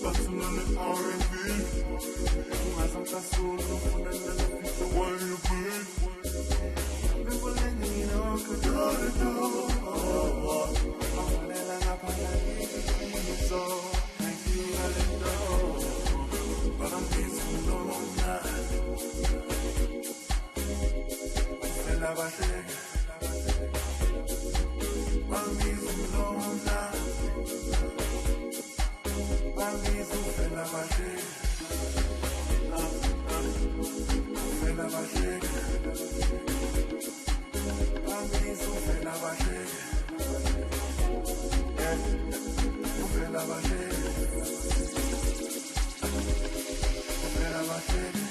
Batman and R&B. Ungazange solo ufuna nalofisa wayubi. Ngibolengile wakadorado. Afanela ngaphakathi. Ngiyalendo. Bangisa umlomna. Ufela bahleke. Bangisa umlomna. Bangisa ufela bahleke. Ufela bahleke. Bangisa ufela bahleke. Ufela bahleke. Ufela bahleke.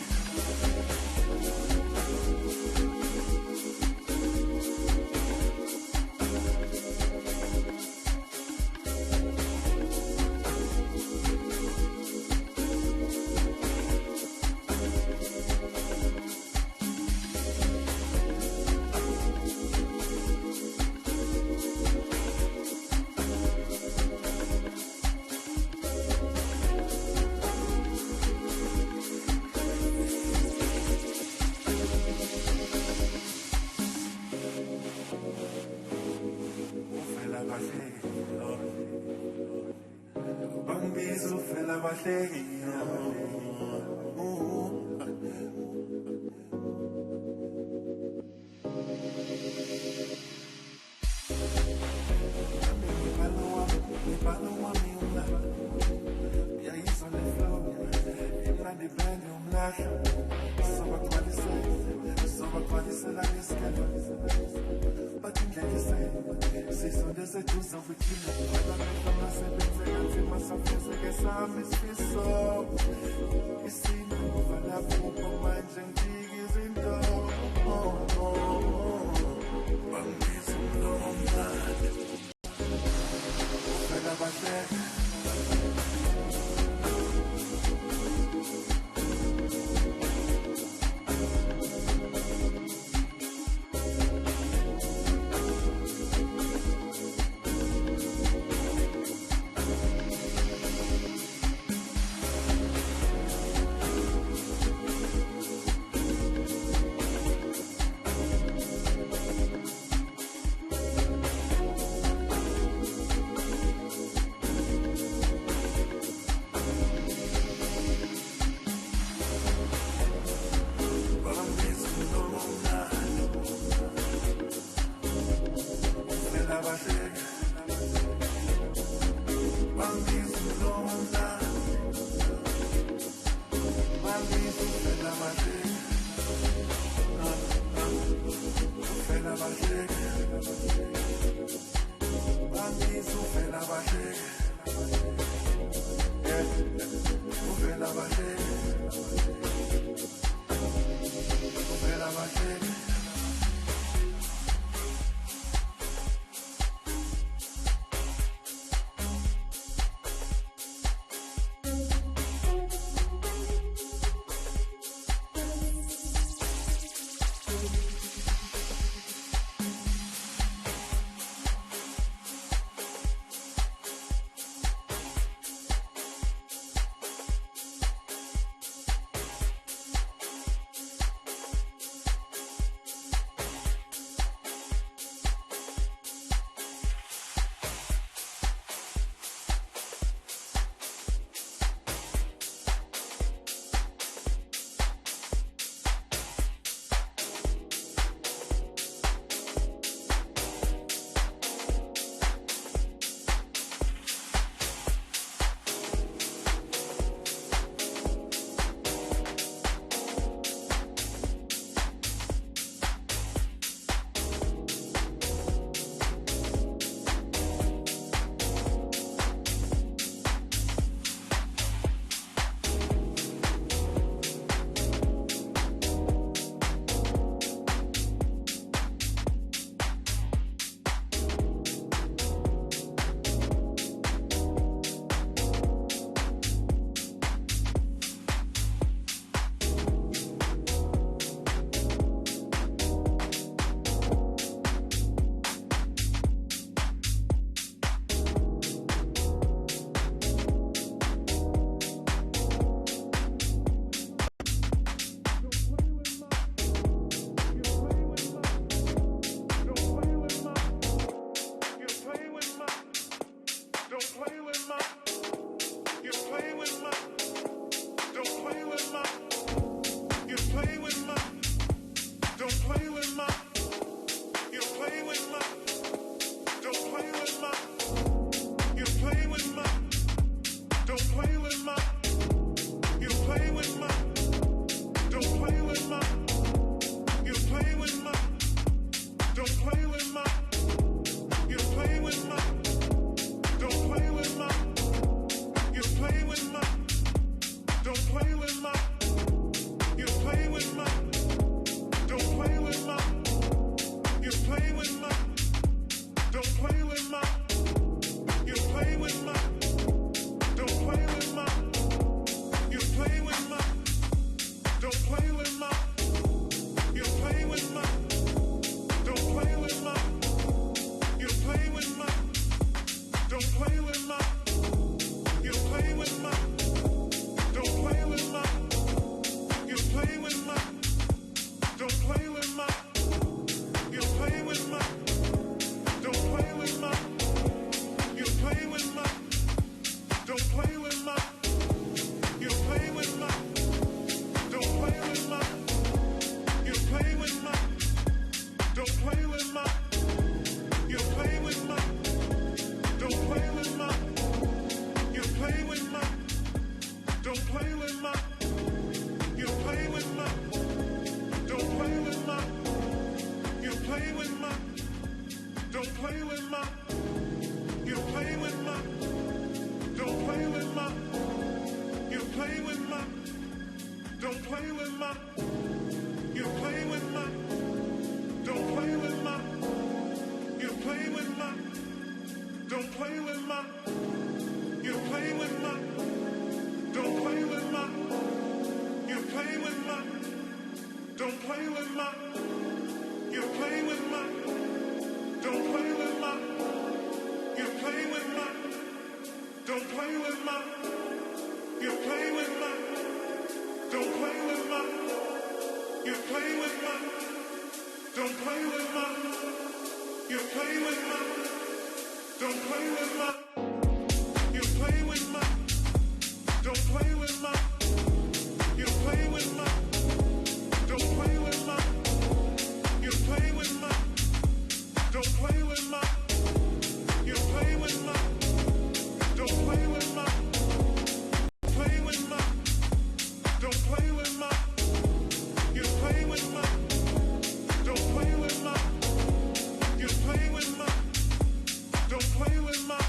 Bangizo fela bahleki Ngibhala wami umlahla Ngiyayizwa le flow Imnandi band umlahla Sobagcwalisela ngesikalo Bathi indlela sisondeze duze ukuthina Abamehlo masebenze kanzima safezeke sami isifiso Isimo kuvala kupho manje ngifika izinto Bangisa umlomo mnandi Ufela bahleke play with my, you play with my, don't play with my, you play with my, don't play with my, you play with my, don't play with my, you play with my, don't play with my, you play with my, don't play with my, you play with my, don't play with my, you play with my, don't play with my, you play with my, don't play with my, you play with my, don't play with my, you play with my, don't play with my, you play with my, don't play with my, you play with my, don't play with my, you play with my, don't play with my, play with my, don't play with my, you play with my, don't play with my, you play with my, don't play with my,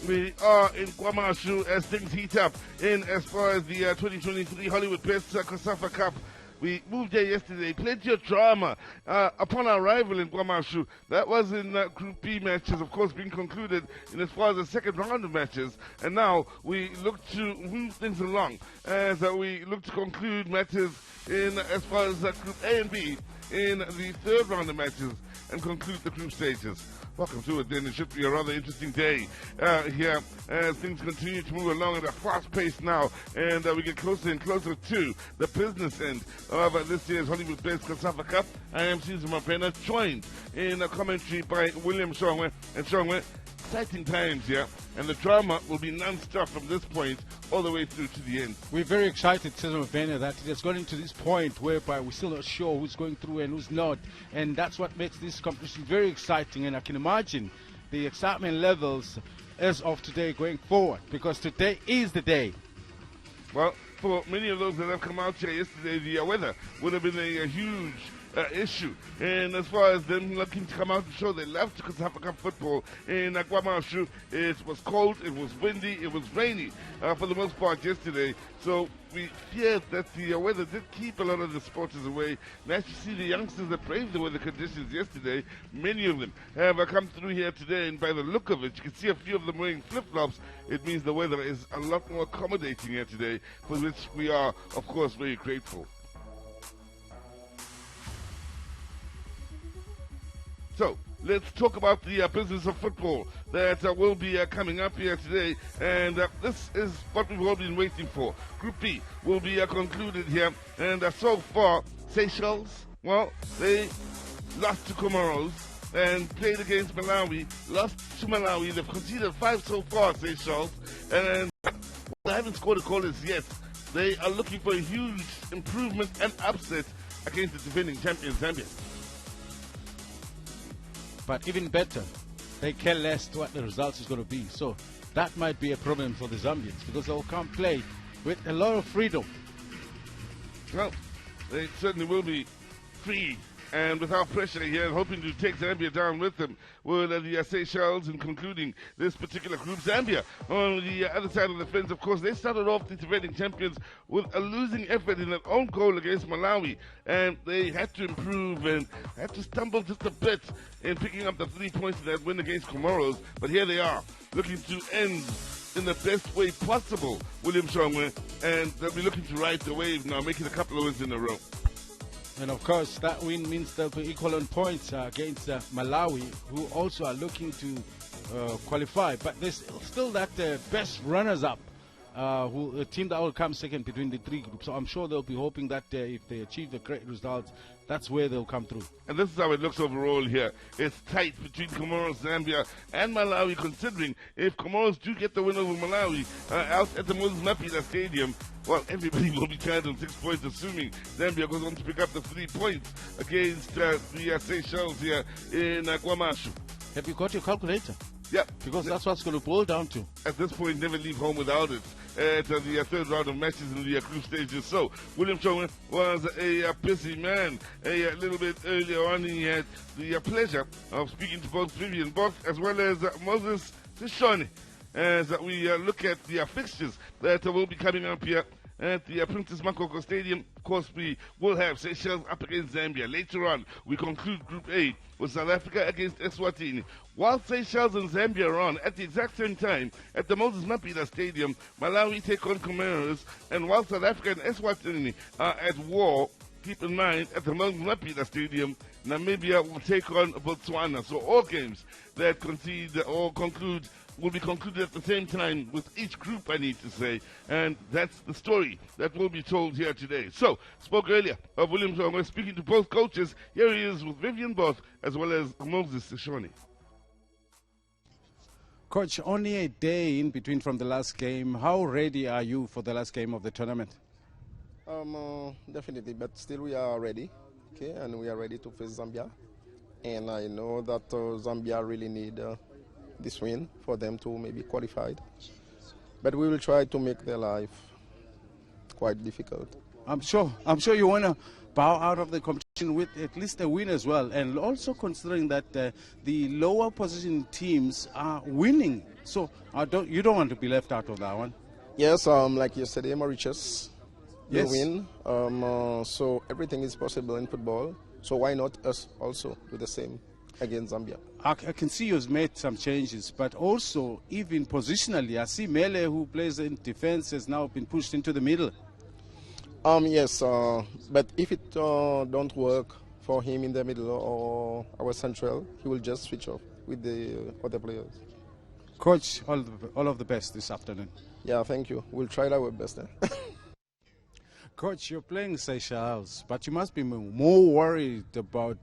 We are in KwaMashu as things heat up in as far as the 2023 Hollywood Best COSAFA Cup. We moved there yesterday, plenty of drama upon our arrival in KwaMashu. That was in Group B matches, of course, being concluded in as far as the second round of matches. And now we look to move things along as we look to conclude matches in as far as Group A and B in the third round of matches and conclude the group stages. Welcome to it then. It should be a rather interesting day here as things continue to move along at a fast pace now, and we get closer and closer to the business end of this year's Hollywood Best COSAFA Cup. I am Caesar Mapena, joined in a commentary by William Shongwe. And Shongwe, exciting times here, and the drama will be non-stop from this point all the way through to the end. We're very excited, Cesar Mapena, that it has gotten to this point whereby we're still not sure who's going through and who's not, and that's what makes this competition very exciting. And I can imagine the excitement levels as of today going forward, because today is the day. Well, for many of those that have come out here yesterday, the weather would have been a huge issue. And as far as them looking to come out and show they love to COSAFA Cup football in KwaMashu, it was cold, it was windy, it was rainy for the most part yesterday. So we feared that the weather did keep a lot of the supporters away. And as you see the youngsters that braved the weather conditions yesterday, many of them have come through here today, and by the look of it, you can see a few of them wearing flip-flops. It means the weather is a lot more accommodating here today, for which we are, of course, very grateful. So, let's talk about the business of football that will be coming up here today. And this is what we've all been waiting for. Group B will be concluded here. And so far, Seychelles, well, they lost to Comoros and played against Malawi. Lost to Malawi. They've conceded 5 so far, Seychelles. And they haven't scored a goal as yet. They are looking for a huge improvement and upset against the defending champion, Zambia. But even better, they care less what the result is going to be. So that might be a problem for the Zambians, because they'll come play with a lot of freedom. Well, they certainly will be free and without pressure here, hoping to take Zambia down with them. Well, the Seychelles in concluding this particular group. Zambia on the other side of the fence, of course, they started off the defending champions with a losing effort in their own goal against Malawi, and they had to improve and had to stumble just a bit in picking up the 3 points in that win against Comoros. But here they are, looking to end in the best way possible, William Shongwe, and they'll be looking to ride the wave now, making a couple of wins in a row. And of course, that win means they'll be equal on points against Malawi, who also are looking to qualify. But there's still that best runners-up, a team that will come second between the three groups. So I'm sure they'll be hoping that if they achieve the great results, that's where they'll come through. And this is how it looks overall here. It's tight between Comoros, Zambia, and Malawi, considering if Comoros do get the win over Malawi out at the Moses Mapida Stadium, well, everybody will be tied on 6 points, assuming Zambia goes on to pick up the 3 points against the Seychelles here in KwaMashu. Have you got your calculator? Yeah. Because that's what's going to boil down to. At this point, never leave home without it. At the third round of matches in the group stages. So, William Shongwe was a busy man. A little bit earlier on, he had the pleasure of speaking to both Vivian Both as well as Moses Sishoni, as we look at the fixtures that will be coming up here at the Princess Makoko Stadium. Of course, we will have Seychelles up against Zambia. Later on, we conclude Group A with South Africa against Eswatini. While Seychelles and Zambia are on at the exact same time at the Moses Mapida Stadium, Malawi take on Comoros, and while South Africa and Eswatini are at war, keep in mind, at the Moses Mapida Stadium, Namibia will take on Botswana. So all games that concede or conclude will be concluded at the same time with each group, I need to say, and that's the story that will be told here today. So, spoke earlier of William Shongwe, speaking to both coaches. Here he is with Vivian Both as well as Moses Sishoni. Coach, only a day in between from the last game. How ready are you for the last game of the tournament? Definitely, but still we are ready, okay, and we are ready to face Zambia. And I know that Zambia really need this win for them to maybe qualified. But we will try to make their life quite difficult. I'm sure you want to bow out of the competition. with at least a win as well, and also considering that the lower position teams are winning. So you don't want to be left out of that one. Yes, like yesterday, Mauritius will Yes. win. So everything is possible in football. So why not us also do the same against Zambia? I can see you've made some changes, but also even positionally, I see Mele, who plays in defense, has now been pushed into the middle. Yes, but if it don't work for him in the middle or our central, he will just switch off with the other players. Coach, all of the best this afternoon. Yeah, thank you. We'll try our best. Coach, you're playing Seychelles, but you must be more worried about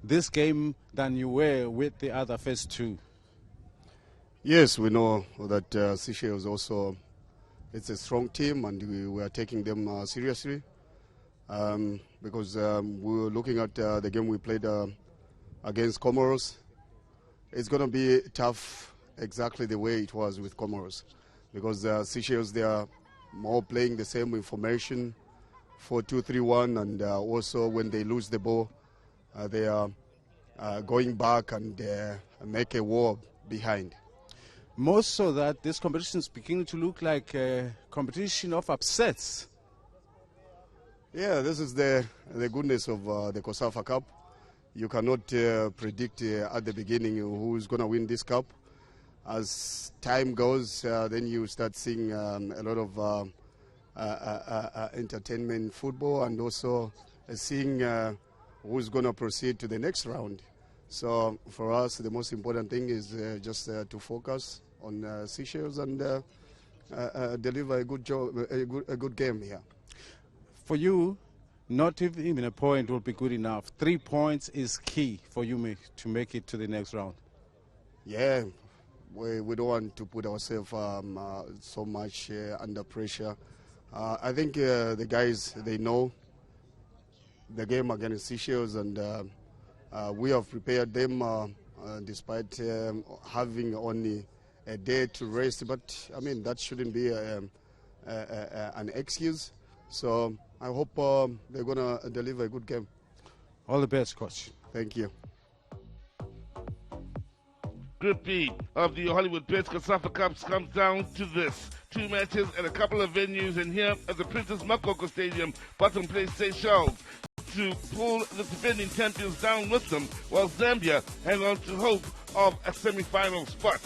this game than you were with the other first two. Yes, we know that Seychelles also, it's a strong team, and we are taking them seriously because we were looking at the game we played against Comoros. It's going to be tough, exactly the way it was with Comoros, because Seychelles, they are more playing the same information, 4-2-3-1, and also when they lose the ball, they are going back and make a war behind. Most so that this competition is beginning to look like a competition of upsets. Yeah, this is the goodness of the COSAFA Cup. You cannot predict at the beginning who's going to win this cup. As time goes, then you start seeing a lot of entertainment football, and also seeing who's going to proceed to the next round. So for us, the most important thing is just to focus on Seychelles and deliver a good job, a good game here. For you, not even a point will be good enough. 3 points is key for you to make it to the next round. Yeah, we don't want to put ourselves so much under pressure. I think the guys, they know the game against Seychelles, and we have prepared them despite having only a day to rest. But I mean, that shouldn't be an excuse. So I hope they're going to deliver a good game. All the best, Coach. Thank you. Group B of the Hollywood Best COSAFA Cups comes down to this. 2 matches at a couple of venues, and here at the Princess Makoko Stadium, bottom place Seychelles, to pull the defending champions down with them, while Zambia hang on to hope of a semi-final spot.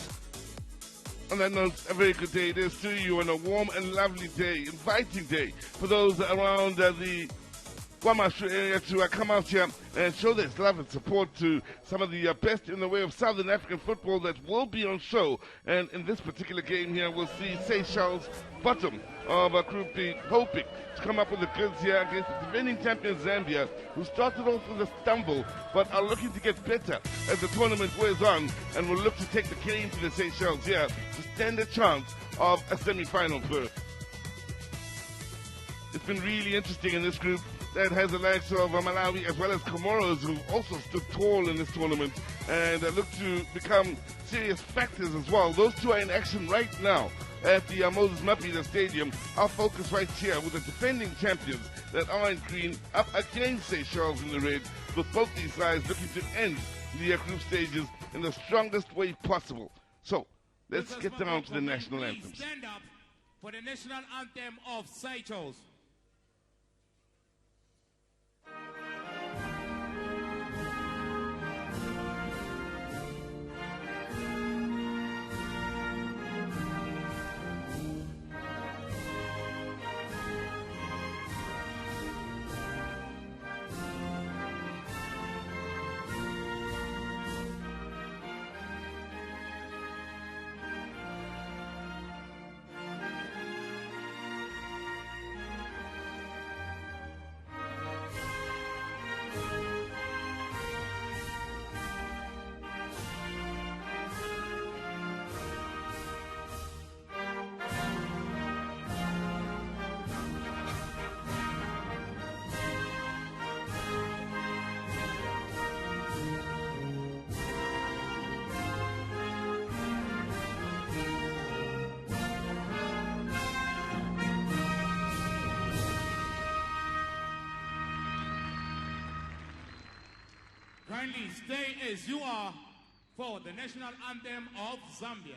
On that note, a very good day it is to you, and a warm and lovely day, inviting day for those around the Guamashu area to come out here and show their love and support to some of the best in the way of Southern African football that will be on show. And in this particular game here, we'll see Seychelles, bottom of Group B, hoping to come up with the goods here against the defending champion Zambia, who started off with a stumble but are looking to get better as the tournament wears on, and will look to take the game to the Seychelles here to stand a chance of a semi-final berth. It's been really interesting in this group that has the likes of Malawi as well as Comoros, who've also stood tall in this tournament and look to become serious factors as well. Those two are in action right now at the Moses Mabhida Stadium. Our focus right here with the defending champions that are in green up against Seychelles in the red, with both these sides looking to end the group stages in the strongest way possible. So let's get down to the national anthems. Stand up for the national anthem of Seychelles. Kindly stay as you are for the national anthem of Zambia.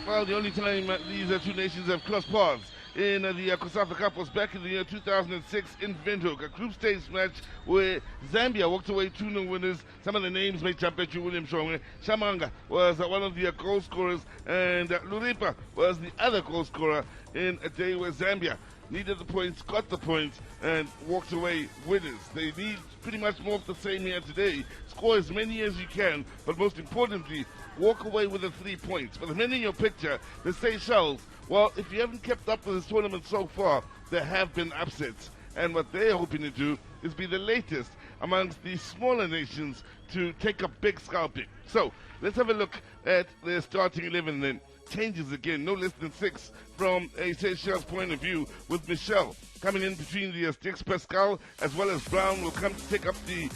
Well, the only time these two nations have crossed paths in the COSAFA Cup was back in the year 2006 in Windhoek, a group stage match where Zambia walked away 2-0 winners. Some of the names may jump at you. William Shongwe. Shamanga was one of the goal scorers, and Luripa was the other goal scorer in a day where Zambia needed the points, got the points, and walked away winners. They need pretty much more of the same here today. Score as many as you can, but most importantly, walk away with the 3 points. But the men in your picture, the Seychelles, well, if you haven't kept up with this tournament so far, there have been upsets. And what they're hoping to do is be the latest amongst the smaller nations to take a big scalping. So, let's have a look at their starting 11 then. Changes again, no less than 6 from a Seychelles point of view, with Michel coming in between the sticks. Pascal as well as Brown will come to take up the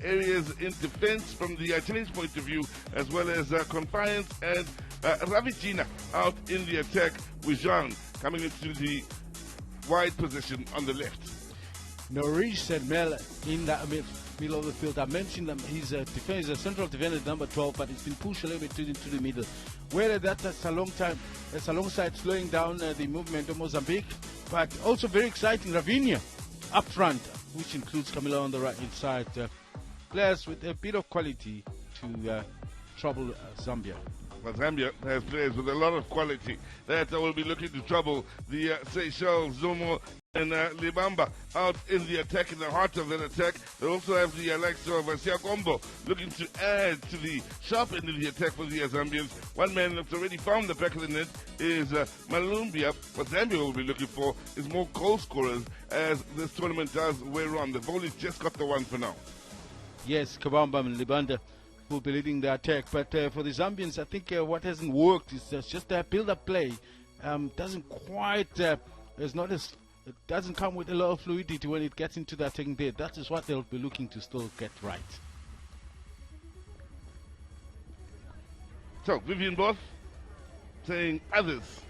areas in defense from the change point of view, as well as Confiance and Ravicina out in the attack, with Jean coming into the wide position on the left. Norris and Mel in that middle of the field. I mentioned them. He's a central defender, number 12, but he's been pushed a little bit into the middle. Whether that's a long time, that's alongside slowing down the movement of Mozambique, but also very exciting, Ravinia up front, which includes Camilo on the right hand side. Players with a bit of quality to trouble Zambia. Well, Zambia has players with a lot of quality that will be looking to trouble the Seychelles. Zomo and Libamba out in the attack, in the heart of that attack. They also have the likes of Siakombo looking to add to the sharp end of the attack for the Zambians. One man that's already found the back of the net is Malumbia. What Zambia will be looking for is more goal scorers as this tournament does wear on. The Volleys just got the one for now. Yes, Kabamba and Libanda will be leading the attack, but for the Zambians, I think what hasn't worked is just their build-up play. Doesn't quite, it doesn't come with a lot of fluidity when it gets into the attacking bit. That is what they'll be looking to still get right. So, Vivian Both saying others,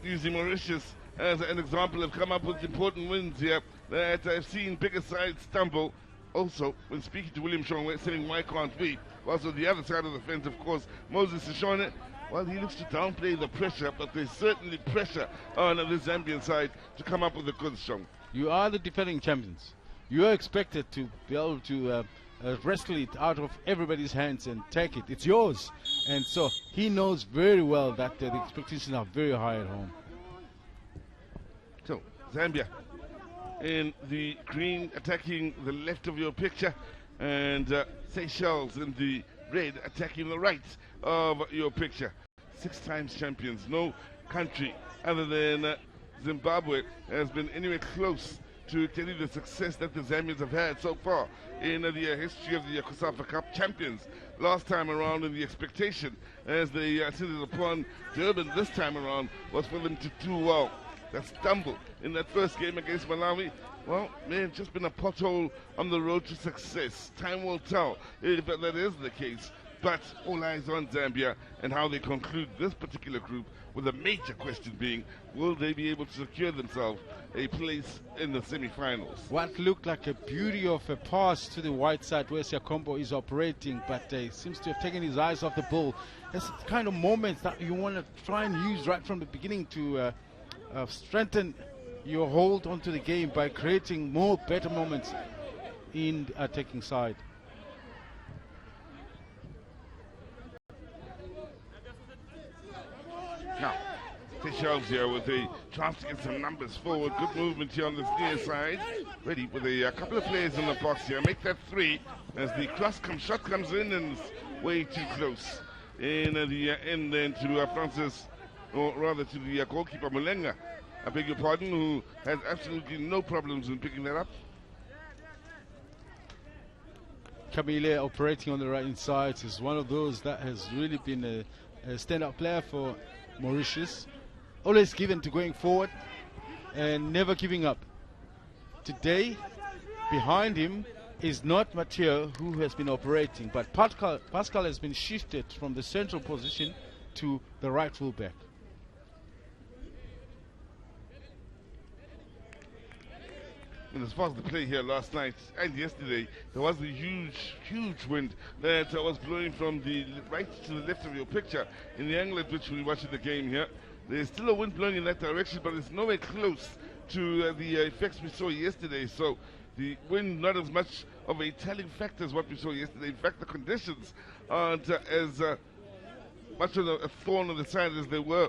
using Mauritius as an example, have come up with important wins here that I've seen bigger sides stumble. Also, when speaking to William Shongwe, saying why can't we? Also, the other side of the fence, of course, Moses Sishone, well, he looks to downplay the pressure, but there's certainly pressure on the Zambian side to come up with a good song. You are the defending champions. You are expected to be able to wrestle it out of everybody's hands and take it. It's yours. And so he knows very well that the expectations are very high at home. So, Zambia in the green attacking the left of your picture, and Seychelles in the red attacking the right of your picture. 6 times champions. No country other than Zimbabwe has been anywhere close to tell you the success that the Zambians have had so far in the history of the COSAFA Cup champions. Last time around, in the expectation as they settled upon Durban this time around was for them to do well. That stumble in that first game against Malawi, well, may have just been a pothole on the road to success. Time will tell if that is the case. But all eyes on Zambia and how they conclude this particular group, with a major question being, will they be able to secure themselves a place in the semi-finals? What looked like a beauty of a pass to the white side where Siakombo is operating, but seems to have taken his eyes off the ball. It's the kind of moments that you want to try and use right from the beginning to strengthen your hold onto the game by creating more better moments in the attacking side. Now, Seychelles here with a chance to get some numbers forward. Good movement here on this near side. Ready with a couple of players in the box here. Make that 3 as the shot comes in and it's way too close. In the end then to Francis, or rather to the goalkeeper Mulenga, I beg your pardon, who has absolutely no problems in picking that up. Camille operating on the right side is one of those that has really been a stand-up player for Mauritius. Always given to going forward and never giving up. Today, behind him is not Mathieu, who has been operating, but Pascal has been shifted from the central position to the right fullback. And as far as the play here last night and yesterday, there was a huge wind that was blowing from the right to the left of your picture in the angle at which we're watching the game here. There's still a wind blowing in that direction, but it's nowhere close to the effects we saw yesterday. So the wind not as much of a telling factor as what we saw yesterday. In fact, the conditions aren't as much of a thorn on the side as they were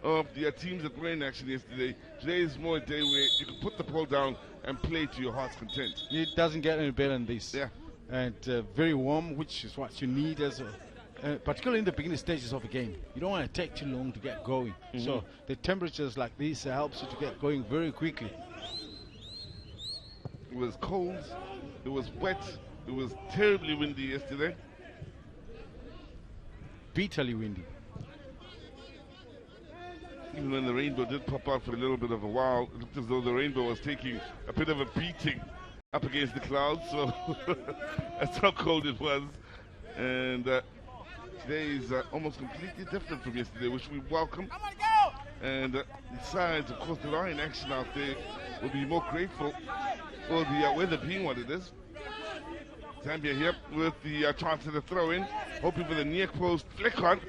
of the teams that were in action yesterday. Today is more a day where you can put the ball down and play to your heart's content. It doesn't get any better than this. Yeah. And very warm, which is what you need as particularly in the beginning stages of a game. You don't want to take too long to get going. So the temperatures like this helps you to get going very quickly. It was cold, it was wet, it was terribly windy yesterday. Bitterly windy. Even when the rainbow did pop out for a little bit of a while, it looked as though the rainbow was taking a bit of a beating up against the clouds, so that's how cold it was. And today is almost completely different from yesterday, which we welcome. And the sides, of course, that are in action out there will be more grateful for the weather being what it is. Zambia here with the chance of the throw-in, hoping for the near post flick on.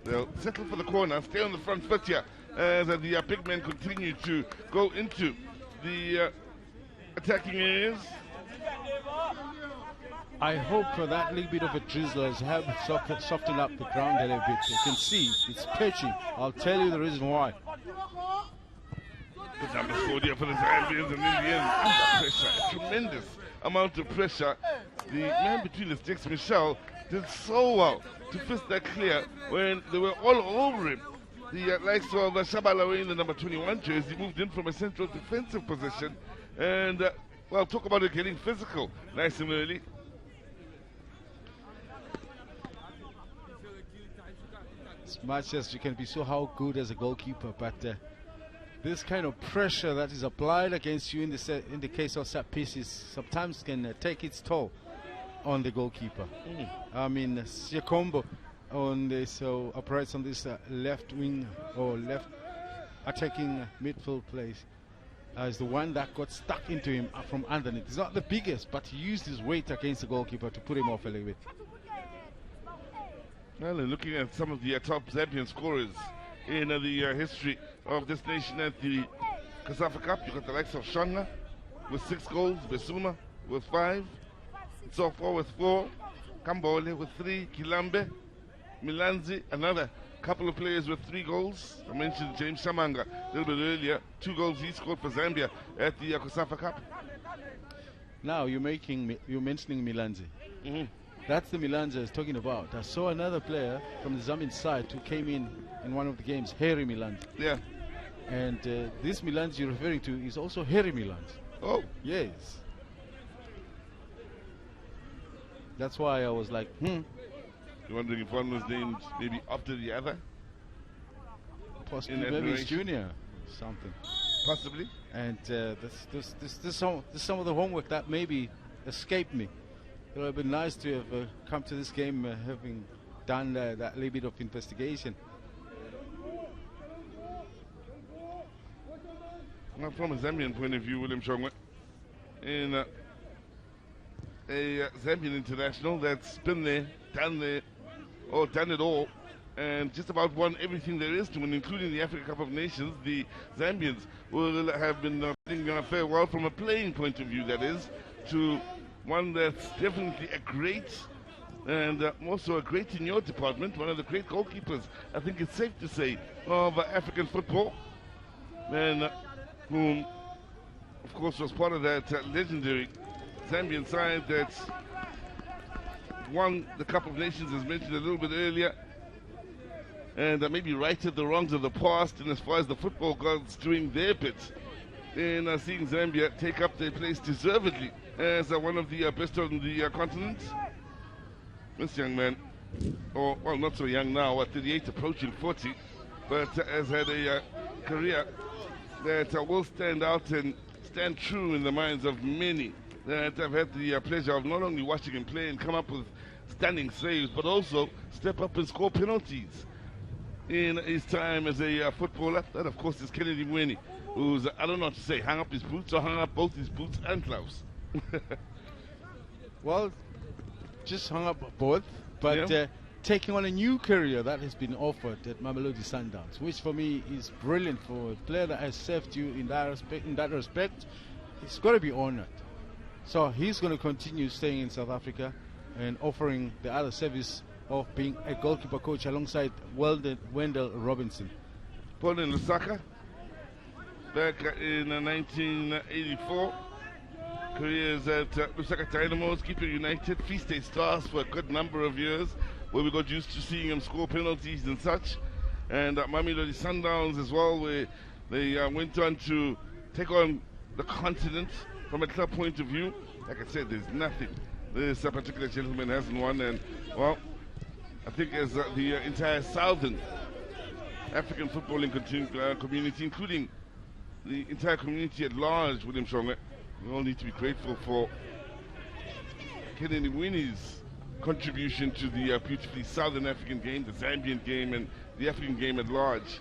They'll settle for the corner, stay on the front foot here as the big men continue to go into the attacking areas. I hope for that little bit of a drizzle has helped soften up the ground a little bit. You can see it's pitching. I'll tell you the reason why. Good number scored here for the Zambians, and in the end, under pressure, a tremendous amount of pressure. The man between the sticks, Michel, did so well to fist that clear when they were all over him. The likes of Shabalawe in the number 21 jersey moved in from a central defensive position, and well, talk about it getting physical nice and early. As much as you can be so how good as a goalkeeper, but this kind of pressure that is applied against you in the case of set pieces sometimes can take its toll on the goalkeeper. I mean, Siakombo operates on this left wing or left attacking midfield place is the one that got stuck into him from underneath. He's not the biggest, but he used his weight against the goalkeeper to put him off a little bit. Well, looking at some of the top Zambian scorers in the history of this nation at the COSAFA Cup, you got the likes of Shanga with 6 goals, Besuma with 5, Tsofo with 4, Kambole with 3, Kilambe, Milanzi, another couple of players with 3 goals. I mentioned James Shamanga a little bit earlier, 2 goals he scored for Zambia at the COSAFA Cup. Now you're mentioning Milanzi. That's the Milanzi I was talking about. I saw another player from the Zambian side who came in one of the games, Harry Milanzi. Yeah. And this Milanzi you're referring to is also Harry Milanzi. Oh, Yes. That's why I was like, you're wondering if one was named maybe after the other? possibly In maybe it's admiration? Junior, something. Possibly. And this some of the homework that maybe escaped me. It would have been nice to have come to this game having done that little bit of investigation. Well, from a Zambian point of view, William Shongwe, in a Zambian international that's been there, done it all, and just about won everything there is to win, including the Africa Cup of Nations. The Zambians will have been bidding farewell from a playing point of view, that is, to one that's definitely a great and also a great in your department, one of the great goalkeepers, I think it's safe to say, of African football, and whom, of course, was part of that legendary Zambian side that won the Cup of Nations, as mentioned a little bit earlier, and maybe righted the wrongs of the past, and as far as the football gods doing their bit in seeing Zambia take up their place deservedly as one of the best on the continent. This young man, or well, not so young now, at 38, approaching 40, but has had a career that will stand out and stand true in the minds of many that have had the pleasure of not only watching him play and come up with stunning saves, but also step up and score penalties in his time as a footballer. That, of course, is Kennedy Mweni, who's, I don't know what to say, hung up his boots or hung up both his boots and gloves. Well, just hung up both, but Yeah. taking on a new career that has been offered at Mamelodi Sundowns, which for me is brilliant for a player that has served you in that respect. It's got to be honored. So he's going to continue staying in South Africa and offering the other service of being a goalkeeper coach alongside Wendell Robinson. Born in Lusaka back in 1984. Careers at Lusaka Dynamos, Keeper United, Free State Stars for a good number of years, where we got used to seeing him score penalties and such. And Mamelodi Sundowns as well, where they went on to take on the continent from a club point of view. Like I said, there's nothing this particular gentleman hasn't won, and well, I think as the entire southern African footballing community, including the entire community at large, William Shongwe, we all need to be grateful for Kennedy Mwini's contribution to the beautifully Southern African game, the Zambian game, and the African game at large,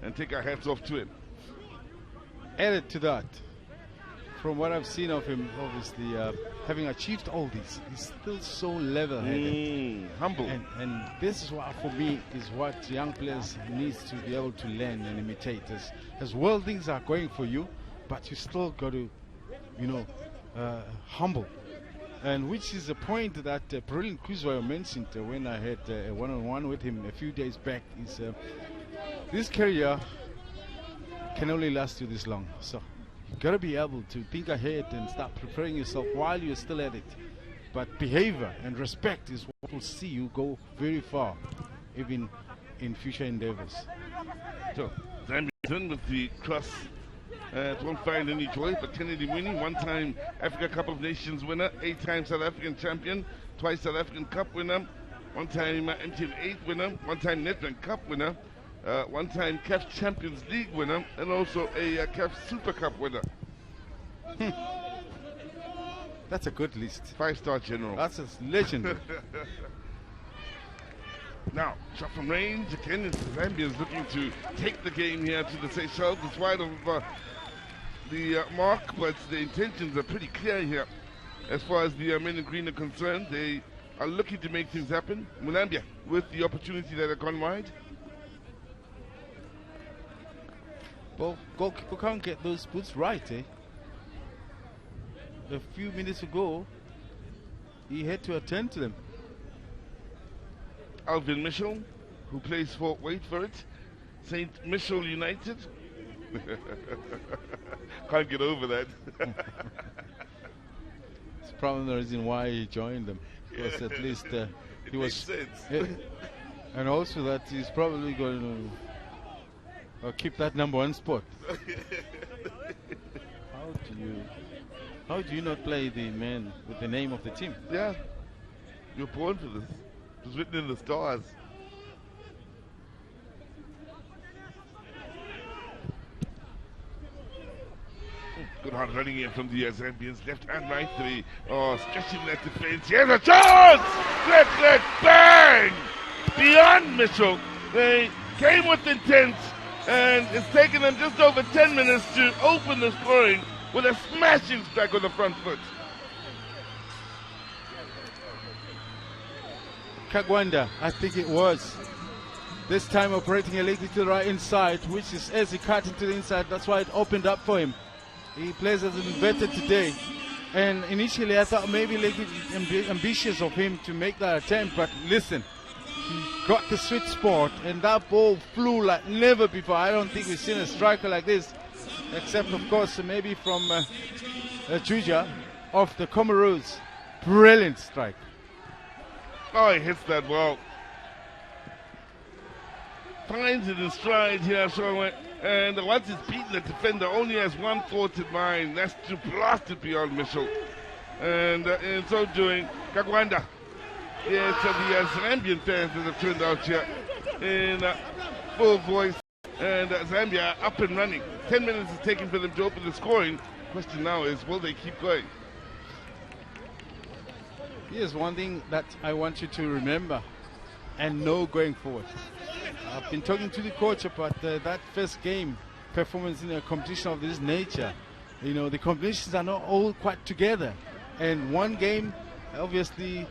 and take our hats off to him. Added to that, from what I've seen of him, obviously, having achieved all this, he's still so level-headed. Humble. And this is what, for me, is what young players need to be able to learn and imitate. As well, things are going for you, but you still got to, humble. And which is a point that Brilliant Kuzwayo mentioned when I had a one-on-one with him a few days back. Is this career can only last you this long. So you got to be able to think ahead and start preparing yourself while you're still at it. But behavior and respect is what will see you go very far, even in future endeavors. So, Zambian with the cross. Won't find any joy, but Kennedy Mwini, one-time Africa Cup of Nations winner, 8-time South African champion, twice South African Cup winner, one-time MTN 8 winner, one-time Nedbank Cup winner, one-time CAF Champions League winner, and also a CAF Super Cup winner. That's a good list. 5-star general. That's a legendary. Now, shot from range again. The Zambians looking to take the game here to the Seychelles. It's wide of the mark, but the intentions are pretty clear here. As far as the men in green are concerned, they are looking to make things happen. Mulambia with the opportunity that had gone wide. Well, goalkeeper can't get those boots right, eh? A few minutes ago, he had to attend to them. Alvin Mitchell, who plays for, wait for it, St. Michel United. Can't get over that. It's probably the reason why he joined them. Because at least he was. Sense. And also that he's probably going to keep that #1 spot. How do you not play the man with the name of the team? Yeah, you're born for this. It's written in the stars. Good hard running in from the Zambians, left and right three. Oh, stretching that defense. Here's a chance! Click, bang! Beyond Mitchell. They came with intent, and it's taken them just over 10 minutes to open the scoring with a smashing strike on the front foot. Kagwanda, I think it was. This time operating a little to the right inside, which is as he cut into the inside, that's why it opened up for him. He plays as an inverted today. And initially I thought maybe a little ambitious of him to make that attempt, but listen, he got the sweet spot and that ball flew like never before. I don't think we've seen a striker like this, except of course maybe from Juja of the Comoros. Brilliant strike. Oh, he hits that well. Finds it in stride here, so and once it's beaten, the defender only has one thought in mind, that's to blast it beyond Mitchell. And in so doing, Kagwanda, yes, the Zambian fans that have turned out here in full voice, and Zambia up and running. 10 minutes is taken for them to open the scoring. Question now is, will they keep going? Here's one thing that I want you to remember and know going forward. I've been talking to the coach about that first game performance in a competition of this nature. You know, the competitions are not all quite together. And one game, obviously,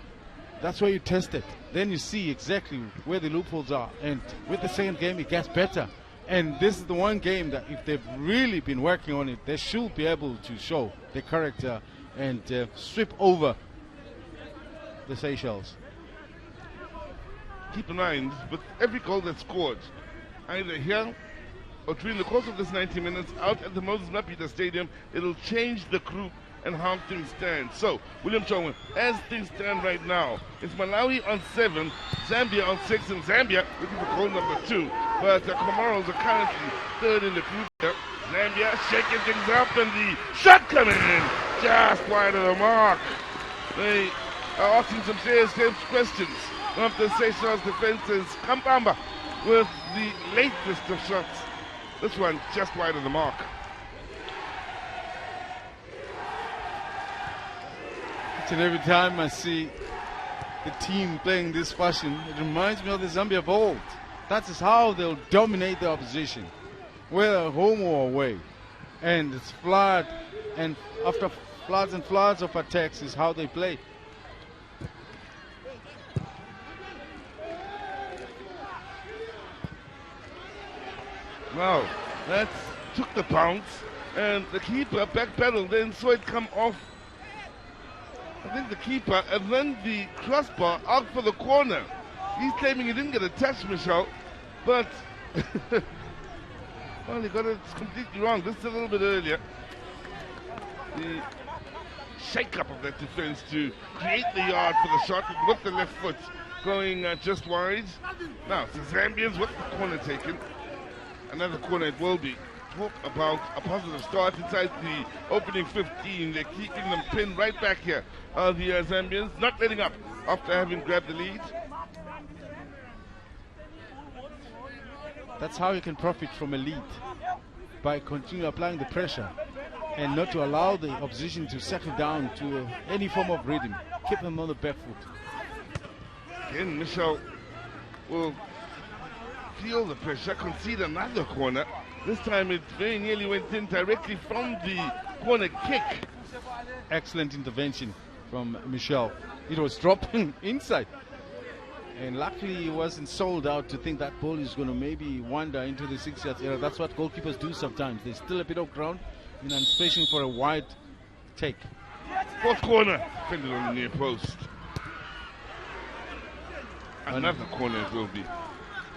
that's where you test it. Then you see exactly where the loopholes are. And with the second game, it gets better. And this is the one game that if they've really been working on it, they should be able to show the character and sweep over the Seychelles. Keep in mind, with every goal that's scored, either here or during the course of this 90 minutes out at the Moses Mapida Stadium, it'll change the group and how things stand. So, William Chongwe, as things stand right now, it's Malawi on 7, Zambia on 6, and Zambia looking for goal number 2. But the Comoros are currently third in the group here. Zambia shaking things up, and the shot coming in just wide of the mark. They are asking some serious questions of the Seychelles defenses. Kampamba with the latest of shots. This one just wide of the mark. Each and every time I see the team playing this fashion, it reminds me of the Zambia of old. That is how they'll dominate the opposition, whether home or away. And it's flood, and after floods and floods of attacks is how they play. Wow, that took the bounce, and the keeper backpedaled, then saw it come off. I think the keeper, and then the crossbar out for the corner. He's claiming he didn't get a touch, Michelle, but well, he got it completely wrong. This is a little bit earlier. The shake-up of that defense to create the yard for the shot with the left foot going just wide. Now, the Zambians with the corner taken. Another corner it will be. Talk about a positive start inside the opening 15. They're keeping them pinned right back here. The Zambians not letting up after having grabbed the lead. That's how you can profit from a lead, by continuing applying the pressure and not to allow the opposition to settle down to any form of rhythm. Keep them on the back foot. Again, Michelle will feel the pressure, concede another corner. This time it very nearly went in directly from the corner kick. Excellent intervention from Michel. It was dropping inside. And luckily he wasn't sold out to think that ball is going to maybe wander into the 6-yard area. That's what goalkeepers do sometimes. There's still a bit of ground in anticipation for a wide take. Fourth corner, defended on the near post. Another corner it will be.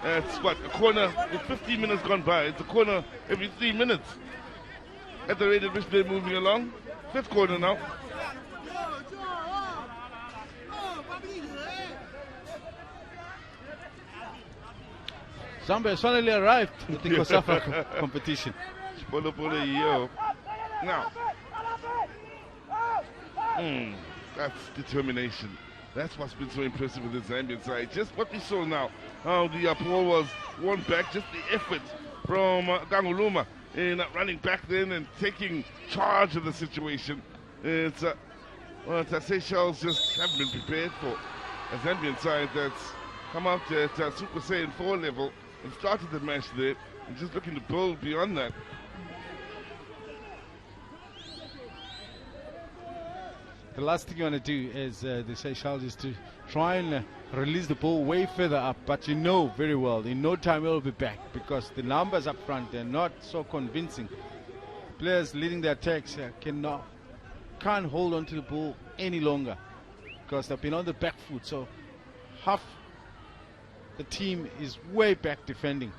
It's what, a corner with 15 minutes gone by. It's a corner every 3 minutes. At the rate at which they're moving along. Fifth corner now. Zambia has finally arrived at the COSAFA competition. Now, That's determination. That's what's been so impressive with the Zambian side. Just what we saw now, how the ball was won back, just the effort from Ganguluma in running back then and taking charge of the situation. It's what Seychelles just haven't been prepared for. A Zambian side that's come out at Super Saiyan 4 level and started the match there and just looking to build beyond that. The last thing you want to do is the Seychelles is to try and release the ball way further up, but you know very well in no time it will be back because the numbers up front, they're not so convincing. Players leading the attacks can't hold on to the ball any longer because they've been on the back foot, so half the team is way back defending.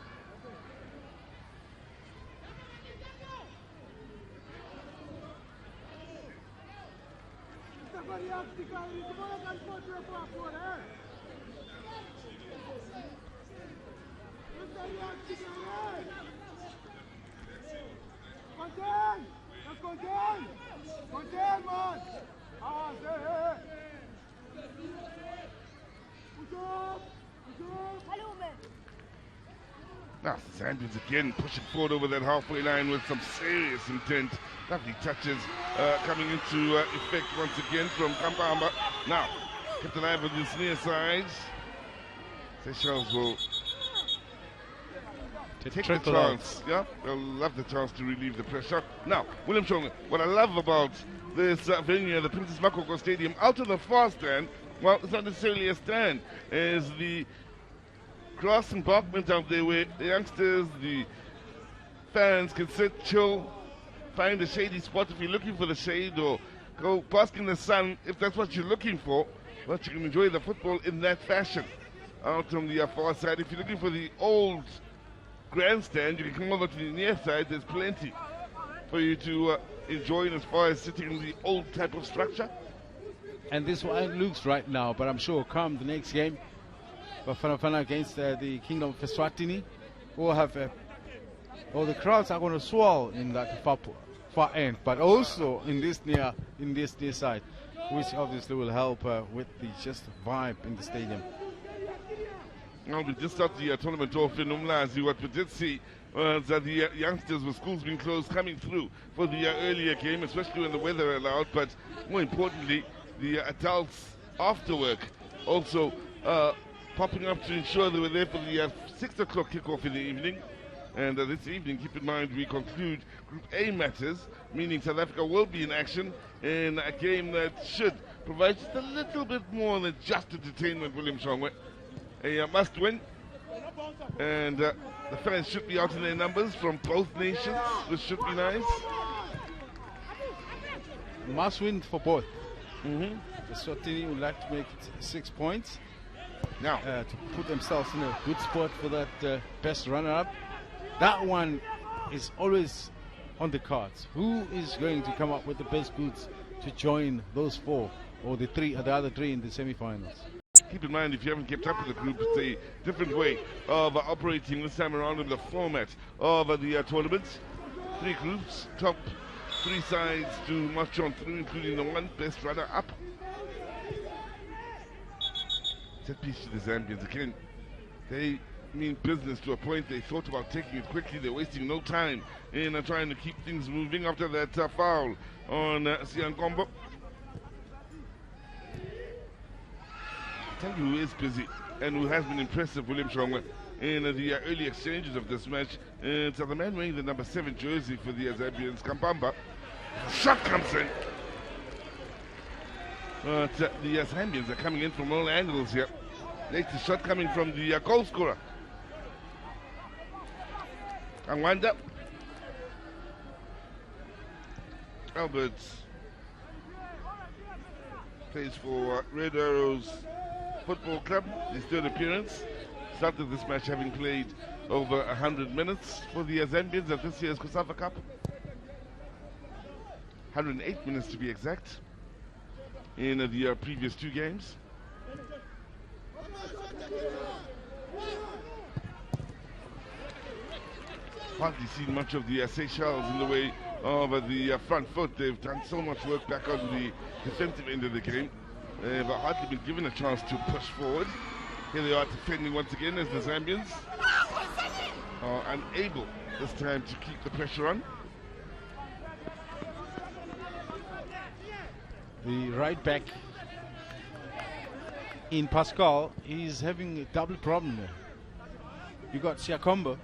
Now, the Zambians again pushing forward over that halfway line with some serious intent. Lovely touches coming into effect once again from Kambamba. Now, kept alive on this near side. Seychelles will take the chance. Yeah, they'll love the chance to relieve the pressure. Now, William Shonga, what I love about this venue, the Princess Makoko Stadium, out of the far stand, well, it's not necessarily a stand, is the grass embankment out there where the youngsters, the fans can sit, chill, find a shady spot if you're looking for the shade, or go bask in the sun if that's what you're looking for. But you can enjoy the football in that fashion. Out on the far side, if you're looking for the old grandstand, you can come over to the near side. There's plenty for you to enjoy as far as sitting in the old type of structure. And this one looks right now, but I'm sure come the next game, Bafana Bafana against the Kingdom of Eswatini, we'll have the crowds are going to swell in that far end, but also in this near side, which obviously will help with the just vibe in the stadium. Now we just started the tournament off in Umlazi. What we did see was that the youngsters with schools being closed coming through for the earlier game, especially when the weather allowed, but more importantly, the adults after work also popping up to ensure they were there for the 6 o'clock kickoff in the evening. And this evening, keep in mind, we conclude Group A matters, meaning South Africa will be in action in a game that should provide just a little bit more than just entertainment, William Shongwe. A must win, and the fans should be out in their numbers from both nations, which should be nice. Must win for both. The Swatini would like to make it 6 points now to put themselves in a good spot for that best runner-up. That one is always on the cards. Who is going to come up with the best goods to join those 4 or the other three in the semi-finals? Keep in mind, if you haven't kept up with the group, it's a different way of operating this time around in the format of the tournament. 3 groups, top 3 sides to march on through, including the one best runner-up. Set piece to the Zambians again. They mean business to a point. They thought about taking it quickly. They're wasting no time in trying to keep things moving after that foul on Siankombo. Tell you who is busy and who has been impressive, William Shongwe, in the early exchanges of this match. It's the man wearing the number 7 jersey for the Zambians, Kambamba. Shot comes in. But the Zambians are coming in from all angles here. Next shot coming from the goal scorer. Angwanda. Alberts plays for Red Arrows Football Club, his 3rd appearance. Started this match having played over 100 minutes for the Zambians at this year's COSAFA Cup. 108 minutes to be exact in the previous 2 games. hardly seen much of the Seychelles in the way of the front foot. They've done so much work back on the defensive end of the game. They've hardly been given a chance to push forward. Here they are defending once again as the Zambians are unable this time to keep the pressure on. The right back in Pascal is having a double problem there. You got Siakombo,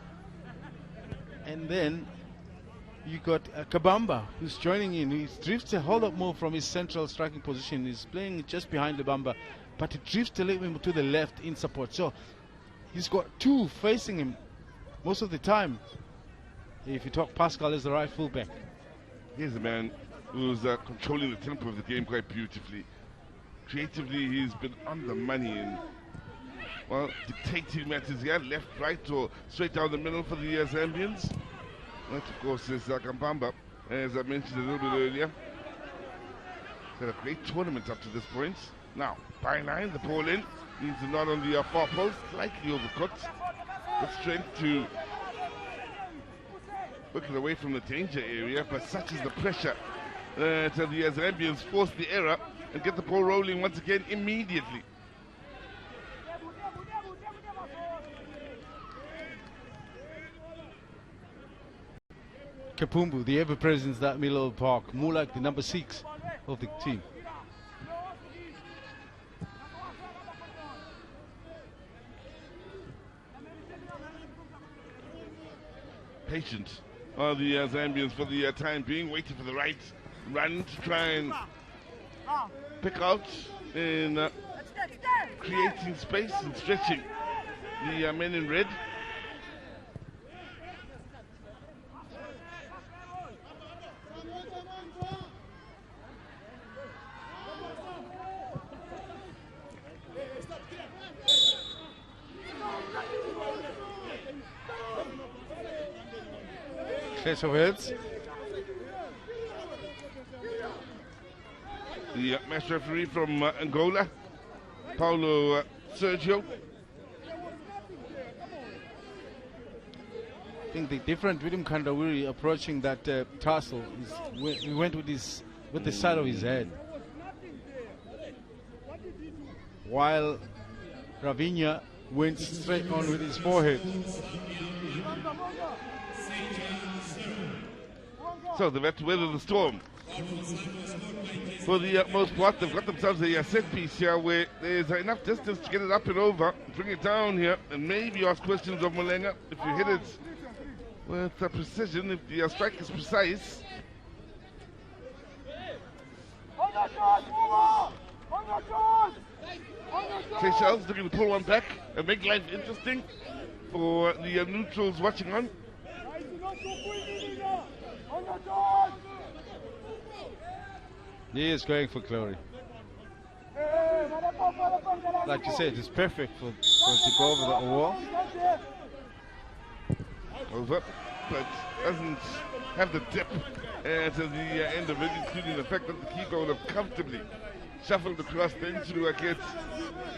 and then you got Kabamba, who's joining in. He drifts a whole lot more from his central striking position. He's playing just behind Kabamba, but he drifts a little bit to the left in support. So he's got two facing him most of the time. If you talk Pascal as the right fullback. Here's a man who's controlling the tempo of the game quite beautifully. Creatively, he's been on the money and, well, dictating matters here, left, right, or straight down the middle for the Zambians. That, of course, is Kambamba, as I mentioned a little bit earlier. He's had a great tournament up to this point. Now, byline, the ball in, needs a nod on the far post, slightly overcooked. With strength to work it away from the danger area, but such is the pressure that the Zambians force the error and get the ball rolling once again immediately. Kapumbu, the ever-present that middle of the park, more like the number 6 of the team. Patient are the Zambians for the time being, waiting for the right run to try and pick out in creating space and stretching the men in red. Clash of heads. The match referee from Angola, Paulo Sergio. I think the different with him Kandawiri approaching that tussle is he went with the side of his head, while Ravinha went straight on with his forehead. So they've had to weather the storm. For the most part, they've got themselves a set piece here where there's enough distance to get it up and over, bring it down here, and maybe ask questions of Malenga if you hit it with precision, if the strike is precise. Seychelles looking to pull one back and make life interesting for the neutrals watching on. He is going for glory. Like you said, it's perfect for to go over the wall. Over, but doesn't have the dip to the end of it, including the fact that the keeper would have comfortably shuffled across then to get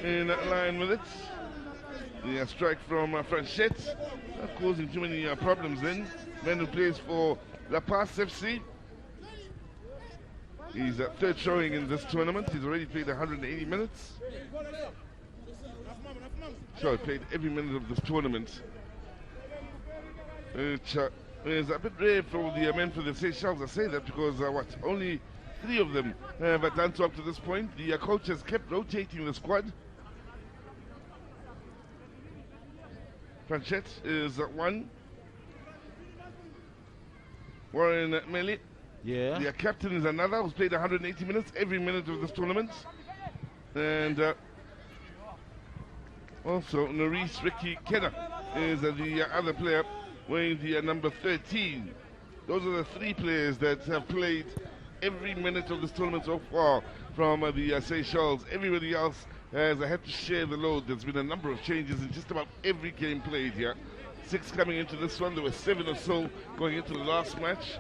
in line with it. The strike from Franchette, not causing too many problems then. Man who plays for La Paz FC. He's third showing in this tournament. He's already played 180 minutes. So he played every minute of this tournament. Which is a bit rare for the men for the Seychelles. I say that because only 3 of them have done so up to this point. The coach has kept rotating the squad. Franchette is 1. Warren Meli. Yeah. Their captain is another who's played 180 minutes every minute of this tournament. And also Norris Ricky Kenna is the other player wearing the number 13. Those are the 3 players that have played every minute of this tournament so far from the Seychelles. Everybody else has had to share the load. There's been a number of changes in just about every game played here. 6 coming into this one. There were 7 or so going into the last match.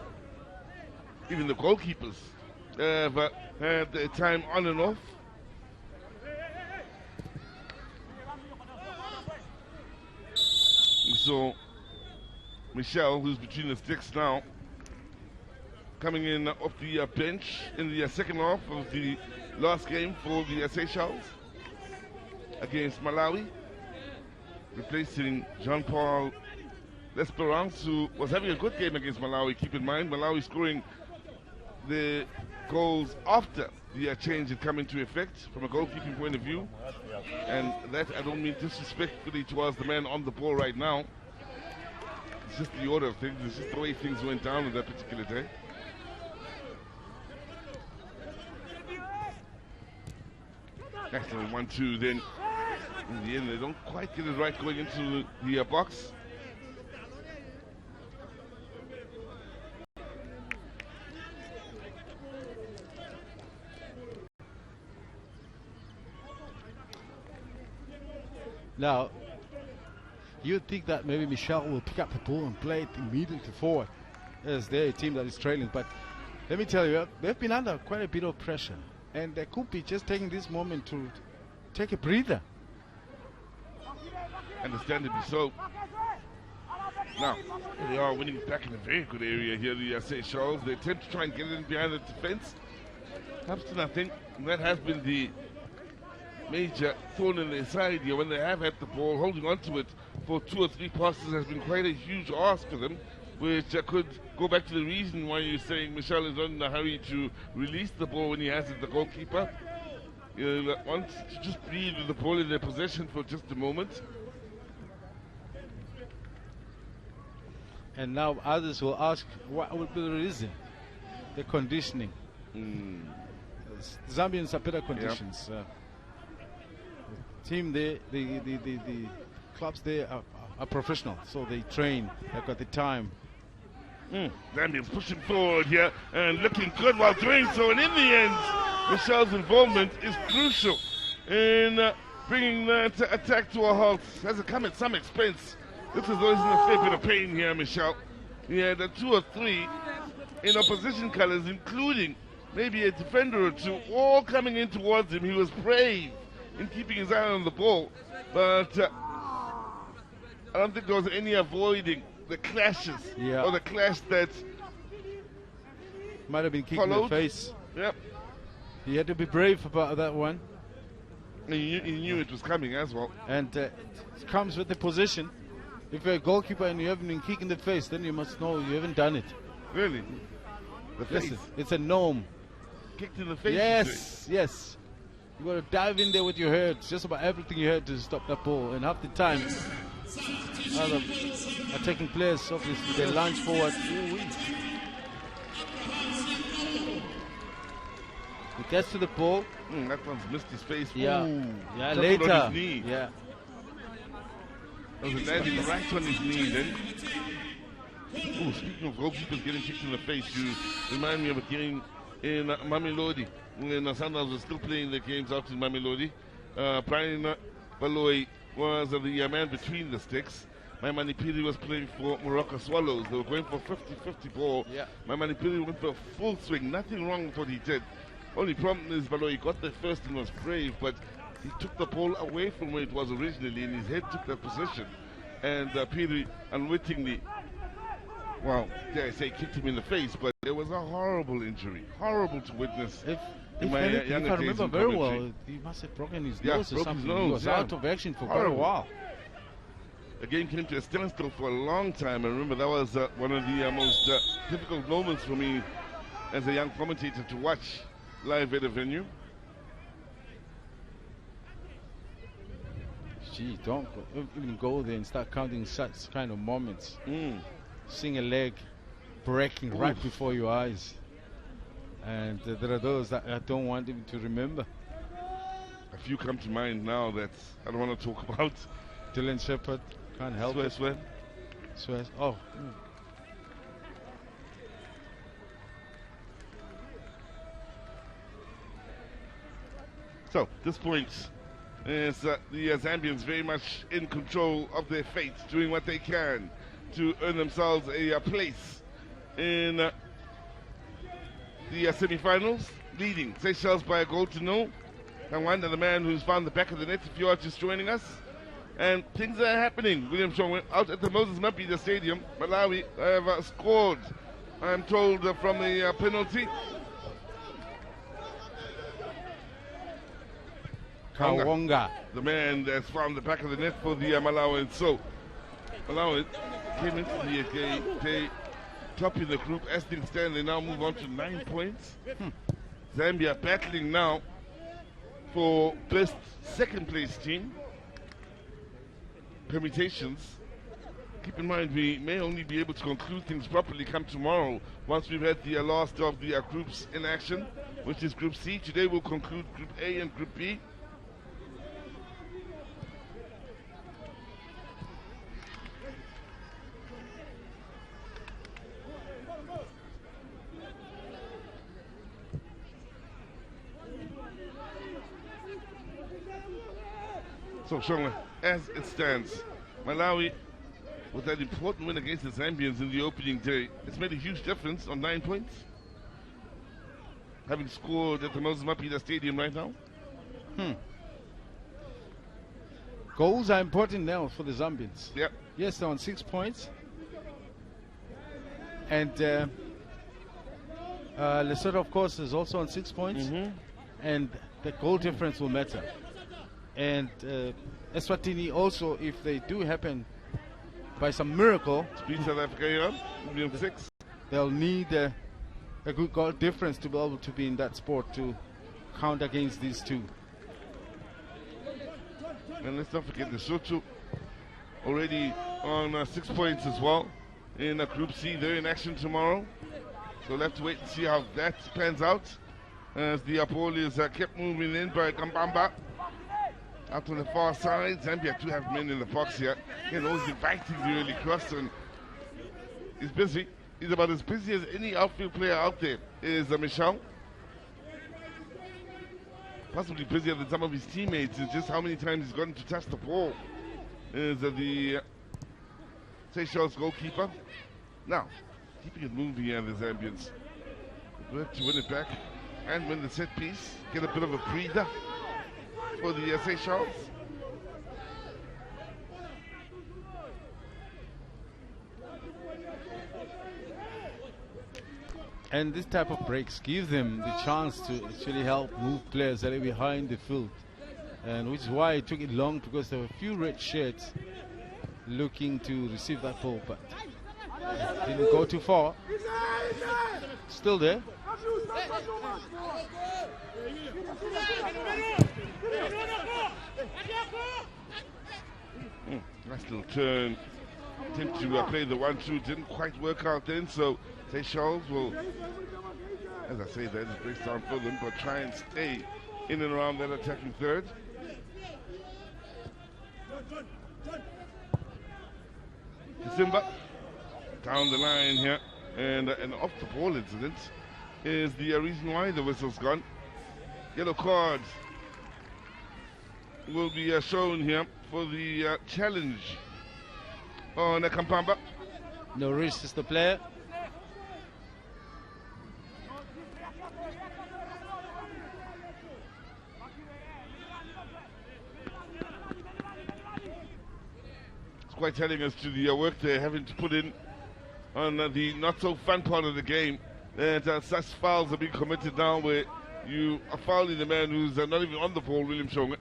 Even the goalkeepers have had their time on and off. So Michelle, who's between the sticks now, coming in off the bench in the second half of the last game for the Seychelles against Malawi, replacing Jean-Paul L'Esperance, who was having a good game against Malawi. Keep in mind, Malawi scoring the goals after the change had come into effect from a goalkeeping point of view. And that, I don't mean disrespectfully towards the man on the ball right now. It's just the order of things. It's just the way things went down on that particular day. Excellent 1-2 then. In the end, they don't quite get it right going into the box. Now, you'd think that maybe Michelle will pick up the ball and play it immediately forward, as they're a team that is trailing. But let me tell you, they've been under quite a bit of pressure, and they could be just taking this moment to take a breather. Understandably so. Now, they are winning back in a very good area here, the Seychelles. They attempt to try and get it in behind the defense. Comes to nothing. And that has been the major thorn in their side here. When they have had the ball, holding on to it for 2 or 3 passes has been quite a huge ask for them, which could go back to the reason why you're saying Michelle is not in a hurry to release the ball when he has it, the goalkeeper. You want to just breathe with the ball in their possession for just a moment. And now others will ask, what would be the reason? The conditioning. Zambians are better conditions. Team there, the clubs there are professional, so they train. They've got the time. Zambians pushing forward here and looking good while doing so. And in the end, Michelle's involvement is crucial in bringing that attack to a halt. Has it come at some expense? This is always in a fair bit of pain here, Michelle. He had 2 or 3 in opposition colors, including maybe a defender or 2, all coming in towards him. He was brave in keeping his eye on the ball, but I don't think there was any avoiding the clashes or the clash that might have been kicked in the face. Yep. He had to be brave about that one. He knew it was coming as well. And it comes with the position. If you're a goalkeeper and you haven't been kicked in the face, then you must know you haven't done it. Really? The face? Listen, it's a gnome. Kicked in the face? Yes, yes. You got to dive in there with your head, just about everything you had to stop that ball. And half the time, other attacking players, obviously, they lunge forward. He gets to the ball. That one's missed his face. Yeah, Ooh, yeah, later. On his knee. Yeah. That was landing right on his knee then. Oh, speaking of goalkeepers getting kicked in the face, you remind me of a game in Mamelodi. When Sundowns was still playing the games out in Mamelodi. Brian Baloyi was the man between the sticks. Maimane Piri was playing for Morocco Swallows. They were going for 50-50 ball. Yeah. Maimane Piri went for a full swing. Nothing wrong with what he did. Only problem is Baloyi got there first and was brave, but he took the ball away from where it was originally, and his head took that position. And Piri unwittingly, well, dare I say, kicked him in the face, but it was a horrible injury. Horrible to witness. If I remember very well, he must have broken his nose or something. He was out of action for quite a while. The game came to a standstill for a long time. I remember that was one of the most difficult moments for me as a young commentator to watch live at a venue. Gee, don't even go there and start counting such kind of moments. Seeing a leg breaking right before your eyes. And there are those that I don't want even to remember. A few come to mind now that I don't want to talk about. Dylan Shepherd, can't help it. Swear. Oh. So, this point is the Zambians very much in control of their fate, doing what they can to earn themselves a place in the semi-finals, leading Seychelles by a goal to 0. Kangwanda, the man who's found the back of the net, if you are just joining us, And things are happening. William Shaw out at the Moses Mabhida Stadium. Malawi have scored, I'm told, from the penalty. Kawonga. The man that's found the back of the net for the Malawians. So, Malawi came into the game, they top in the group. As things stand, they now move on to 9 points. Zambia battling now for best second place team. Permutations. Keep in mind, we may only be able to conclude things properly come tomorrow once we've had the last of the groups in action, which is Group C. Today we'll conclude Group A and Group B. So, Shonga, as it stands, Malawi, with that important win against the Zambians in the opening day, it's made a huge difference on 9 points. Having scored at the Moses Mabhida Stadium right now. Goals are important now for the Zambians. Yep. Yes, they're on 6 points. And Lesotho, of course, is also on 6 points. And the goal difference will matter. And Eswatini also, if they do happen by some miracle, Speed South Africa here, William 6. they'll need a good goal difference to be able to be in that sport to count against these two. And let's not forget Lesotho already on 6 points as well in Group C. They're in action tomorrow. So we'll have to wait and see how that pans out as the Police kept moving in by Kambamba. Out on the far side, Zambia do have men in the box here. Again, always inviting the early cross, and he's busy. He's about as busy as any outfield player out there is Michel. Possibly busier than some of his teammates. It's just how many times he's gotten to touch the ball. Is the Seychelles goalkeeper. Now, keeping it moving here, the Zambians. Work to win it back and win the set piece. Get a bit of a breather for the Seychelles. And this type of breaks give them the chance to actually help move players that are behind the field. And which is why it took it long, because there were a few red shirts looking to receive that ball, but didn't go too far. Still there. Nice little turn. Attempt to play the 1-2 didn't quite work out then, so Seychelles will, as I say, that is breaks down for them, but try and stay in and around that attacking third. Simba down the line here, and an off the ball incident is the reason why the whistle's gone. Yellow card will be shown here for the challenge on Kampamba. No risk is the player. It's quite telling us to the work they're having to put in on the not so fun part of the game. And such fouls are being committed now where you are fouling the man who's not even on the ball, William Shonga.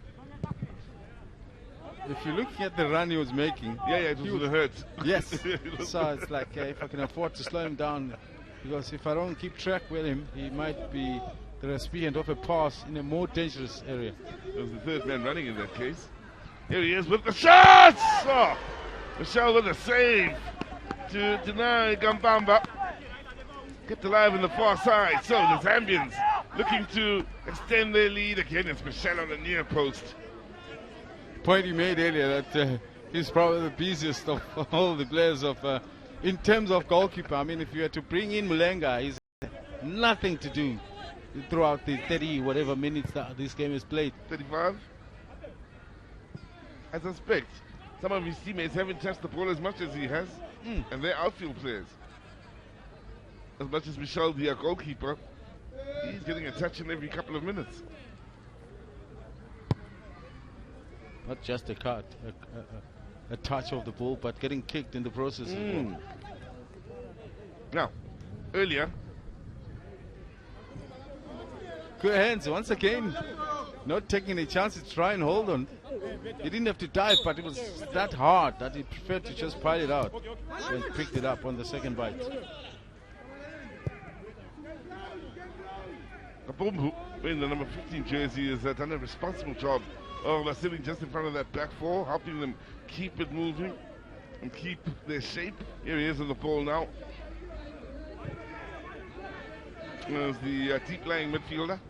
If you're looking at the run he was making, Yeah, it was gonna hurt. yes. So it's like if I can afford to slow him down, because if I don't keep track with him, he might be the recipient of a pass in a more dangerous area. It was the third man running in that case. Here he is with the shots! Oh, Michel with a save to deny Gambamba. Kept alive in the far side. So the Zambians looking to extend their lead again. It's Michel on the near post. Point you made earlier that he's probably the busiest of all the players of in terms of goalkeeper. I mean, if you had to bring in Mulenga, he's nothing to do throughout the 30 whatever minutes that this game is played. 35. I suspect some of his teammates haven't touched the ball as much as he has, and they're outfield players. As much as Michel, the goalkeeper, he's getting a touch in every couple of minutes. not just a cut, a touch of the ball, but getting kicked in the process as well. Now, earlier, Good hands once again, not taking any chances to try and hold on. He didn't have to dive, but it was that hard that he preferred to just pile it out and picked it up on the second bite. Kabumbu, in the number 15 jersey, has done a responsible job of sitting just in front of that back four, helping them keep it moving and keep their shape. Here he is on the ball now. There's the deep-lying midfielder.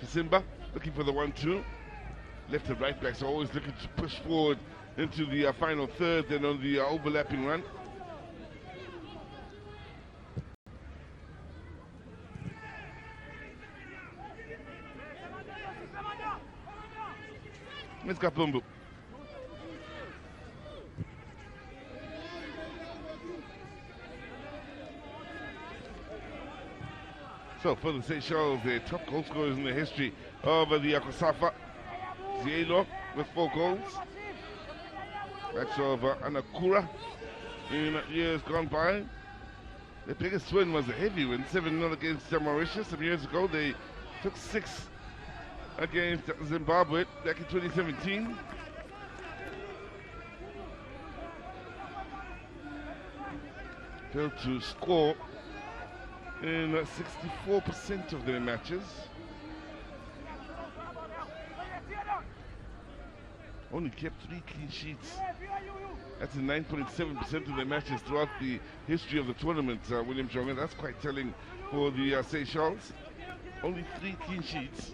Simba looking for the 1-2. Left and right backs are always looking to push forward into the final third and on the overlapping run. It's Kapumbu. So for the Seychelles, the top goal scorers in the history of the COSAFA. Zielo with 4 goals. That's of Anakura in years gone by. The biggest win was a heavy win, 7-0 against Mauritius. Some years ago, they took 6 against Zimbabwe back in 2017. Failed to score in 64% of their matches. Only kept 3 clean sheets. That's in 9.7% of their matches throughout the history of the tournament, William Jonga. That's quite telling for the Seychelles. Only 3 clean sheets.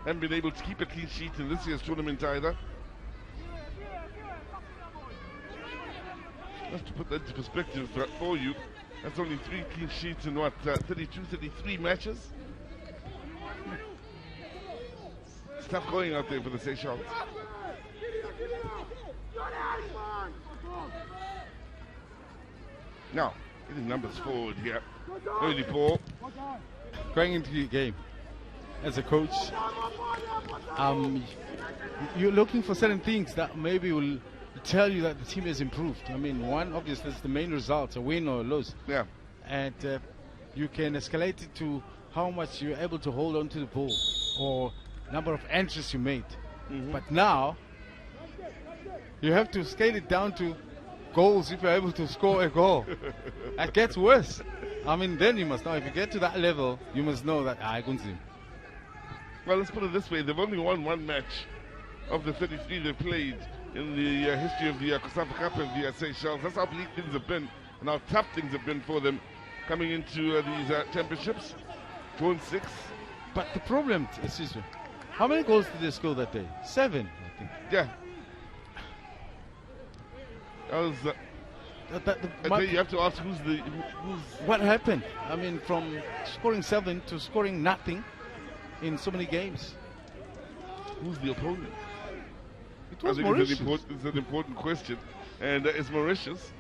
Haven't been able to keep a clean sheet in this year's tournament either. Just to put that into perspective for you, that's only 3 clean sheets in what, 32, 33 matches? It's tough going out there for the Seychelles. Now, getting numbers forward here. Early ball. Going into the game, as a coach, you're looking for certain things that maybe will tell you that the team has improved. I mean, one, obviously, is the main results, a win or a loss. Yeah. And you can escalate it to how much you're able to hold on to the ball or number of entries you made. But now, you have to scale it down to goals if you're able to score a goal. It gets worse. I mean, then you must know, if you get to that level, you must know that I couldn't see. Well, let's put it this way. They've only won 1 match of the 33 they played in the history of the COSAFA Cup and the Seychelles. That's how bleak things have been and how tough things have been for them coming into these championships. 2-6. But the problem, excuse me, how many goals did they score that day? 7, I think. Yeah. That was. You have to ask who's. What happened? I mean, from scoring 7 to scoring nothing in so many games. Who's the opponent? It was I think Mauritius. it's an important question, and it's Mauritius.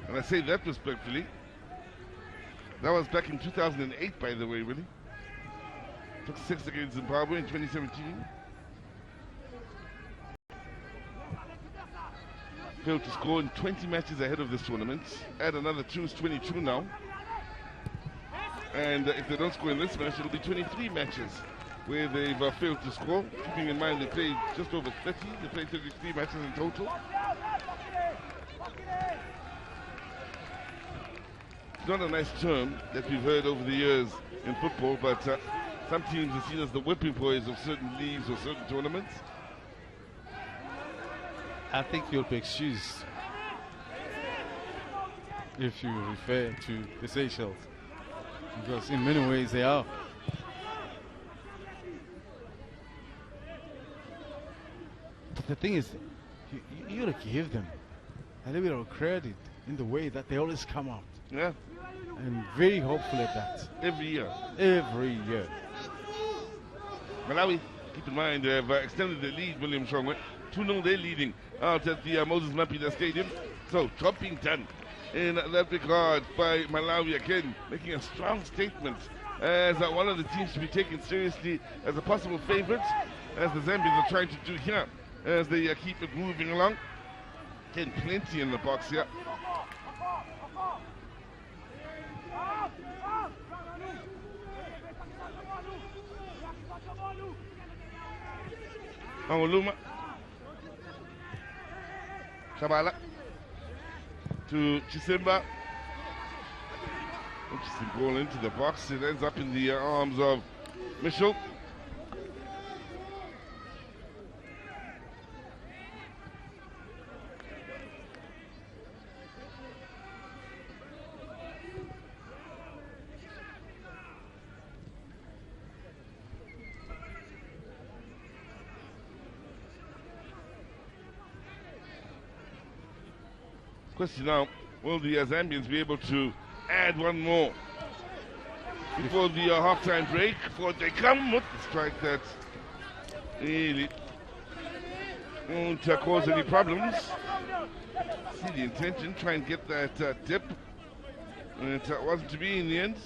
And I say that respectfully. That was back in 2008, by the way, really. Took 6 against Zimbabwe in 2017. Failed to score in 20 matches ahead of this tournament. Add another 2, it's 22 now. And if they don't score in this match, it'll be 23 matches where they've failed to score. Keeping in mind they played just over 30. They played 33 matches in total. It's not a nice term that we've heard over the years in football, but some teams are seen as the whipping boys of certain leagues or certain tournaments. I think you'll be excused if you refer to the Seychelles, because in many ways they are. But the thing is, you gotta give them a little bit of credit in the way that they always come out. Yeah. I'm very hopeful at that. Every year. Every year. Malawi, keep in mind, they've extended the lead, William Shongwe. 2-0 they're leading out at the Moses Mapida Stadium. So, job being done in that regard by Malawi again, making a strong statement as one of the teams to be taken seriously as a possible favourite, as the Zambians are trying to do here, as they keep it moving along. Getting plenty in the box here. Awoluma. Shabala. To Chisimba. Interesting ball into the box. It ends up in the arms of Mitchell. Question now, will the Zambians be able to add one more before the half-time break? Before they come with the strike that really won't cause any problems. See the intention, try and get that tip, and it wasn't to be in the end.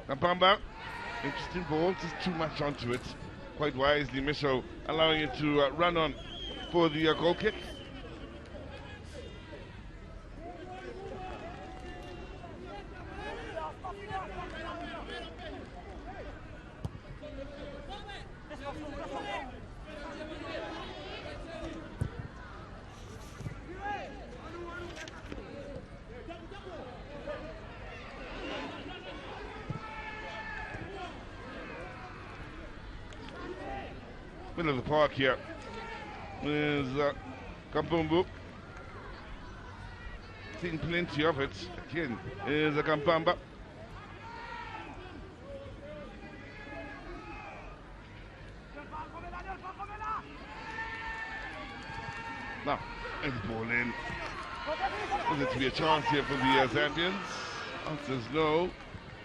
Kampamba, interesting ball, just too much onto it. Quite wisely, Michel allowing it to run on for the goal kick. Middle of the park here is Kampumbu. Seen plenty of it. Again is Kampamba. Now, and the ball in. Is it to be a chance here for the Zambians? Answers no.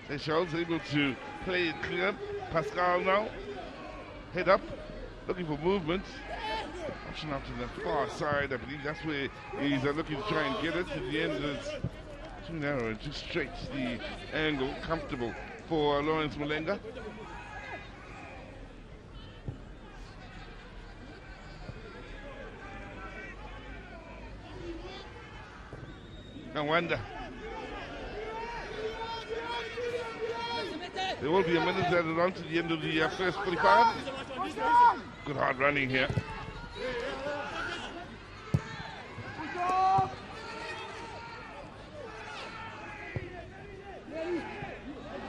Seychelles able to play it clear. Pascal now. Head up. Looking for movement. Option out to the far side. I believe that's where he's looking to try and get it. In the end, it's too narrow and too straight. The angle comfortable for Lawrence Mulenga. No wonder. There will be a minute added on to the end of the first 45. Good hard running here.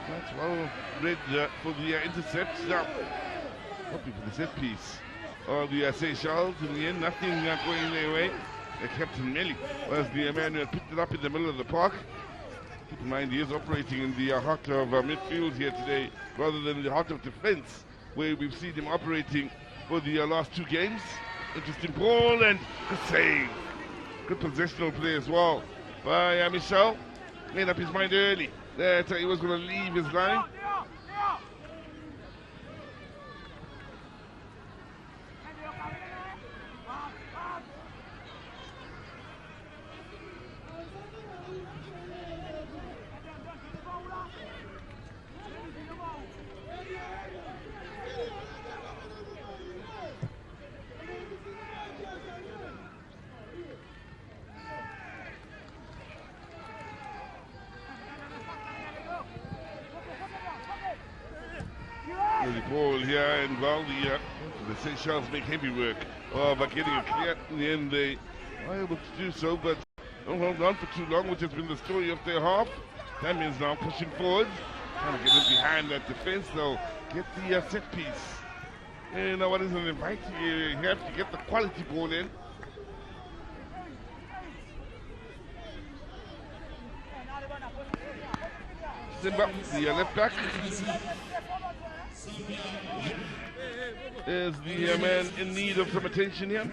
That's well read for the intercept. Now, hoping for the set piece. Or the Seychelles in the end, nothing going their way. Captain Melly was the man who picked it up in the middle of the park. Keep in mind, he is operating in the heart of midfield here today, rather than the heart of defense, where we've seen him operating for the last two games. Interesting ball and good save. Good positional play as well by Michel. Made up his mind early that he was going to leave his line. Ball here, and well, the Seychelles make heavy work of getting it clear. In the end, they are able to do so, but don't hold on for too long, which has been the story of their half. Zambians now pushing forward, trying to get in behind that defense. They'll get the set piece. And what is an invite? You have to get the quality ball in. Simba, the left back. is the man in need of some attention here.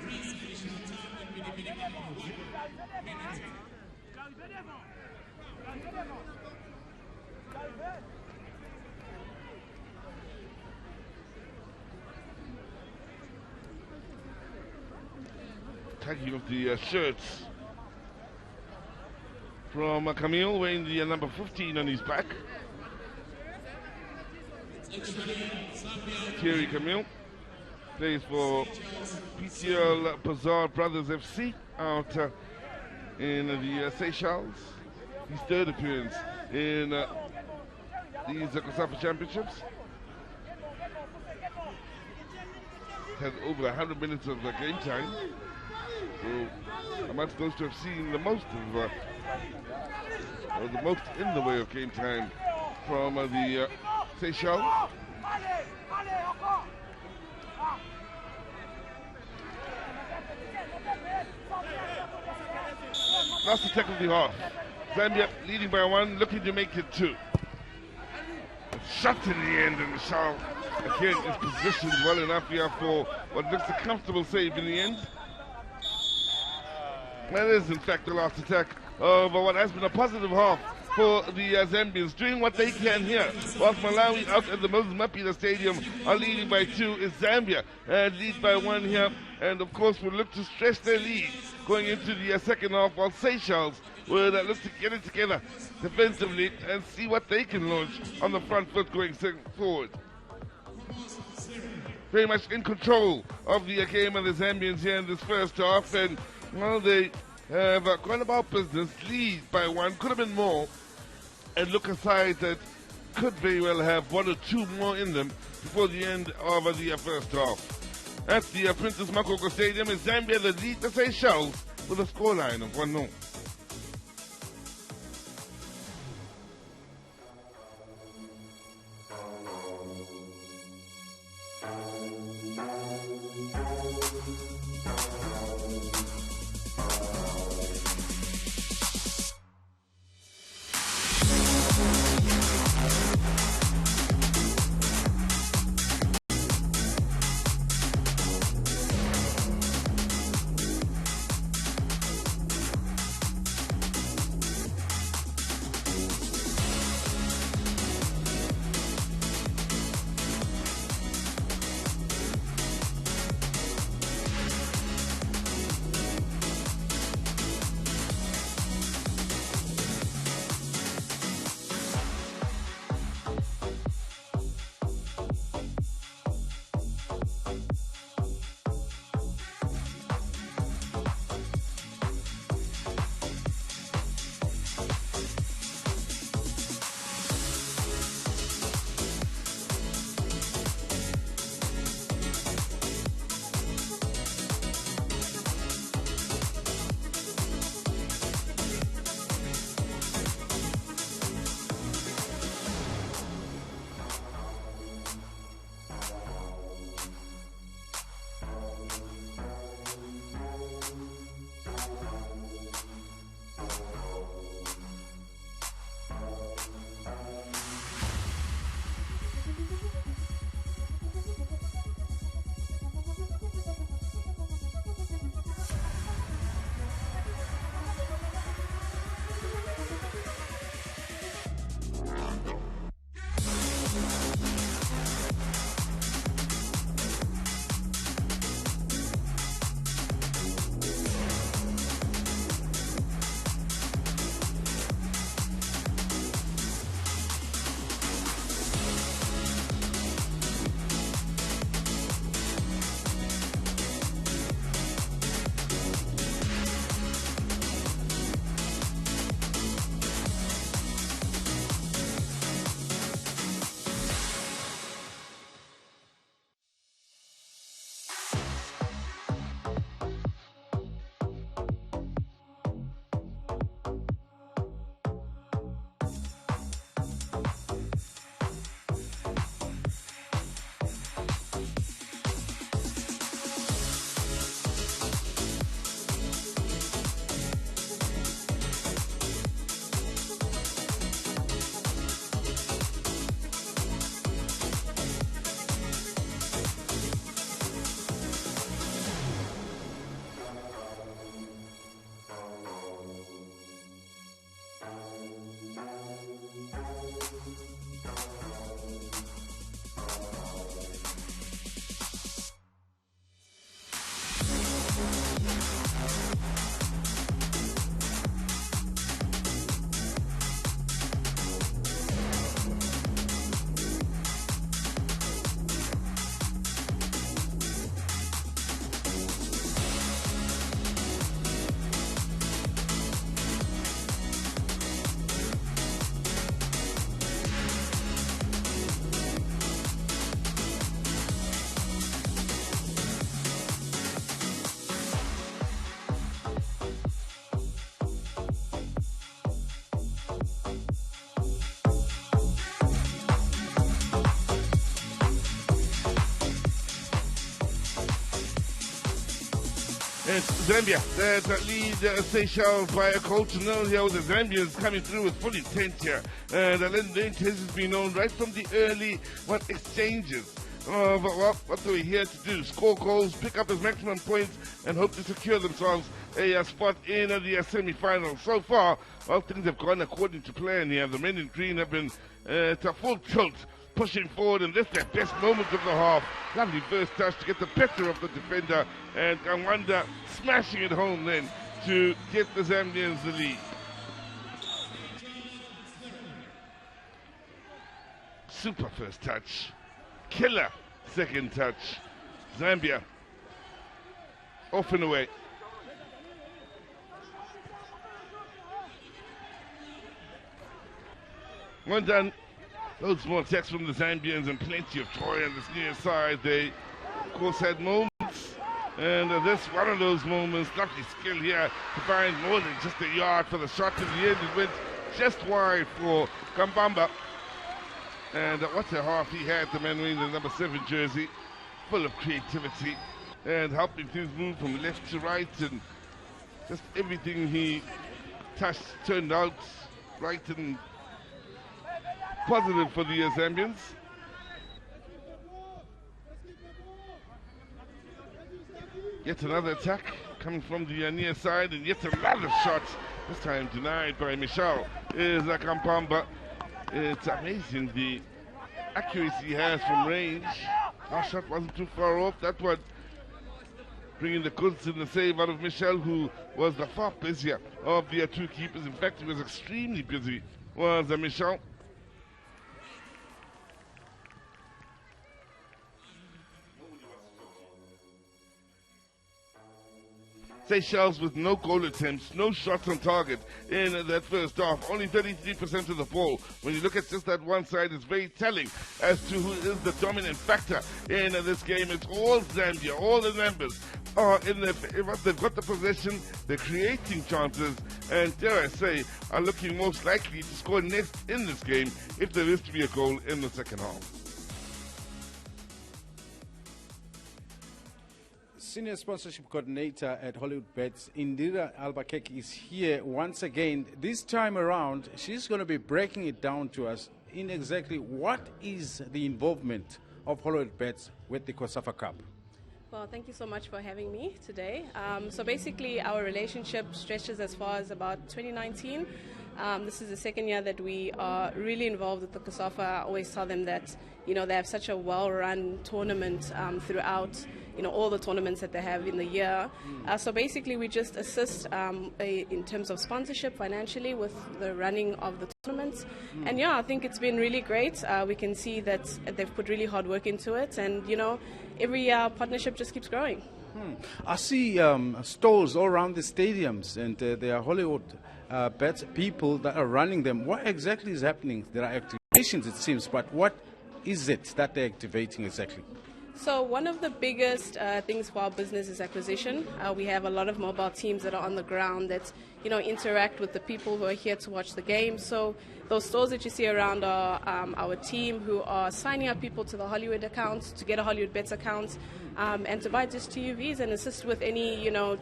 Tagging of the shirts from Camille, wearing the number 15 on his back. Thierry Camille plays for PTL Pazard Brothers FC out in the Seychelles. His third appearance in these COSAFA Championships. Had over 100 minutes of game time. So amongst those to have seen the most of, or the most in the way of game time from the Seychelles. Last attack of the half. Zambia leading by 1, looking to make it 2. A shot in the end, and Shaw again is positioned well enough here for what looks a comfortable save in the end. That is, in fact, the last attack of what has been a positive half for the Zambians, doing what they can here. Whilst Malawi out at the Moses Mapida Stadium are leading by 2, is Zambia lead by 1 here. And of course, will look to stretch their lead going into the second half, while Seychelles will look to get it together defensively and see what they can launch on the front foot going forward. Very much in control of the game of the Zambians here in this first half, and well, they have gone about business, lead by 1, could have been more, and look aside that could very well have 1 or 2 more in them before the end of the first half. At the Princess Makoko Stadium in Zambia, the lead the Seychelles with a scoreline of 1-0. It's Zambia that lead Seychelles by a goal to nil here with the Zambians coming through with full intent here. The intent has been known right from the early exchanges. But what are we here to do? Score goals, pick up as maximum points, and hope to secure themselves a spot in the semi-final. So far, well, things have gone according to plan here. The men in green have been to full tilt, pushing forward, and this is their best moment of the half. Lovely first touch to get the better of the defender, and Kangwanda smashing it home then to get the Zambians the lead. Super first touch. Killer second touch. Zambia off and away. One done. Loads more attacks from the Zambians and plenty of joy on this near side. They, of course, had moments. And this one of those moments, lovely skill here to find more than just a yard for the shot. In the end, it went just wide for Kambamba. And what a half he had, the man wearing the number 7 jersey, full of creativity and helping things move from left to right, and just everything he touched turned out right and positive for the Zambians. Yet another attack coming from the near side, and yet another shot, this time denied by Michel, is Kampamba. It's amazing the accuracy he has from range. Our shot wasn't too far off. That one bringing the goods in the save out of Michel, who was the far busier of the two keepers. In fact, he was extremely busy, was Michel. Seychelles with no goal attempts, no shots on target in that first half. Only 33% of the ball. When you look at just that one side, it's very telling as to who is the dominant factor in this game. It's all Zambia. All the members are in they've got the possession, they're creating chances, and dare I say, are looking most likely to score next in this game if there is to be a goal in the second half. Senior Sponsorship Coordinator at Hollywood Bets, Indira Albuquerque, is here once again. This time around, she's going to be breaking it down to us in exactly what is the involvement of Hollywood Bets with the COSAFA Cup. Well, thank you so much for having me today. So basically, our relationship stretches as far as about 2019. This is the second year that we are really involved with the COSAFA. I always tell them that, you know, they have such a well-run tournament throughout, you know, all the tournaments that they have in the year. So basically, we just assist in terms of sponsorship financially with the running of the tournaments. And yeah, I think it's been really great. We can see that they've put really hard work into it, and you know, every year our partnership just keeps growing. I see stalls all around the stadiums, and there are Hollywood Bets people that are running them. What exactly is happening? There are activations, it seems, but what is it that they're activating exactly? So one of the biggest things for our business is acquisition. We have a lot of mobile teams that are on the ground that, you know, interact with the people who are here to watch the game. So those stores that you see around are our team who are signing up people to the Hollywood accounts, to get a Hollywood Bets account, and to buy just TUVs and assist with any, you know,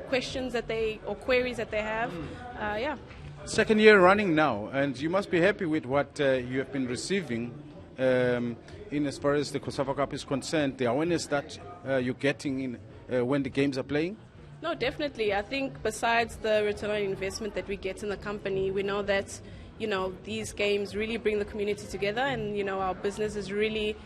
questions that or queries that they have. Yeah. Second year running now, and you must be happy with what you have been receiving. In as far as the COSAFA Cup is concerned, the awareness that you're getting in when the games are playing? No, definitely. I think besides the return on investment that we get in the company, we know that, you know, these games really bring the community together, and, you know, our business is really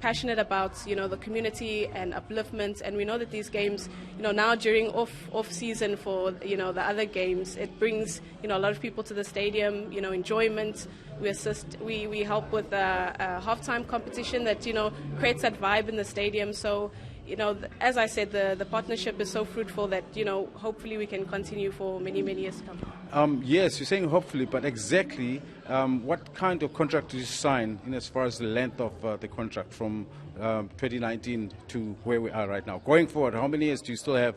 passionate about, you know, the community and upliftment. And we know that these games, you know, now during off season for, you know, the other games, it brings, you know, a lot of people to the stadium, you know, enjoyment. We assist, we help with a halftime competition that, you know, creates that vibe in the stadium. So, you know, as I said, the partnership is so fruitful that, you know, hopefully we can continue for many, many years to come. Yes, you're saying hopefully, but exactly what kind of contract did you sign in as far as the length of the contract from 2019 to where we are right now? Going forward, how many years do you still have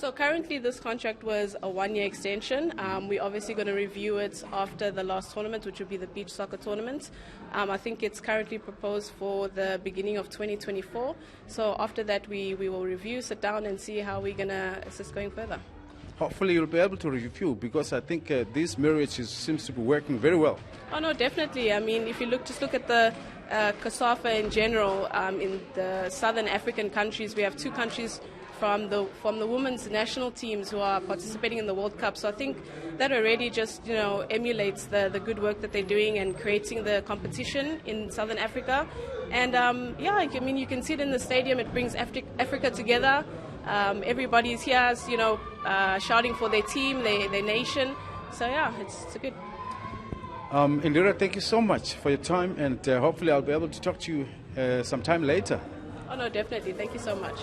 So currently this contract was a 1-year extension. We're obviously going to review it after the last tournament, which will be the beach soccer tournament. I think it's currently proposed for the beginning of 2024. So after that we will review, sit down and see how we're going to assist going further. Hopefully you'll be able to review, because I think this marriage seems to be working very well. Oh no, definitely. I mean, if you look at the COSAFA in general, in the southern African countries, we have 2 countries from the women's national teams who are participating in the World Cup. So I think that already just emulates the good work that they're doing and creating the competition in Southern Africa. And I mean, you can see it in the stadium. It brings Africa together. Everybody's here, shouting for their team, their nation. So yeah, it's good. Indira, thank you so much for your time, and hopefully I'll be able to talk to you sometime later. Oh no, definitely. Thank you so much.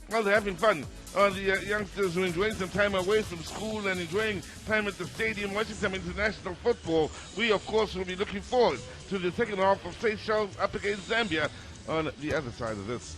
Well, they're having fun. The youngsters who are enjoying some time away from school and enjoying time at the stadium, watching some international football. We, of course, will be looking forward to the second half of Seychelles up against Zambia on the other side of this.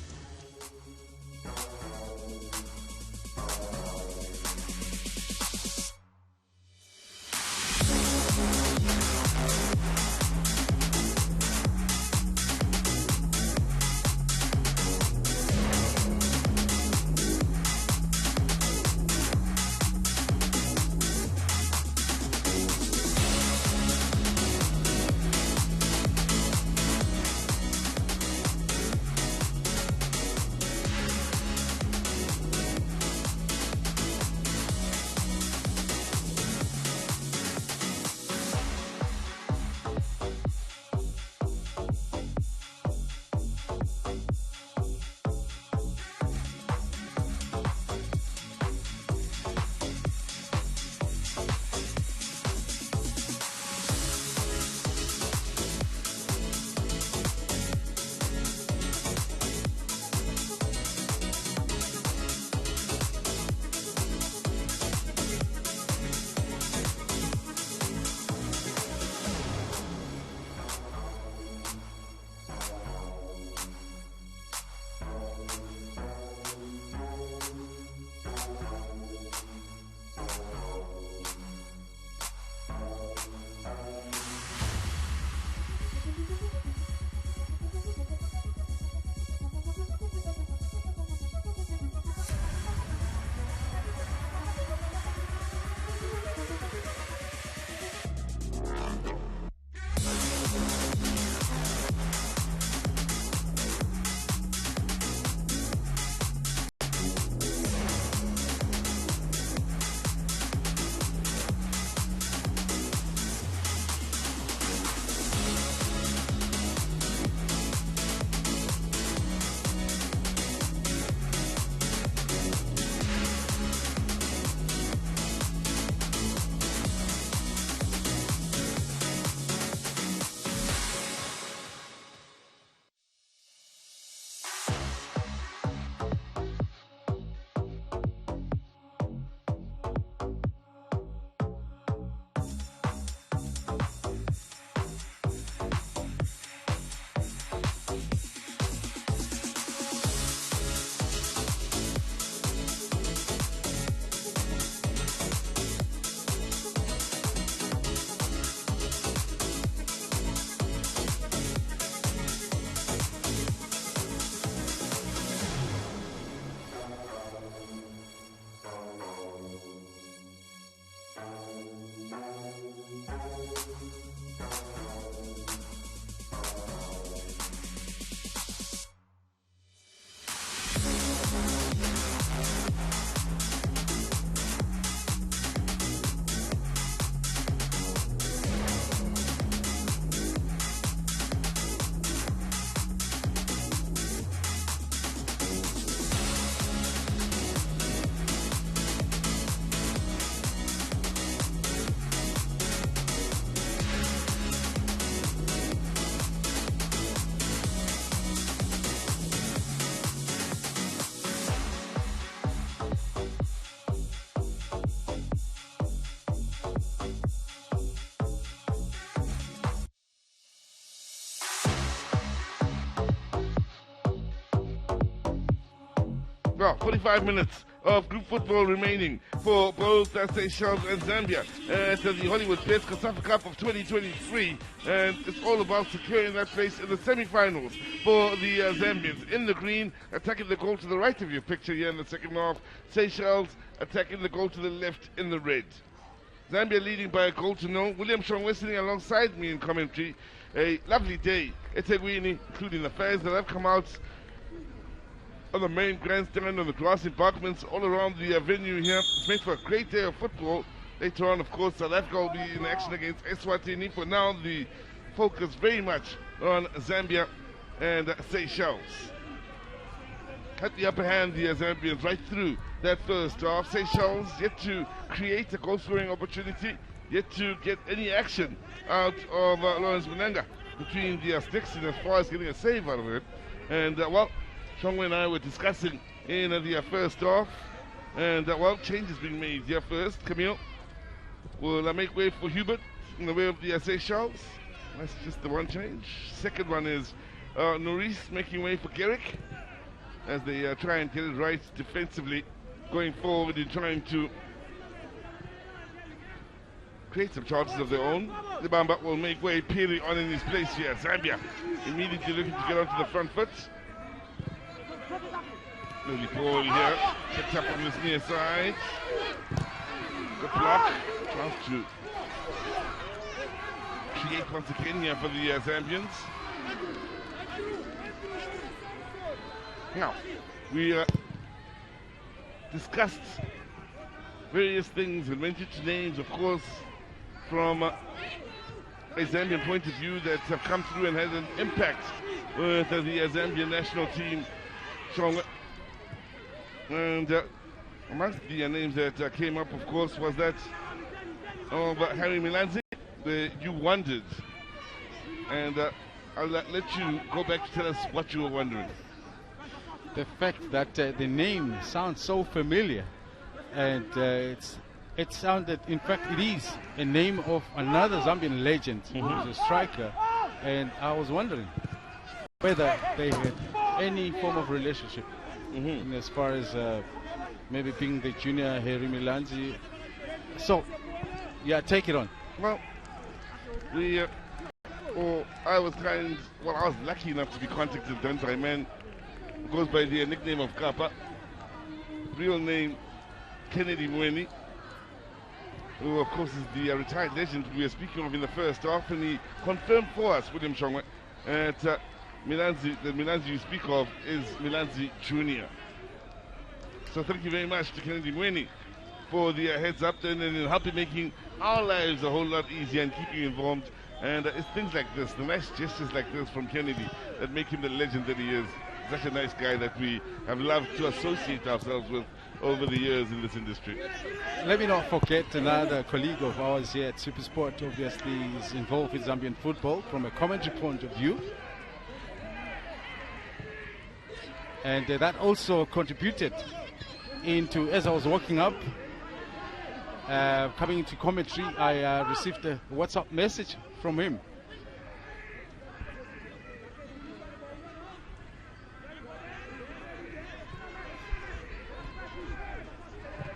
Well, 45 minutes of group football remaining for both Seychelles and Zambia at the Hollywood-based COSAFA Cup of 2023, and it's all about securing that place in the semi-finals for the Zambians. In the green, attacking the goal to the right of your picture here in the second half. Seychelles attacking the goal to the left in the red. Zambia leading by a goal to nil. William Shongwe sitting alongside me in commentary. A lovely day at Etegwini, including the fans that have come out on the main grandstand, on the grass embankments all around the venue here. It's made for a great day of football. Later on, of course, South Africa will be in action against Eswatini. For now, the focus very much on Zambia and Seychelles. Had the upper hand, the Zambians, right through that first half. Seychelles yet to create a goal-scoring opportunity, yet to get any action out of Lawrence Munanga between the sticks, and as far as getting a save out of it. And, well, Shongwe and I were discussing in the first half, and well, changes being made here first. Camille will make way for Hubert in the way of the Seychelles. That's just the one change. Second one is Norris making way for Garrick as they try and get it right defensively going forward in trying to create some chances of their own. The Bamba will make way, Piri on in his place here. Zambia immediately looking to get onto the front foot. Early ball here, picked up on this near side. Good block, tries to create once again here for the Zambians. Now, we discussed various things and mentioned names, of course, from a Zambian point of view that have come through and had an impact with the Zambian national team. And amongst the names that came up, of course, was that of Harry Milanzi, the You Wondered. And I'll let you go back to tell us what you were wondering. The fact that the name sounds so familiar, and it sounded, in fact, it is a name of another Zambian legend who's a striker, and I was wondering whether they had any form of relationship. In as far as maybe being the junior Harry Milanzi. So, yeah, take it on. Well, I was lucky enough to be contacted then by a man who goes by the nickname of Kappa, real name Kennedy Mweni, who of course is the retired legend we were speaking of in the first half, and he confirmed for us, William Shongwe, at Milanzi, the Milanzi you speak of is Milanzi Jr. So thank you very much to Kennedy Mweni for the heads up and in helping making our lives a whole lot easier and keeping you informed. And it's things like this, the nice gestures like this from Kennedy that make him the legend that he is. Such a nice guy that we have loved to associate ourselves with over the years in this industry. Let me not forget another colleague of ours here at Supersport, obviously is involved with Zambian football from a commentary point of view. And that also contributed into, as I was walking up, coming into commentary, I received a WhatsApp message from him.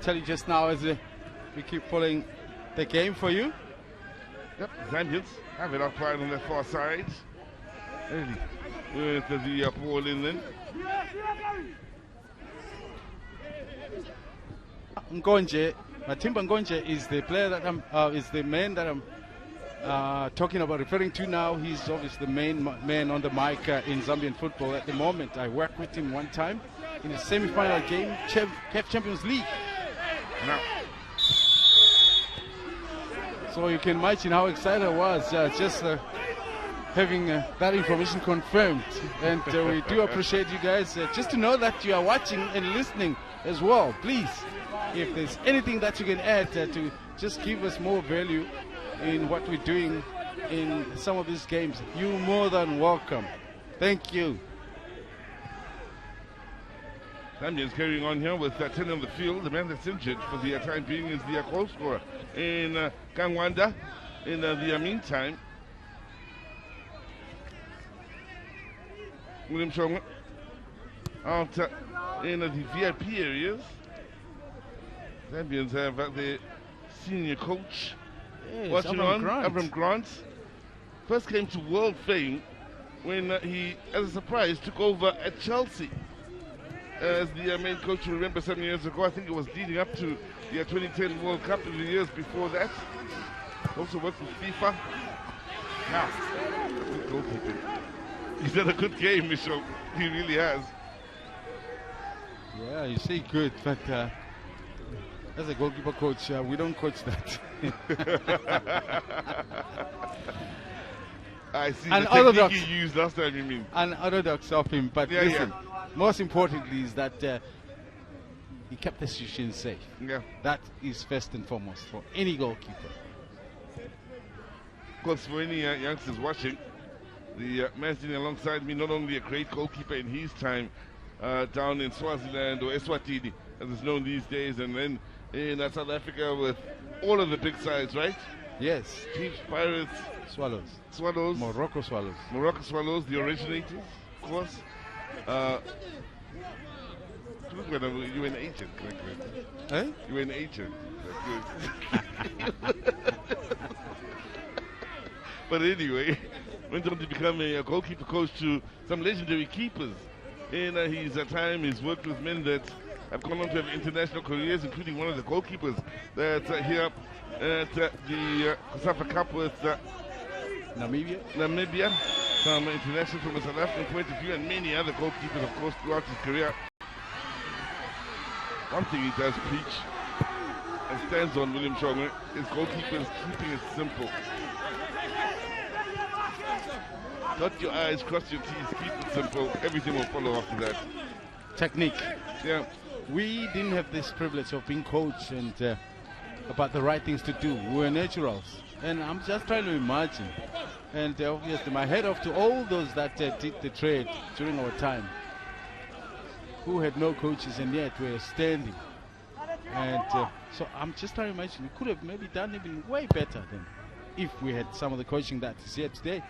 Tell you just now as we keep following the game for you. Yep, Zambians have it upright on their far side. Early with the ball in then. Nkonje, Matimba Nkonje is the player that is the man that I'm talking about, referring to now. He's obviously the main man on the mic in Zambian football at the moment. I worked with him one time in a semi-final game, CAF Champions League. Now. So you can imagine how excited I was just having that information confirmed. And we do appreciate you guys just to know that you are watching and listening as well. Please, if there's anything that you can add to just give us more value in what we're doing in some of these games, you're more than welcome. Thank you. Zambians carrying on here with 10 on the field. The man that's injured for the time being is the goal scorer in Kangwanda. In the meantime, William Shongwe out in the VIP areas. Zambians have their senior coach watching on, Avram Grant. First came to world fame when he, as a surprise, took over at Chelsea as the main coach. You remember 7 years ago, I think it was leading up to the 2010 World Cup in the years before that. Also worked with FIFA. Now, good goalkeeping. He's had a good game, Michel. He really has. Yeah, you say good, but as a goalkeeper coach, we don't coach that. I see And the technique orthodox. you used last time, you mean? Unorthodox of him, but Yeah, listen, most importantly is that he kept the situation safe. Yeah. That is first and foremost for any goalkeeper. Of course, for any youngsters watching, the man sitting alongside me, not only a great goalkeeper in his time down in Swaziland or Eswatini, as it's known these days, and then in South Africa with all of the big sides, right? Yes. Chiefs, Pirates, Swallows. Swallows, Morocco Swallows. Morocco Swallows, the originators, of course. You were an agent, correct? Eh? You were an agent. But anyway, went on to become a goalkeeper coach to some legendary keepers. In his time, he's worked with men that have gone on to have international careers, including one of the goalkeepers that's here at the COSAFA Cup with Namibia, some international from a South African point of view, and many other goalkeepers, of course, throughout his career. One thing he does preach and stands on, William Shongwe, is goalkeepers keeping it simple. Dot your I's, cross your T's, keep it simple. Everything will follow after that. Technique. Yeah. We didn't have this privilege of being coached and about the right things to do. We were naturals. And I'm just trying to imagine. And obviously my head off to all those that did the trade during our time, who had no coaches and yet were standing. And so I'm just trying to imagine, we could have maybe done even way better than if we had some of the coaching that is here today.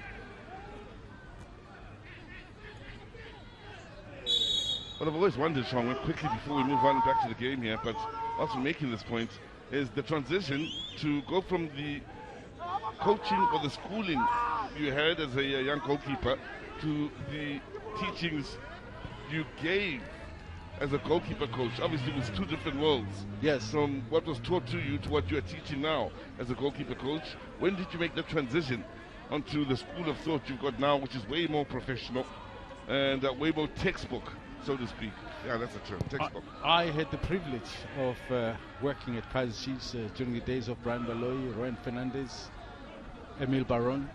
What I've always wondered, Sean, quickly before we move on back to the game here, but also making this point, is the transition to go from the coaching or the schooling you had as a young goalkeeper to the teachings you gave as a goalkeeper coach. Obviously, it was two different worlds. Yes. From what was taught to you to what you are teaching now as a goalkeeper coach. When did you make the transition onto the school of thought you've got now, which is way more professional and way more textbook, so to speak? Yeah, that's a term, textbook. I had the privilege of working at Kaiser Chiefs during the days of Brian Baloyi, Rowan Fernandez, Emil Baron.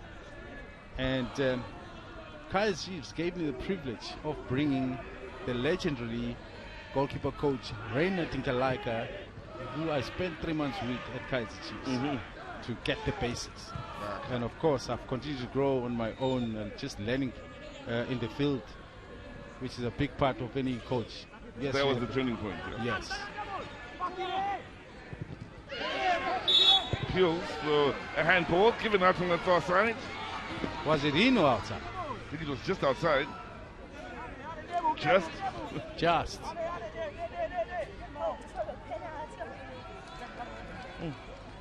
And Kaiser Chiefs gave me the privilege of bringing the legendary goalkeeper coach Reina Tinkalaika, who I spent 3 months with at Kaiser Chiefs to get the basics. And of course, I've continued to grow on my own and just learning in the field, which is a big part of any coach. Yes, that was the turning point. Yeah. Yes. Appeals for a handball given out on the far side. Was it in or outside? I think it was just outside. Just.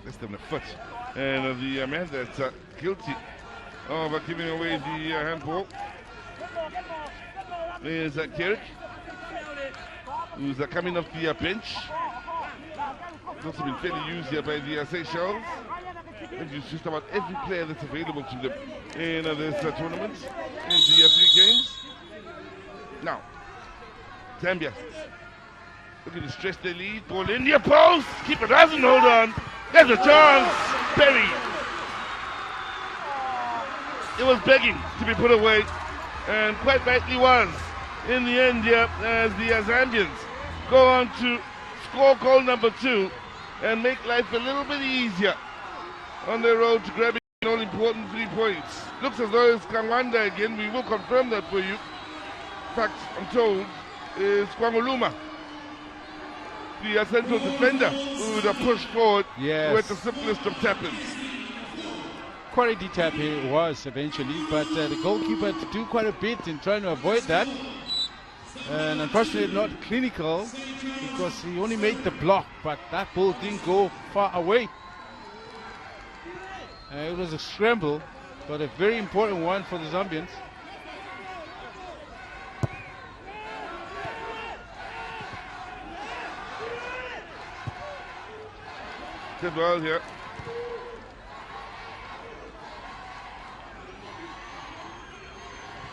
Less than a foot. And the man that's guilty of giving away the handball is Kerk, who's coming off the bench. He's also been fairly used here by the Seychelles. They've used just about every player that's available to them in this tournament, in the 3 games. Now, Zambia looking to stretch their lead. Ball in near post. Keeper doesn't hold on. There's a chance. Perry. It was begging to be put away, and quite rightly was. In the end here, as the Zambians go on to score goal number 2 and make life a little bit easier on their road to grabbing all important 3 points. Looks as though it's Kangwanda again. We will confirm that for you. In fact, I'm told is Kwangoluma, the central defender, who would have pushed forward with the simplest of tap-ins. Quality tap here was eventually, but the goalkeeper had to do quite a bit in trying to avoid that. And unfortunately not clinical because he only made the block, but that ball didn't go far away. It was a scramble, but a very important one for the Zambians. Did well here.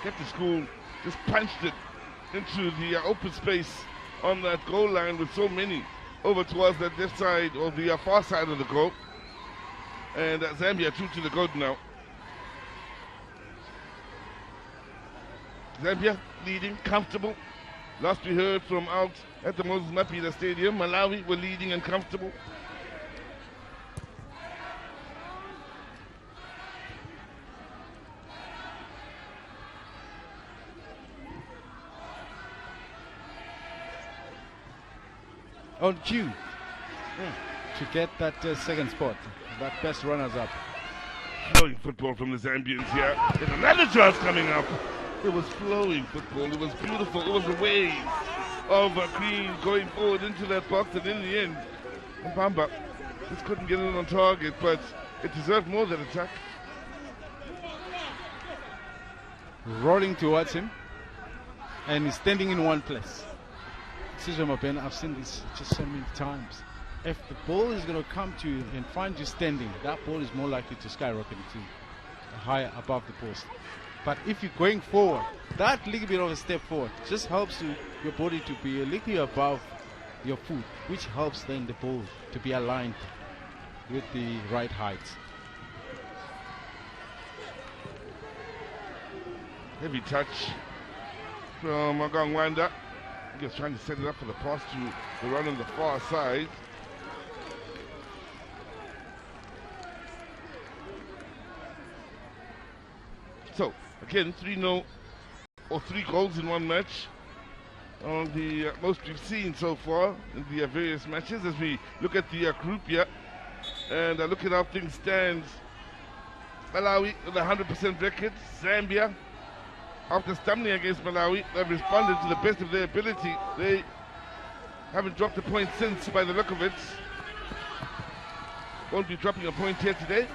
Get the school, just punched it into the open space on that goal line with so many over towards that left side or the far side of the goal. And Zambia true to the goal now. Zambia leading, comfortable. Last we heard from out at the Moses Mapida Stadium, Malawi were leading and comfortable. On cue to get that second spot, that best runners up. Flowing football from the Zambians here. There's another chance coming up. It was flowing football. It was beautiful. It was a wave of Green going forward into that box, and in the end, Mbamba just couldn't get it on target, but it deserved more than attack. Rolling towards him, and he's standing in one place. Sizwe Mabena, I've seen this just so many times. If the ball is going to come to you and find you standing, that ball is more likely to skyrocket to higher above the post. But if you're going forward, that little bit of a step forward just helps your body to be a little above your foot, which helps then the ball to be aligned with the right height. Heavy touch from Magangwanda. Just trying to set it up for the pass to the run on the far side. So, again, 3-0 or 3 goals in one match. On the most we've seen so far in the various matches as we look at the group here and look at how things stand. Malawi with a 100% record. Zambia, after stumbling against Malawi, they've responded to the best of their ability. They haven't dropped a point since, by the look of it. Won't be dropping a point here today.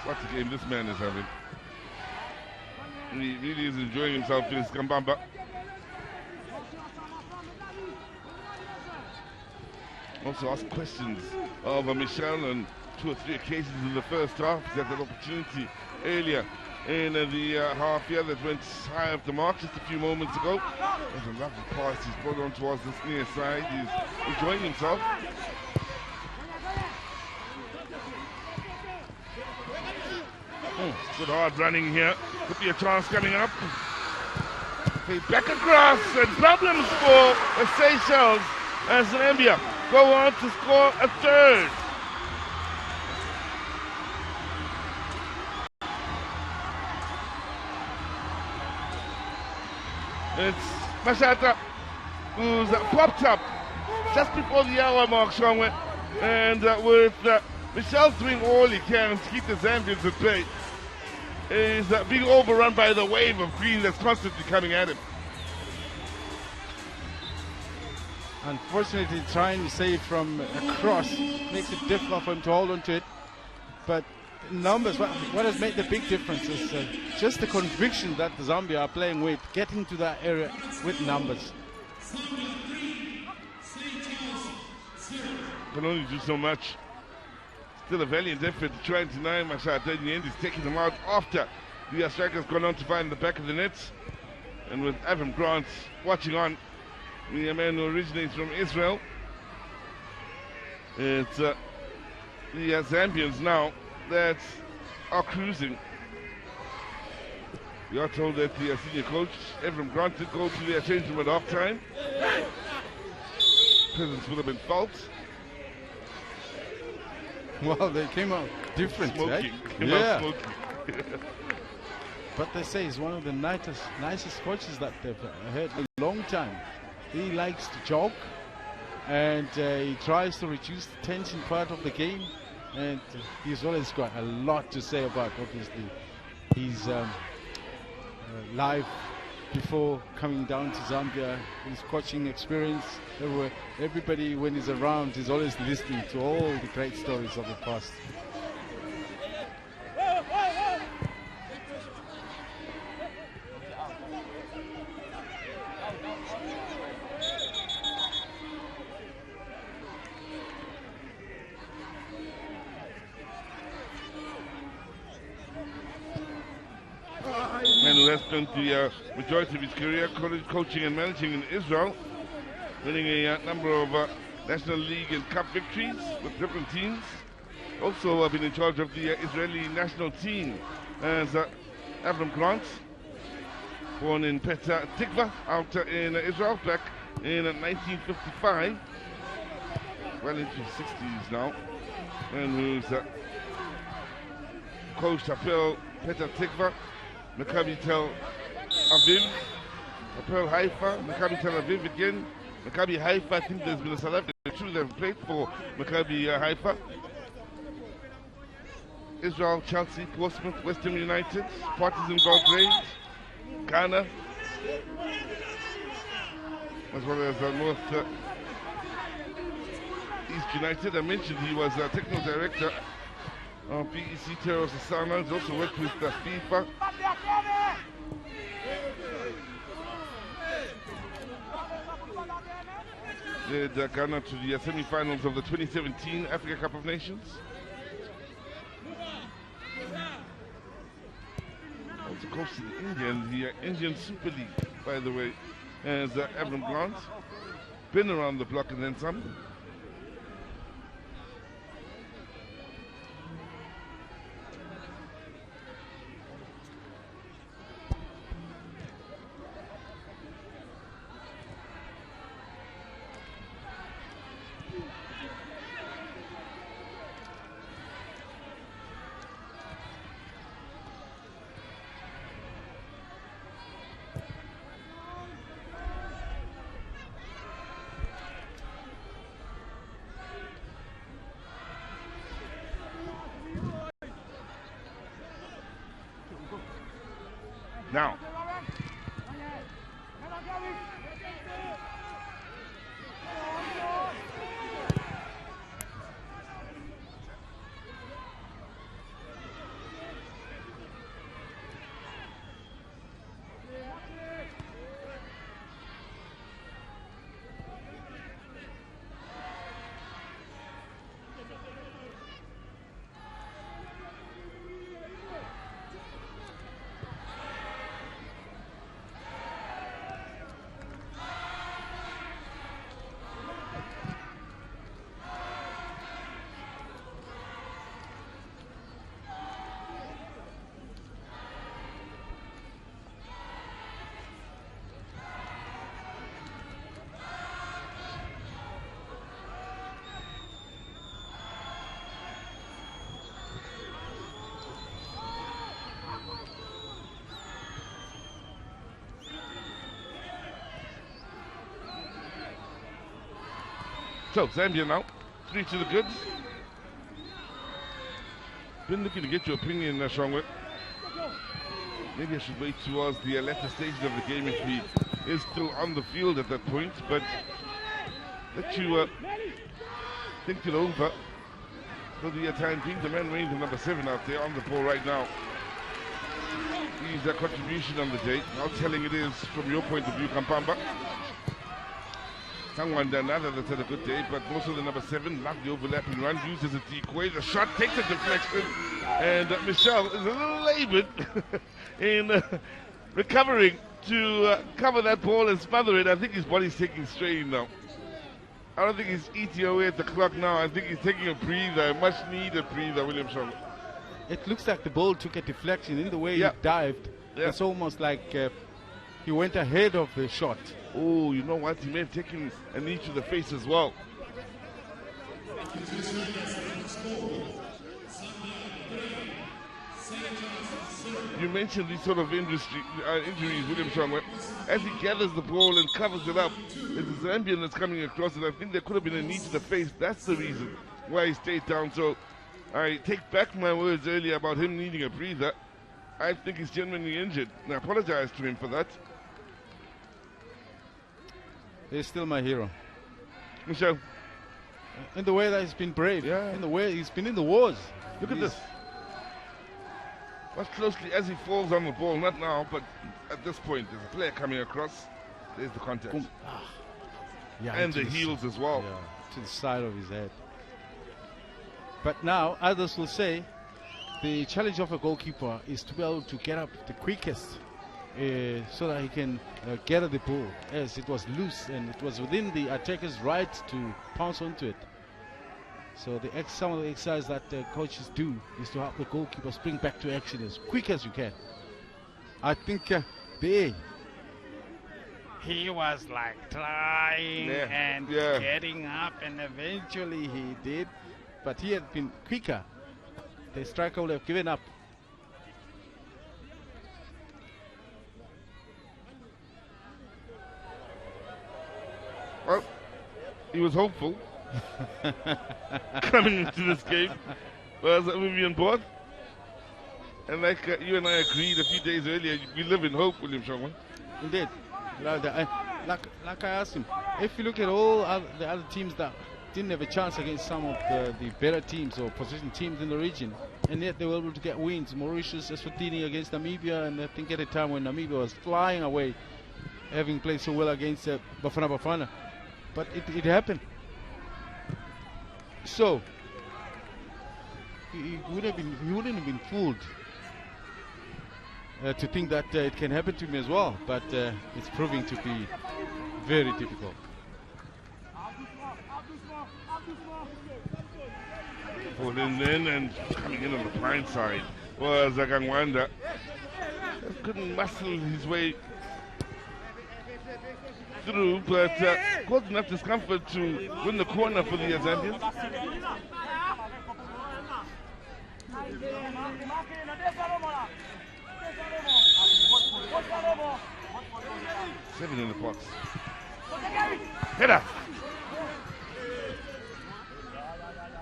What a game this man is having. He really is enjoying himself in his Kambamba. Also asked questions of Michel on 2 or 3 occasions in the first half. He had that opportunity earlier in the half year that went high of the mark just a few moments ago. There's a lovely pass he's brought on towards this near side. He's enjoying himself. Good hard running here. Could be a chance coming up. Okay, back across and problems for the Seychelles as Zambia go on to score a third. It's Mashata who's popped up just before the hour mark, Shongwe, and with Michel doing all he can to keep the Zambians at bay, is being overrun by the wave of green that's constantly coming at him. Unfortunately, trying to save from across makes it difficult for him to hold on to it. But numbers, what has made the big difference is just the conviction that the Zambia are playing with, getting to that area with numbers. Can only do so much. Still a valiant effort to try and deny Mashata. In the end, he's taking them out after the striker's gone on to find the back of the net. And with Avram Grant watching on, the man who originates from Israel, it's the Zambians now that are cruising. We are told that the senior coach, Avram Grant, did go to their change room at half time. Presence would have been felt. Well, they came out different, Smoking. right? Came out smoking. But they say he's one of the nicest coaches that they've had in a long time. He likes to jog, and he tries to reduce the tension part of the game. and he's always got a lot to say about, obviously, his life before coming down to Zambia, his coaching experience. Everybody, when he's around, is always listening to all the great stories of the past. Man who has spent the majority of his career coaching and managing in Israel, winning a number of National League and Cup victories with different teams. Also been in charge of the Israeli national team as Avram Grant, born in Petah Tikva out in Israel back in 1955, well into his 60s now, and who's coached Hapoel Petah Tikva, Maccabi Tel Aviv, Hapoel Haifa, Maccabi Tel Aviv again, Maccabi Haifa. I think there's been a South African two that have played for Maccabi Haifa. Israel, Chelsea, Portsmouth, West Ham United, Partizan Belgrade, Ghana, as well as North East United. I mentioned he was technical director of PEC Teros Asana. He's also worked with FIFA. Led Ghana to the semi-finals of the 2017 Africa Cup of Nations. Also coached in the Indian Super League, by the way, as Avram Grant. Been around the block and then some. Now, so Zambia now, 3 to the goods. Been looking to get your opinion, Shongwe. Maybe I should wait towards the latter stages of the game if he is still on the field at that point, but let you think it over. For the time being, the man wearing the number 7 out there on the ball right now. He's a contribution on the day. How telling it is from your point of view, Kampamba. Someone another that's had a good day, but most of the number 7, lovely overlapping run, used as a decoy. The shot takes a deflection, and Michelle is a little labored in recovering to cover that ball and smother it. I think his body's taking strain now. I don't think he's eating away at the clock now. I think he's taking a breather, a much needed breather, William Shaw. It looks like the ball took a deflection in the way he dived. It's almost like he went ahead of the shot. Oh, you know what? He may have taken a knee to the face as well. You mentioned these sort of injuries, William Shaw. As he gathers the ball and covers it up, there's a Zambian that's coming across, and I think there could have been a knee to the face. That's the reason why he stayed down. So I take back my words earlier about him needing a breather. I think he's genuinely injured, and I apologize to him for that. He's still my hero. Michelle. In the way that he's been brave. Yeah. In the way he's been in the wars. Look at this. Watch closely as he falls on the ball. Not now, but at this point, there's a player coming across. There's the contact. Yeah, and the into heels as well. Yeah, to the side of his head. But now, others will say, the challenge of a goalkeeper is to be able to get up the quickest so that he can get at the ball, as it was loose and it was within the attacker's right to pounce onto it. So some of the exercise that coaches do is to help the goalkeeper spring back to action as quick as you can. I think he was like trying and getting up, and eventually he did, but he had been quicker. The striker would have given up. Well, he was hopeful coming into this game. Was Vivian board? And like you and I agreed a few days earlier, we live in hope, William Shongwa. Indeed. Like I asked him, if you look at all the other teams that didn't have a chance against some of the better teams or position teams in the region, and yet they were able to get wins. Mauritius, Eswatini against Namibia, and I think at a time when Namibia was flying away, having played so well against Bafana Bafana. But it happened. So he wouldn't have been fooled to think that it can happen to him as well. But it's proving to be very difficult. Pulled in then and coming in on the blind side was Gangwanda. Couldn't muscle his way through, but caused enough discomfort to win the corner for the Zambians. Seven in the box. Header.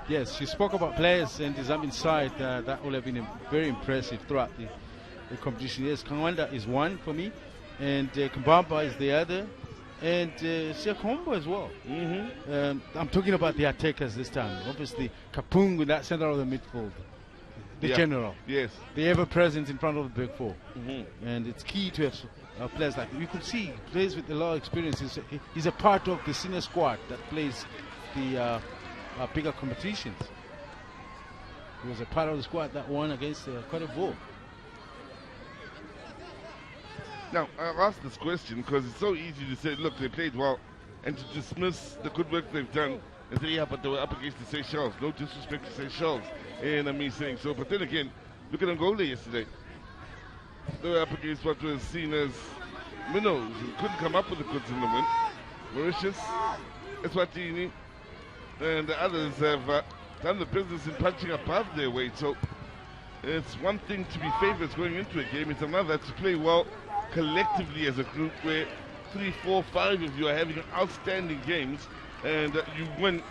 Yes, she spoke about players and the Zambian side that would have been very impressive throughout the competition. Yes, Kangwanda is one for me, and Kambamba is the other, and Siakombo as well. I'm talking about the attackers this time. Obviously, Kapung in that center of the midfield, the general. Yes. The ever-present in front of the big four. And it's key to have players like you could see players with a lot of experience. He's a part of the senior squad that plays the bigger competitions. He was a part of the squad that won against Cote d'Ivoire. Now, I'll ask this question because it's so easy to say, look, they played well, and to dismiss the good work they've done and say, yeah, but they were up against the Seychelles. No disrespect to Seychelles, and me saying so. But then again, look at Angola yesterday. They were up against what was seen as minnows who couldn't come up with the goods in the win. Mauritius, Eswatini, and the others have done the business in punching above their weight. So it's one thing to be favorites going into a game. It's another to play well collectively as a group where 3, 4, 5 of you are having outstanding games, and you win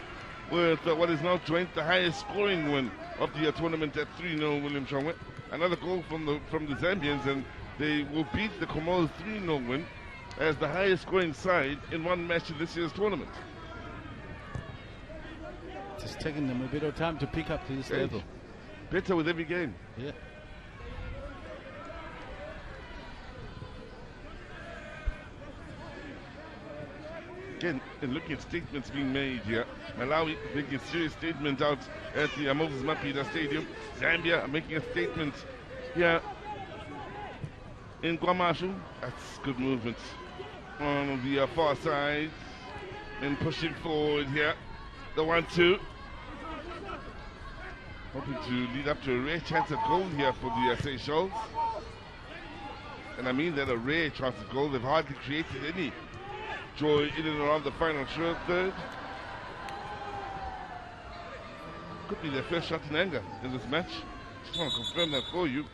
with what is now joint the highest scoring win of the tournament at 3-0, William Shongwe. Another goal from the Zambians, and they will beat the Comoros 3-0 win as the highest scoring side in one match in this year's tournament. It's taking them a bit of time to pick up to this level. Better with every game. Yeah. Again, and looking at statements being made here, Malawi making a serious statement out at the Moses Mapida Stadium. Zambia making a statement here in Kwamashu. That's good movement on the far side and pushing forward here. The 1-2. Hoping to lead up to a rare chance of goal here for the Seychelles. And I mean that a rare chance of goal. They've hardly created any joy in and around the final third. Could be their first shot in anger in this match. Just want to confirm that for you.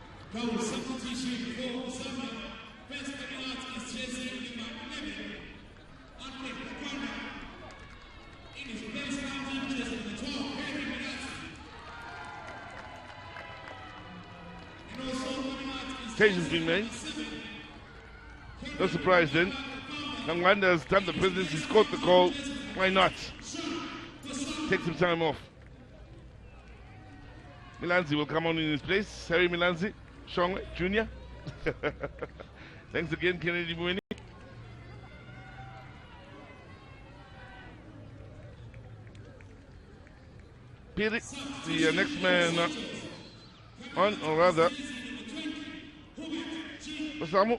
Change has been made. No surprise then. Kangwanda has done the business. He's caught the goal. Why not? Take some time off. Milanzi will come on in his place. Harry Milanzi, Shongwe, Junior. Thanks again, Kennedy Mweni. Piri, the next man on, or rather, Kosamu.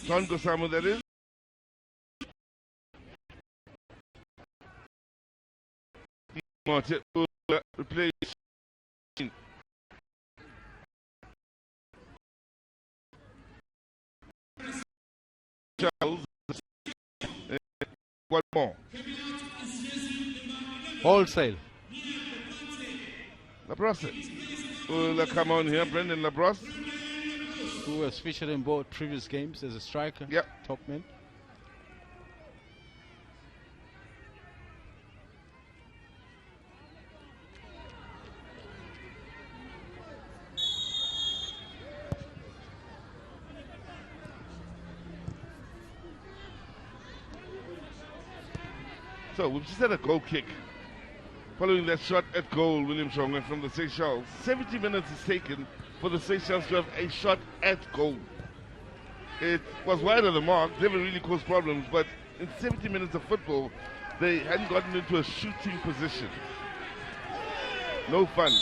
Ton Kosamu, that is. Martin will replace Charles. One more. Wholesale. Labrosse will come on here. Brendan Labrosse, who was featured in both previous games as a striker. Yep. Top man. So we've just had a goal kick. Following that shot at goal, William Shongwe from the Seychelles. 70 minutes is taken for the Seychelles to have a shot at goal. It was wide of the mark, never really caused problems, but in 70 minutes of football, they hadn't gotten into a shooting position. No fun.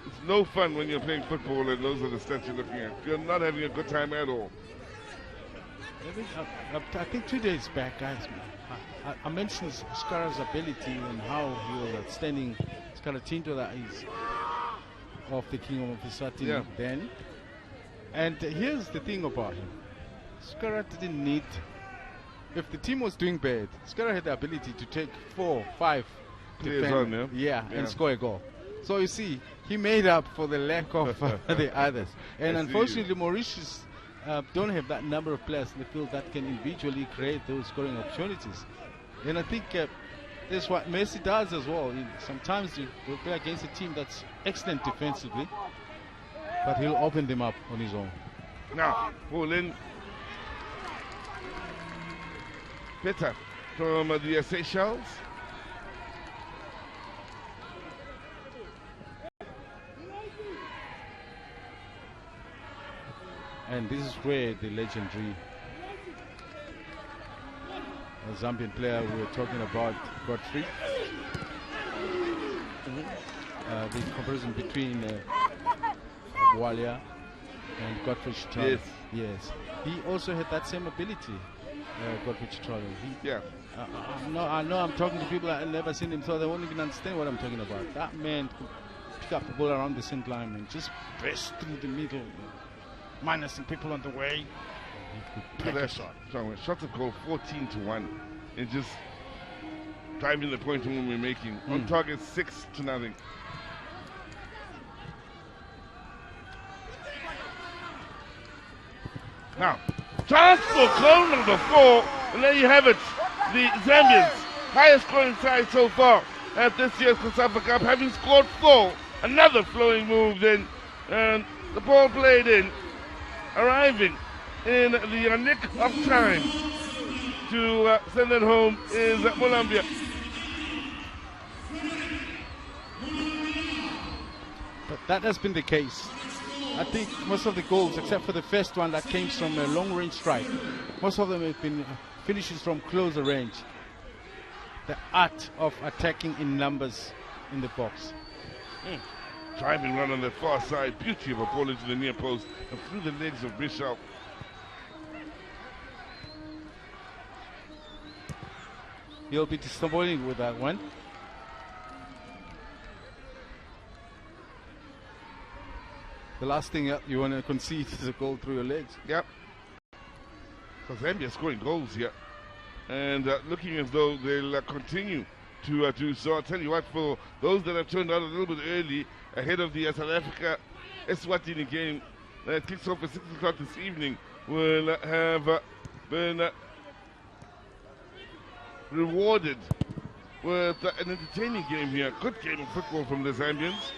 It's no fun when you're playing football and those are the stats you're looking at. You're not having a good time at all. I think 2 days back, guys, I mentioned Skara's ability and how he was outstanding. Skara Tinto, that is of the Kingdom of Eswatini then. And here's the thing about him. Skara didn't need, if the team was doing bad, Skara had the ability to take 4, 5 on, and score a goal. So you see, he made up for the lack of the others. And unfortunately, Mauritius don't have that number of players in the field that can individually create those scoring opportunities. And I think that's what Messi does as well. Sometimes he'll play against a team that's excellent defensively, but he'll open them up on his own. Now, pull in Peter from the Seychelles. And this is where the legendary Zambian player we were talking about, Godfrey. The comparison between Walia and Godfrey Chitale. Yes. He also had that same ability, Godfrey Chitale. I know I'm talking to people that have never seen him, so they won't even understand what I'm talking about. That man could pick up the ball around the center line and just burst through the middle, minusing people on the way. Look at that shot. Shots have called 14-1 and just driving the point when we're making. On target 6-0. Now, chance for goal number 4, and there you have it. The Zambians, highest scoring side so far at this year's COSAFA Cup, having scored 4. Another flowing move then, and the ball played in, arriving in the nick of time to send it home is Molambia. But that has been the case. I think most of the goals, except for the first one that came from a long-range strike, most of them have been finishes from closer range. The art of attacking in numbers in the box. Driving run on the far side, beauty of a ball into the near post and through the legs of Bishop. He'll be disappointed with that one. The last thing you want to concede is a goal through your legs. Yep. So Zambia scoring goals here. And looking as though they'll continue to do so. I'll tell you what, for those that have turned out a little bit early, ahead of the South Africa Eswatini game that kicks off at 6 o'clock this evening, will have been rewarded with an entertaining game here. Good game of football from the Zambians.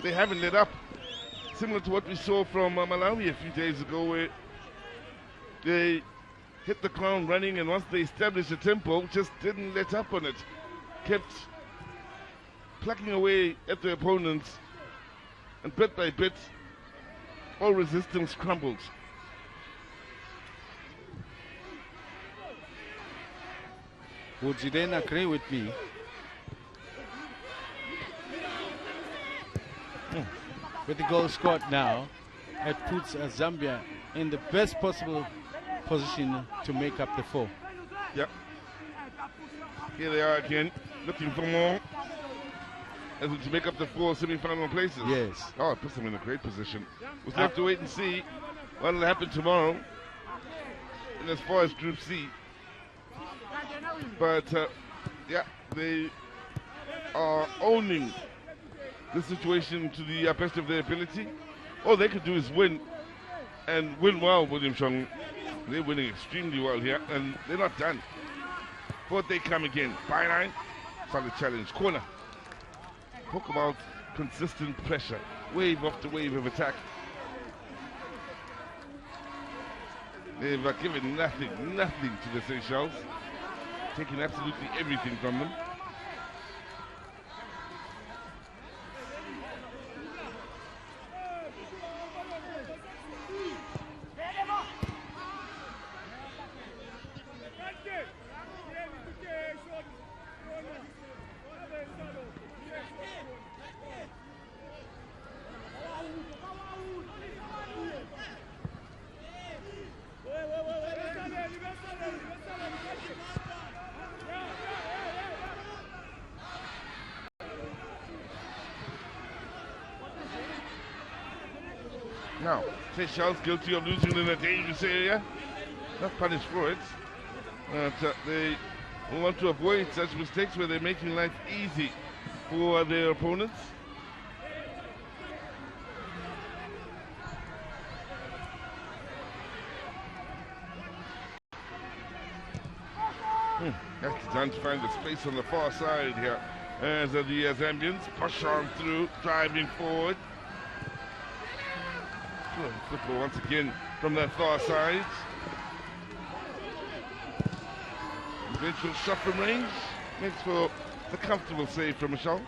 They haven't let up similar to what we saw from Malawi a few days ago, where they hit the ground running, and once they established a tempo, just didn't let up on it. Kept plucking away at the opponents, and bit by bit, all resistance crumbled. Would you then agree with me? With the goal scored now, it puts Zambia in the best possible position to make up the 4. Yep. Here they are again, looking for more as to make up the 4 semi-final places. Yes. Oh, it puts them in a great position. We'll have to wait and see what will happen tomorrow. And as far as Group C, but yeah, they are owning the situation to the best of their ability. All they could do is win, and win well, William Shong. They're winning extremely well here, and they're not done. Fourth they come again. Byline, solid challenge. Corner. Talk about consistent pressure. Wave after wave of attack. They've given nothing to the Seychelles. Taking absolutely everything from them. Now, Seychelles guilty of losing in a dangerous area. Not punished for it. But they want to avoid such mistakes where they're making life easy for their opponents. That's done to find the space on the far side here. As the Zambians push on through, driving forward. Football once again from that far side. Eventual shot from range makes for the comfortable save from Michel.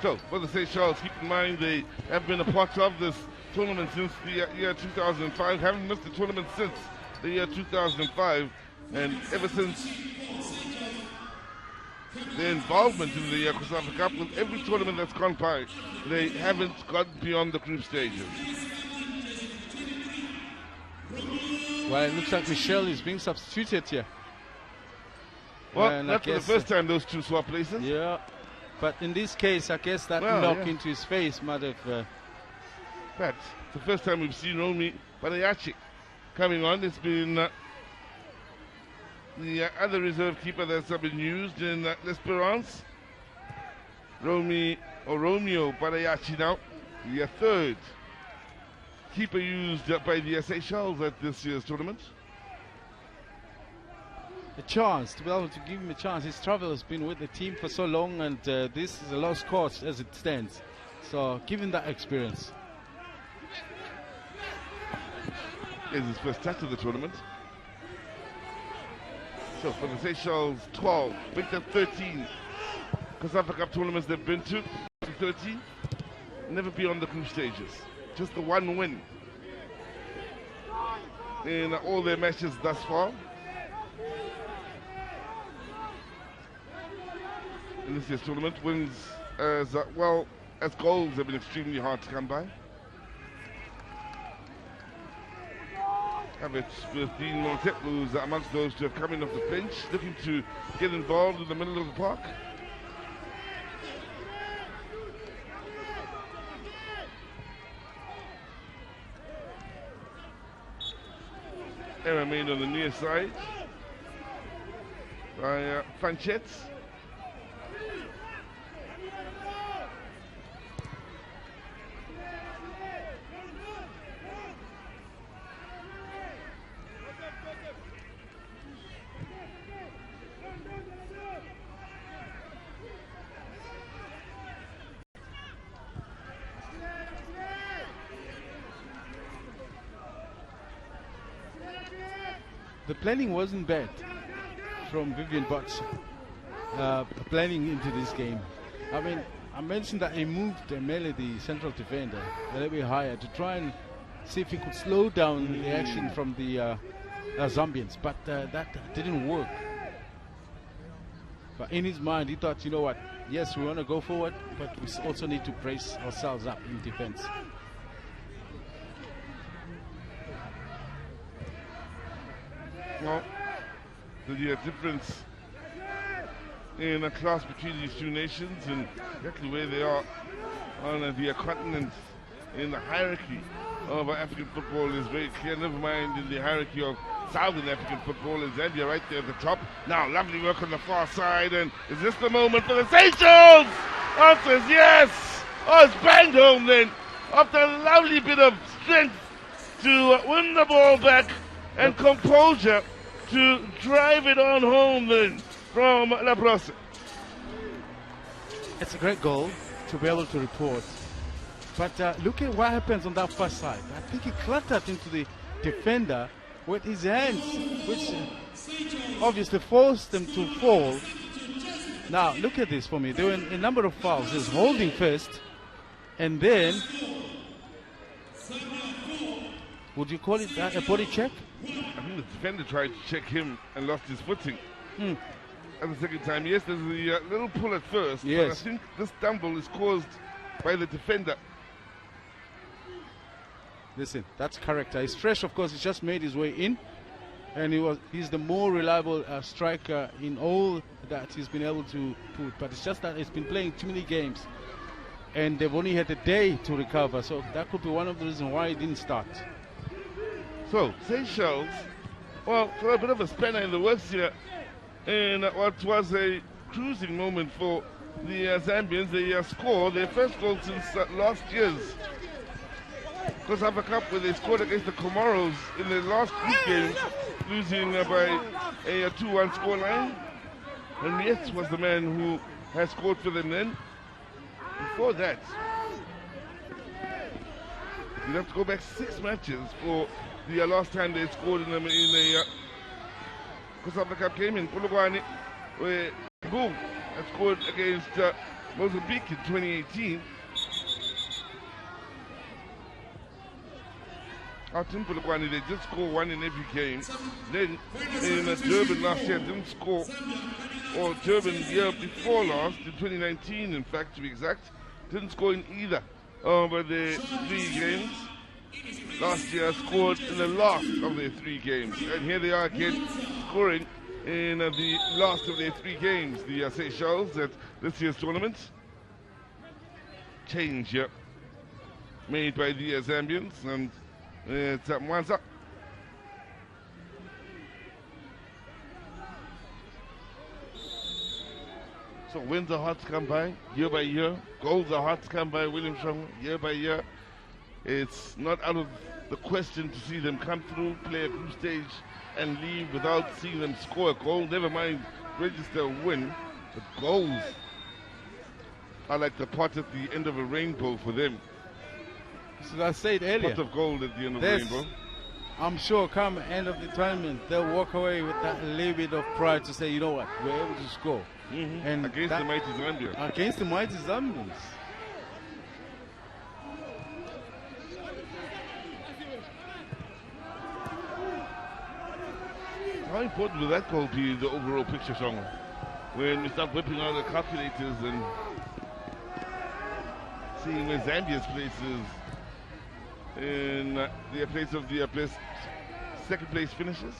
So, for the Seychelles, keep in mind they have been a part of this tournament since the year 2005, haven't missed the tournament since the year 2005, and ever since their involvement in the COSAFA Cup, with every tournament that's gone by, they haven't gotten beyond the group stages. Well, it looks like Michel is being substituted here. Well, not for the first time those two swap places. Yeah, but in this case, I guess that knock into his face might have... That's the first time we've seen Romy Badayachi coming on. It's been the other reserve keeper that's been used in L'Esperance. Romeo Badayachi now, the third keeper used by the Seychelles at this year's tournament. A chance, to be able to give him a chance. His travel has been with the team for so long, and this is a lost cause as it stands. So give him that experience. Is his first touch of the tournament. So for the Seychelles, 12, picked up 13 COSAFA Cup tournaments they've been to 13, never beyond the group stages. Just the one win in all their matches thus far. In this year's tournament, wins as well as goals have been extremely hard to come by. Have it with Dean Montep, who's amongst those to have come in off the bench, looking to get involved in the middle of the park. Error made on the near side by Fanchets. the planning wasn't bad from Vivian Butts planning into this game. I mean, I mentioned that he moved Mele, the central defender, a little bit higher to try and see if he could slow down the action from the Zambians, but that didn't work. But in his mind, he thought, you know what, yes, we want to go forward, but we also need to brace ourselves up in defense. Well, the difference in a class between these two nations and exactly where they are on the continent in the hierarchy of African football is very clear. Never mind in the hierarchy of Southern African football is Zambia right there at the top. Now, lovely work on the far side, and is this the moment for the Seychelles? Answers yes! Oh, it's banged home then. After a lovely bit of strength to win the ball back and composure to drive it on home then from La Brosse. It's a great goal to be able to report. But look at what happens on that far side. I think he cluttered into the defender with his hands, which obviously forced them to fall. Now, look at this for me. There were a number of fouls. There's holding first, and then, would you call it a body check? I think the defender tried to check him and lost his footing. At the second time, yes, there's a little pull at first, yes. But I think this stumble is caused by the defender. Listen, that's character. He's fresh, of course. He's just made his way in, and he's the more reliable striker in all that he's been able to put. But it's just that he's been playing too many games, and they've only had a day to recover. So that could be one of the reasons why he didn't start. So, Seychelles, well, for a bit of a spanner in the works here, in what was a cruising moment for the Zambians. They scored their first goal since last year's COSAFA Cup, where they scored against the Comoros in the last group game, losing by a 2-1 scoreline. And Yates was the man who had scored for them then. Before that, you'd have to go back 6 matches for the last time they scored in a COSAFA Cup game in Polokwane, where Boom had scored against Mozambique in 2018. Out in Polokwane, they did score 1 in every game. Then in Durban last year, didn't score, or Durban the year before last, in 2019 in fact to be exact, didn't score in either of the 3 games. Last year scored in the last of their 3 games. And here they are again scoring in the last of their 3 games. The Seychelles at this year's tournament. Change here made by the Zambians, and it's Mwanza. So wins are hard to come by year by year. Goals are hard to come by, William Shong, year by year. It's not out of the question to see them come through, play a group stage, and leave without seeing them score a goal. Never mind register a win. The goals are like the pot at the end of a rainbow for them. So I said earlier, Pot of gold at the end of the rainbow. I'm sure come end of the tournament, they'll walk away with that little bit of pride to say, you know what, we're able to score. And against the mighty Zambia. Against the mighty Zambians. How important will that goal be in the overall picture, Song? When we start whipping out the calculators and seeing where Zambia's place is in their place of the best second place finishes.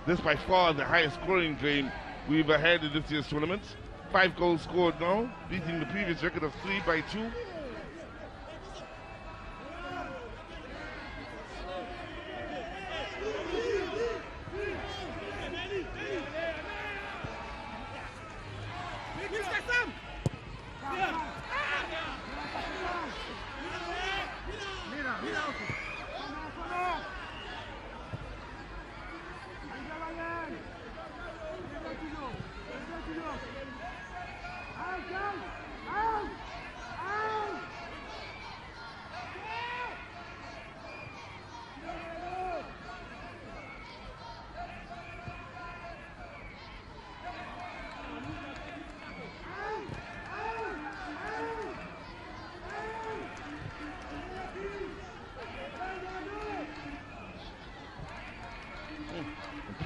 This by far the highest scoring game we've had in this year's tournament. 5 goals scored now, beating the previous record of 3 by 2.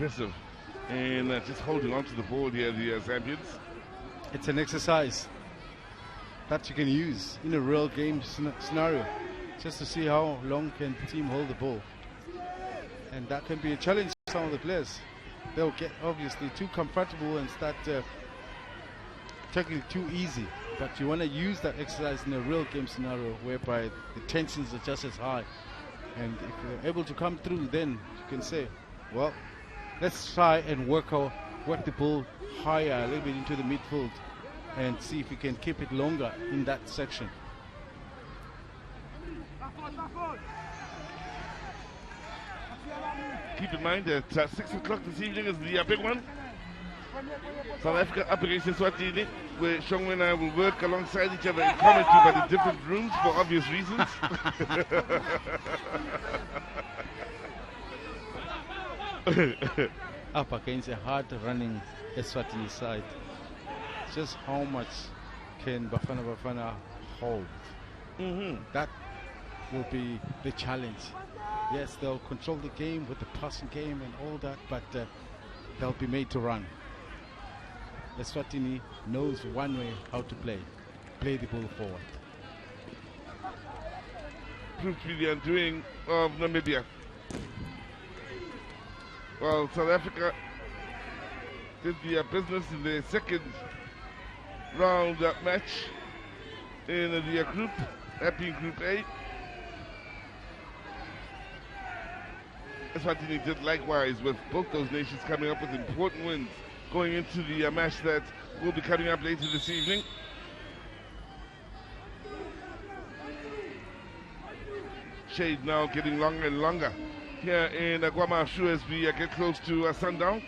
impressive in just holding on to the ball here, the Zambians. It's an exercise that you can use in a real game scenario, just to see how long can the team hold the ball. And that can be a challenge for some of the players. They'll get obviously too comfortable and start tackling too easy. But you want to use that exercise in a real game scenario whereby the tensions are just as high. And if you're able to come through, then you can say, well, let's try and work the ball higher, a little bit into the midfield, and see if we can keep it longer in that section. Keep in mind that 6 o'clock this evening is the big one. South Africa up against Eswatini, where Shongwe and I will work alongside each other in commentary, but in different rooms for obvious reasons. Up against a hard-running Eswatini side. Just how much can Bafana Bafana hold? That will be the challenge. Yes, they'll control the game with the passing game and all that, but they'll be made to run. Eswatini knows one way how to play the ball forward. Proved to be the undoing of Namibia. Well, South Africa did the business in the second round match in the group, being Group A. Eswatini did likewise, with both those nations coming up with important wins going into the match that will be coming up later this evening. Shade now getting longer and longer here in KwaMashu as we get close to sundown.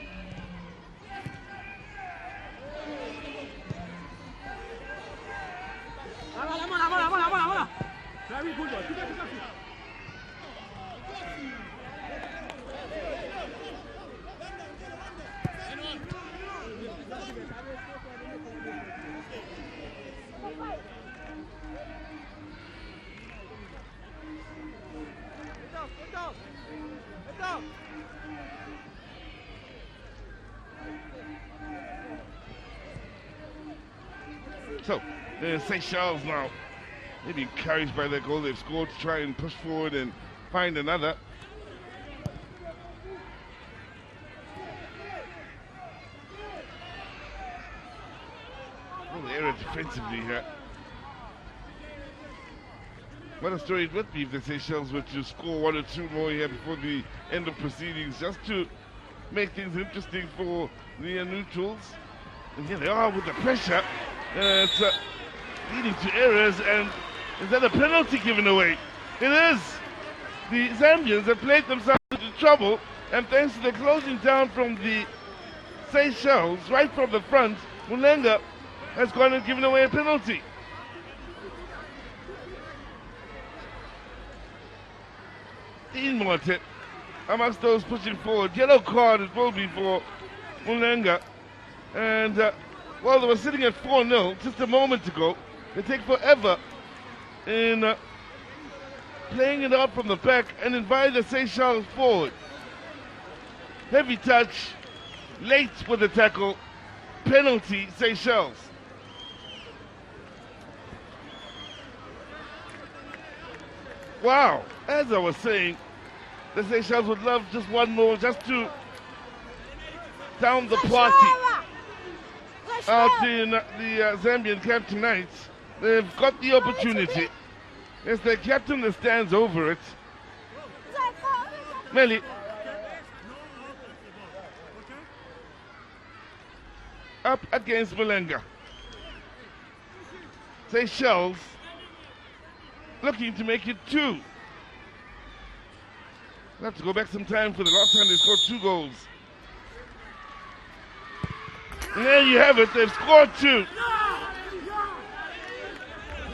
So, Seychelles now, maybe encouraged by their goal they've scored, to try and push forward and find another. The error defensively here. What a story it would be if the Seychelles were to score 1 or 2 more here before the end of proceedings, just to make things interesting for the neutrals. And here they are with the pressure. It's leading to errors, and is that a penalty given away? It is. The Zambians have played themselves into trouble, and thanks to the closing down from the Seychelles, right from the front, Mulenga has gone and given away a penalty. Dean Mortet, amongst those pushing forward, yellow card it will be for Mulenga, and well, they were sitting at 4-0 just a moment ago. They take forever in playing it out from the back and invite the Seychelles forward. Heavy touch, late with the tackle, penalty Seychelles. Wow, as I was saying, the Seychelles would love just one more, just to down the party. Out in the Zambian camp tonight, they've got the opportunity. It's their captain that stands over it. Meli. Up against Mulenga. Seychelles looking to make it 2. We'll have to go back some time for the last time they scored 2 goals. And there you have it, they've scored 2.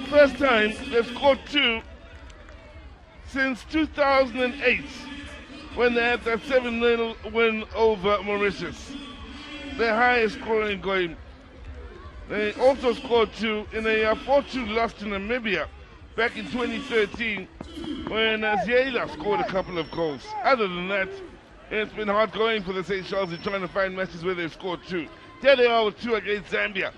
First time they've scored 2 since 2008, when they had that 7-0 win over Mauritius, their highest scoring game. They also scored 2 in a 4-2 loss to Namibia back in 2013, when Ziela scored a couple of goals. Other than that, It's been hard going for the Seychelles in trying to find matches where they've scored 2. There they are with 2 against Zambia.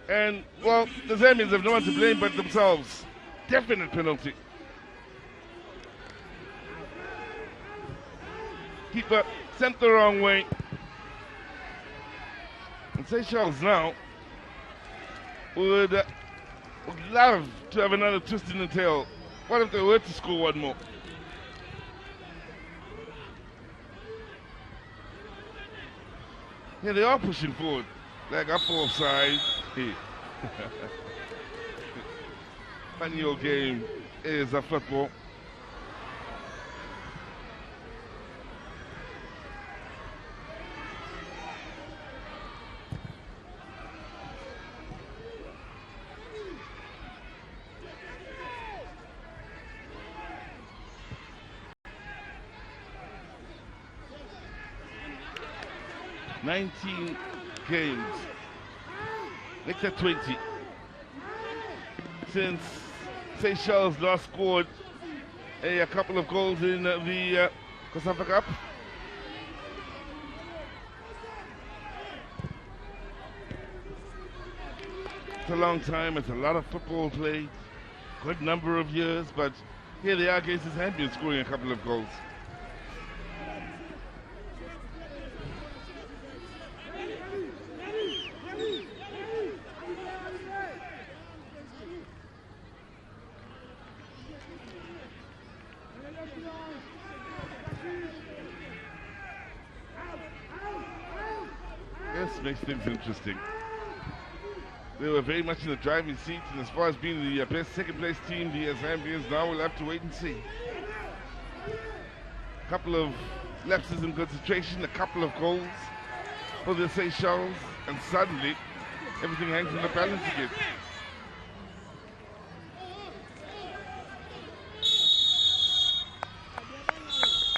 And, well, the Zambians have no one to blame but themselves. Definite penalty. Keeper sent the wrong way. And Seychelles now would love to have another twist in the tail. What if they were to score one more? Yeah, they are pushing forward. Like up offside. Hey. Funny old game is a football. "19 games, makes it 20 since Seychelles last scored a couple of goals in the COSAFA Cup. It's a long time, it's a lot of football played, good number of years, but here they are against the Zambians scoring a couple of goals. This makes things interesting. They were very much in the driving seat, and as far as being the best second place team, the Zambians now will have to wait and see. A couple of lapses in concentration, a couple of goals for the Seychelles, and suddenly everything hangs in the balance again.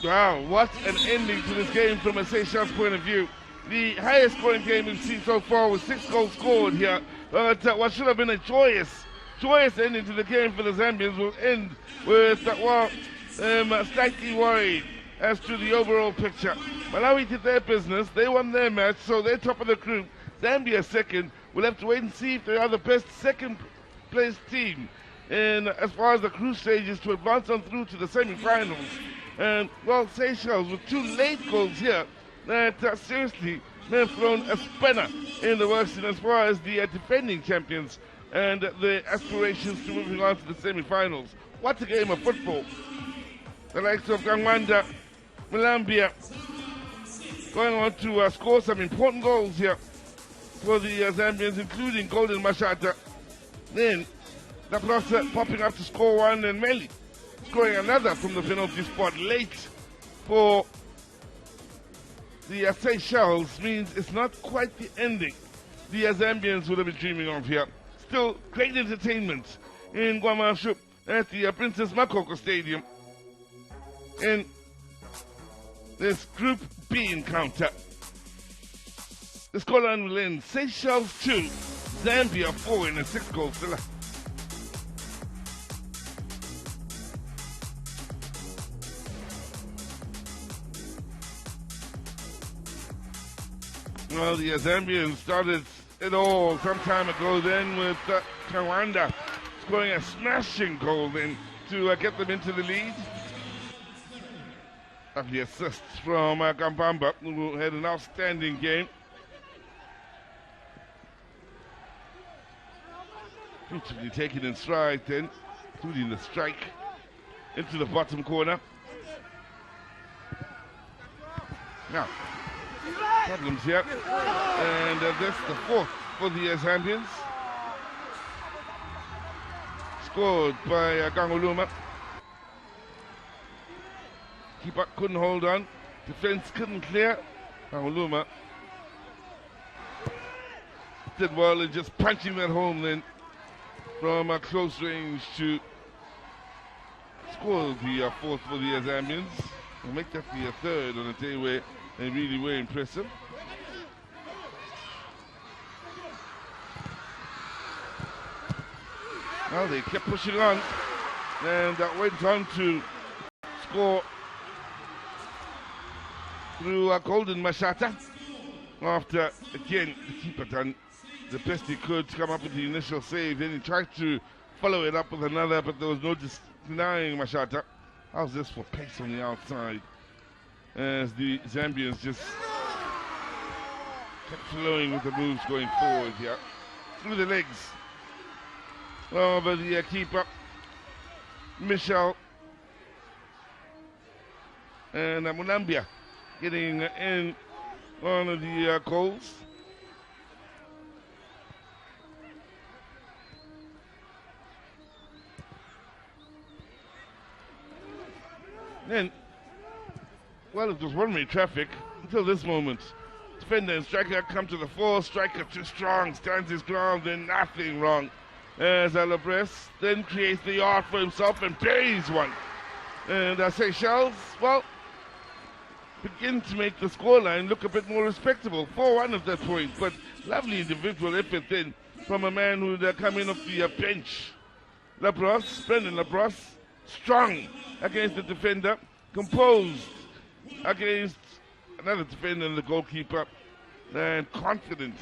Wow, what an ending to this game from a Seychelles point of view. The highest scoring game we've seen so far was 6 goals scored here. But what should have been a joyous ending to the game for the Zambians will end with, slightly worried as to the overall picture. Malawi did their business, they won their match, so they're top of the group. Zambia second. We'll have to wait and see if they are the best second place team in as far as the group stages to advance on through to the semi-finals. And, well, Seychelles with 2 late goals here that seriously may have thrown a spanner in the works as far as the defending champions and the aspirations to moving on to the semi-finals. What a game of football. The likes of Gangwanda, Malambia going on to score some important goals here for the Zambians, including Golden Mashata. Then Laplace popping up to score one, and Meli scoring another from the penalty spot late for the Seychelles. Means it's not quite the ending the Zambians would have been dreaming of here. Still great entertainment in Guamashu at the Princess Makoko Stadium in this Group B encounter. The scoreline will end Seychelles 2, Zambia 4 in a 6-goal thriller. Well, the Zambians started it all some time ago then with Kawanda scoring a smashing goal then to get them into the lead. Lovely assist from Gambamba, who had an outstanding game. Beautifully taken in stride then, including the strike into the bottom corner. Now, problems here, and that's the 4th for the Zambians. Scored by Ganguluma. Keeper couldn't hold on, defense couldn't clear. Ganguluma did well in just punching that home then from close range to score the 4th for the Zambians. We'll make that the 3rd on a day where they really were impressive. Well, they kept pushing on, and that went on to score through Golden Mashata. After, again, the keeper done the best he could to come up with the initial save. Then he tried to follow it up with another, but there was no denying Mashata. How's this for pace on the outside? As the Zambians just kept flowing with the moves going forward here. Through the legs. Over the keeper, Michel. And Munambia getting in one of the goals. Then, well, it was one-way traffic until this moment. Defender and striker come to the fore. Striker too strong, stands his ground, and nothing wrong. As Alabres then creates the yard for himself and buries one. And Seychelles, well, begin to make the scoreline look a bit more respectable. 4-1 at that point, but lovely individual effort then from a man who would come in off the bench. Labros, Brendan Labros, strong against the defender, composed against another defender and the goalkeeper, and confident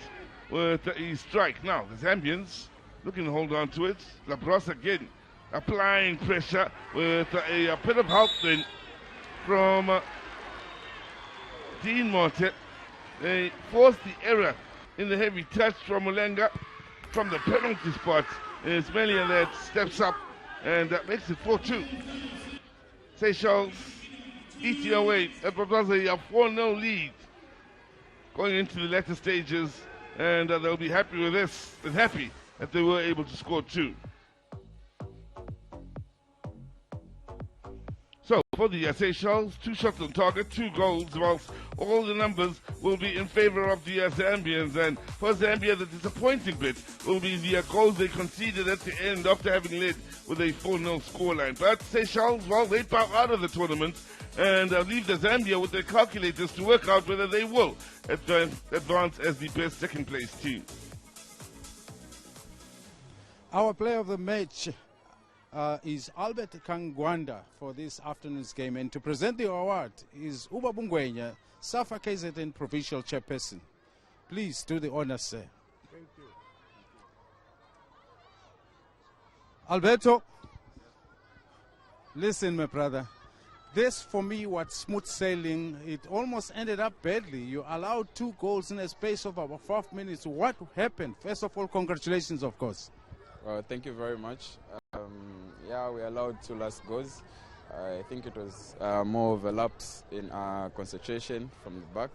with his strike. Now, the Zambians looking to hold on to it. Labros again applying pressure with a bit of help then from Dean Morte. They forced the error in the heavy touch from Mulenga from the penalty spot. It's Melia that steps up and that makes it 4-2. Seychelles eating away. It was a 4-0 lead going into the latter stages, and they'll be happy with this and happy that they were able to score 2. So for the Seychelles, 2 shots on target, 2 goals, whilst all the numbers will be in favor of the Zambians. And for Zambia, the disappointing bit will be the goals they conceded at the end after having led with a 4-0 scoreline. But Seychelles, well, they bow out of the tournament and leave the Zambia with their calculators to work out whether they will advance as the best second-place team. Our player of the match is Albert Kangwanda for this afternoon's game, and to present the award is Uba Bungwenya, Safa KZN Provincial Chairperson. Please do the honors, sir. Thank you. Alberto, listen, my brother. This, for me, was smooth sailing. It almost ended up badly. You allowed 2 goals in a space of about 5 minutes. What happened? First of all, congratulations, of course. Well, thank you very much. Yeah, we allowed 2 last goals. I think it was more of a lapse in our concentration from the back,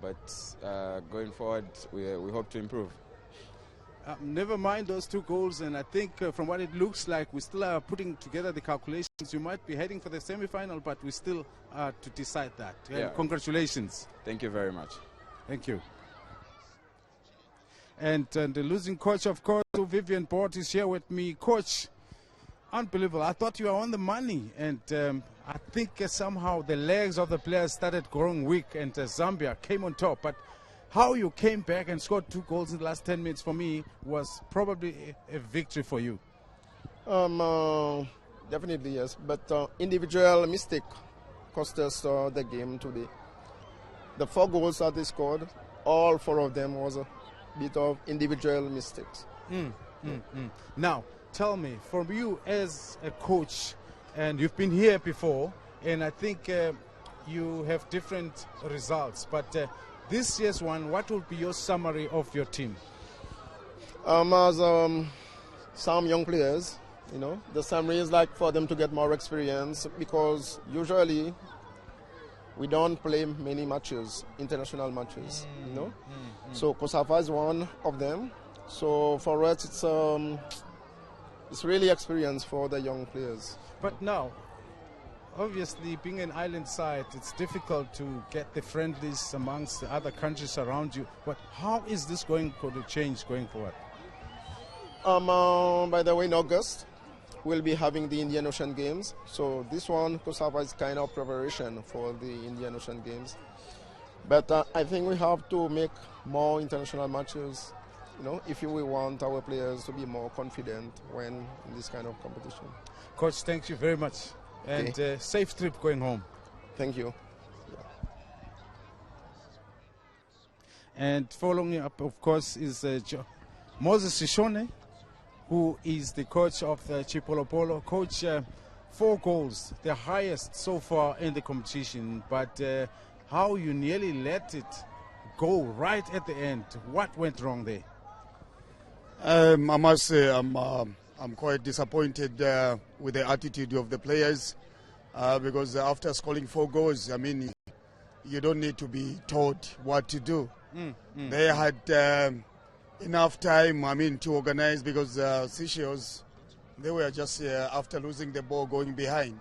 but going forward, we hope to improve. Never mind those 2 goals, and I think from what it looks like, we still are putting together the calculations. You might be heading for the semi-final, but we still are to decide that. Yeah. Congratulations. Thank you very much. Thank you. And the losing coach, of course, Vivian Bort, is here with me. Coach, unbelievable. I thought you were on the money, and I think somehow the legs of the players started growing weak, and Zambia came on top. But how you came back and scored 2 goals in the last 10 minutes for me was probably a victory for you. Definitely, yes. But individual mistake cost us the game today. The 4 goals that they scored, all 4 of them was a bit of individual mistakes. Now, tell me, from you as a coach, and you've been here before, and I think you have different results, but this year's one, what will be your summary of your team? As some young players, you know, the summary is like for them to get more experience, because usually we don't play many matches, international matches, you know. So COSAFA is one of them. So for us, it's really experience for the young players. But now, obviously, being an island side, it's difficult to get the friendlies amongst the other countries around you. But how is this going to change going forward? By the way, in August, we'll be having the Indian Ocean Games. So this one, COSAFA, is kind of preparation for the Indian Ocean Games. But I think we have to make more international matches, you know, if we want our players to be more confident when in this kind of competition. Coach, thank you very much. And safe trip going home. Thank you. And following up, of course, is Moses Shishone, who is the coach of the Chipolopolo. Coach, 4 goals, the highest so far in the competition. But how you nearly let it go right at the end. What went wrong there? I must say I'm quite disappointed with the attitude of the players because after scoring 4 goals, I mean, you don't need to be told what to do. They had enough time, I mean, to organize because Seychelles, they were just after losing the ball going behind.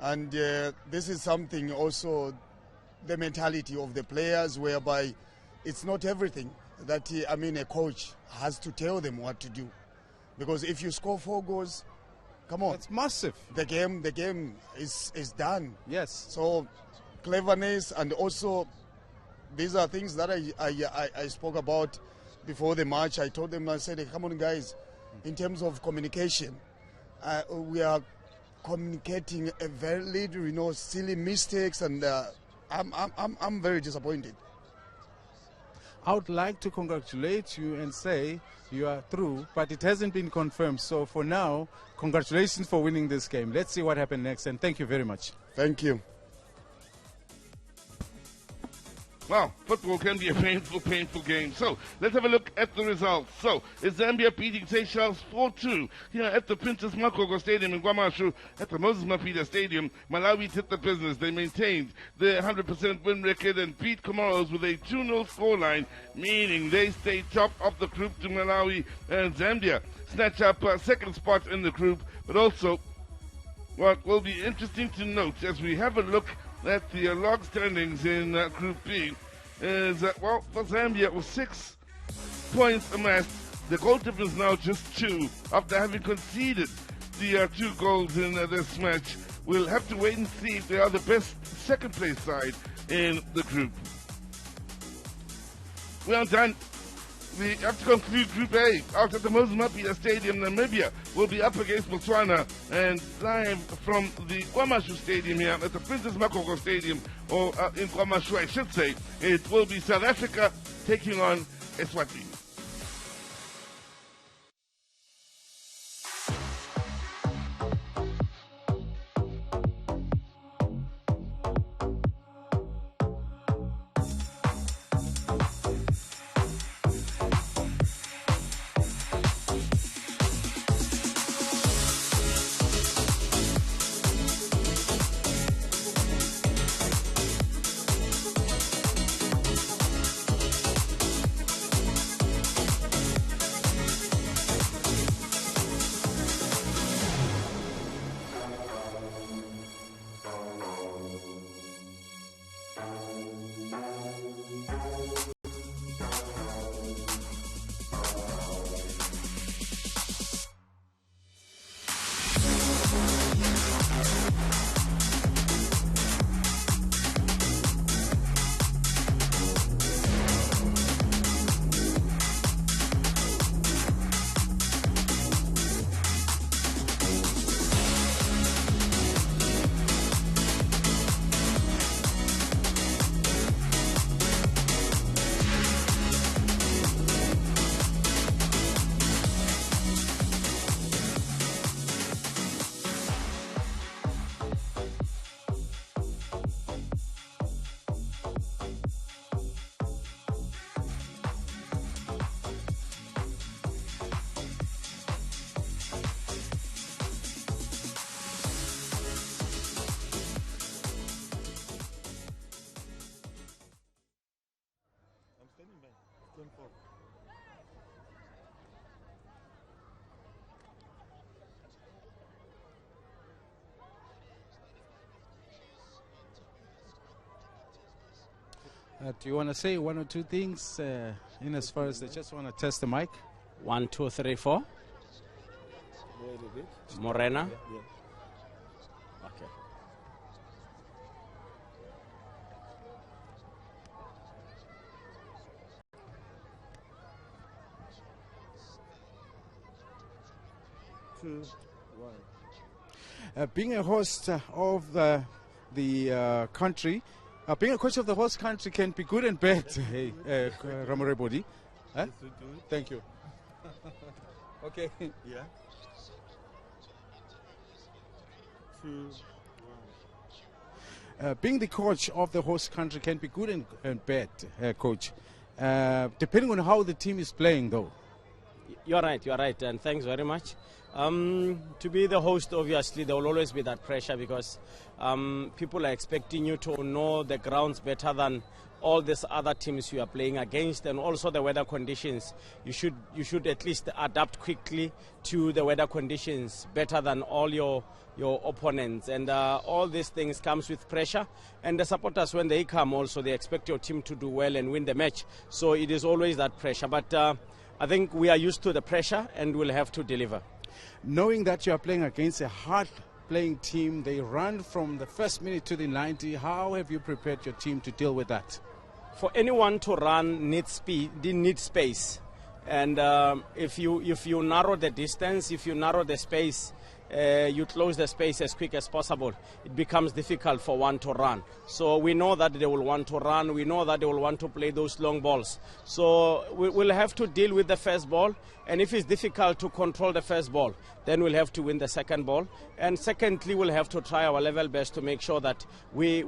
And this is something also, the mentality of the players, whereby it's not everything that a coach has to tell them what to do, because if you score 4 goals, come on, it's massive. The game is done. Yes. So cleverness, and also these are things that I spoke about before the match. I told them, I said, come on guys, in terms of communication, we are communicating a very little, silly mistakes, and I'm very disappointed. I would like to congratulate you and say you are through, but it hasn't been confirmed. So for now, congratulations for winning this game. Let's see what happens next, and thank you very much. Thank you. Well, football can be a painful, painful game. So, let's have a look at the results. So, it's Zambia beating Seychelles 4-2 here at the Princess Makoko Stadium in Kwamashu at the Moses Mapida Stadium. Malawi did the business. They maintained their 100% win record and beat Comoros with a 2-0 scoreline, meaning they stay top of the group to Malawi and Zambia. Snatch up second spot in the group, but also what will be interesting to note as we have a look at the log standings in Group B is, for Zambia with 6 points amassed. The goal difference now just 2 after having conceded the 2 goals in this match. We'll have to wait and see if they are the best second place side in the group. Well done. We have to conclude Group A out at the Moses Mapida Stadium. Namibia will be up against Botswana, and live from the Kwamashu Stadium here at the Princess Makoko Stadium, or in Kwamashu I should say, it will be South Africa taking on Eswatini. Do you want to say 1 or 2 things in as far as they just want to test the mic? 1, 2, 3, 4. Morena. Okay. Being a host of the country, Being a coach of the host country can be good and bad. Hey, Ramore Bodi. Huh? Thank you. Okay. Yeah. 2, 1. Being the coach of the host country can be good and bad, coach. Depending on how the team is playing, though. You're right, and thanks very much. To be the host, obviously, there will always be that pressure because people are expecting you to know the grounds better than all these other teams you are playing against, and also the weather conditions. You should at least adapt quickly to the weather conditions better than all your opponents, and all these things comes with pressure. And the supporters, when they come, also they expect your team to do well and win the match. So it is always that pressure. But I think we are used to the pressure, and we'll have to deliver. Knowing that you are playing against a hard-playing team, they run from the first minute to the 90. How have you prepared your team to deal with that? For anyone to run needs speed, they need space, and if you narrow the distance, if you narrow the space, you close the space as quick as possible, it becomes difficult for one to run. So we know that they will want to run, we know that they will want to play those long balls. So we'll have to deal with the first ball, and if it's difficult to control the first ball, then we'll have to win the second ball. And secondly, we'll have to try our level best to make sure that we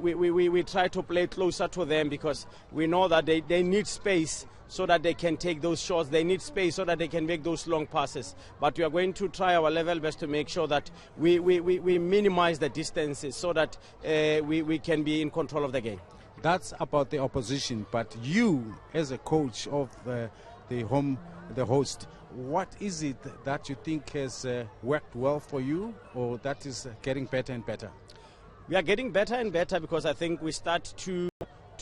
try to play closer to them, because we know that they need space so that they can take those shots. They need space so that they can make those long passes. But we are going to try our level best to make sure that we minimize the distances so that we can be in control of the game. That's about the opposition, but you, as a coach of the host, what is it that you think has worked well for you, or that is getting better and better? We are getting better and better because I think we start to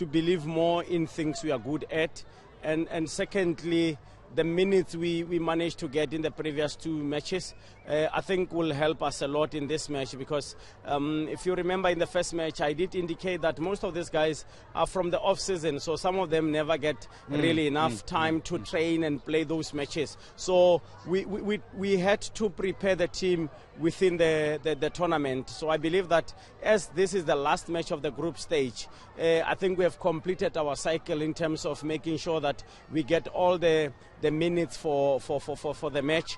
believe more in things we are good at. And secondly, the minutes we managed to get in the previous 2 matches, I think will help us a lot in this match, because if you remember in the first match, I did indicate that most of these guys are from the off-season, so some of them never get really enough time to train and play those matches. So we had to prepare the team within the tournament. So I believe that as this is the last match of the group stage, I think we have completed our cycle in terms of making sure that we get all the minutes for the match.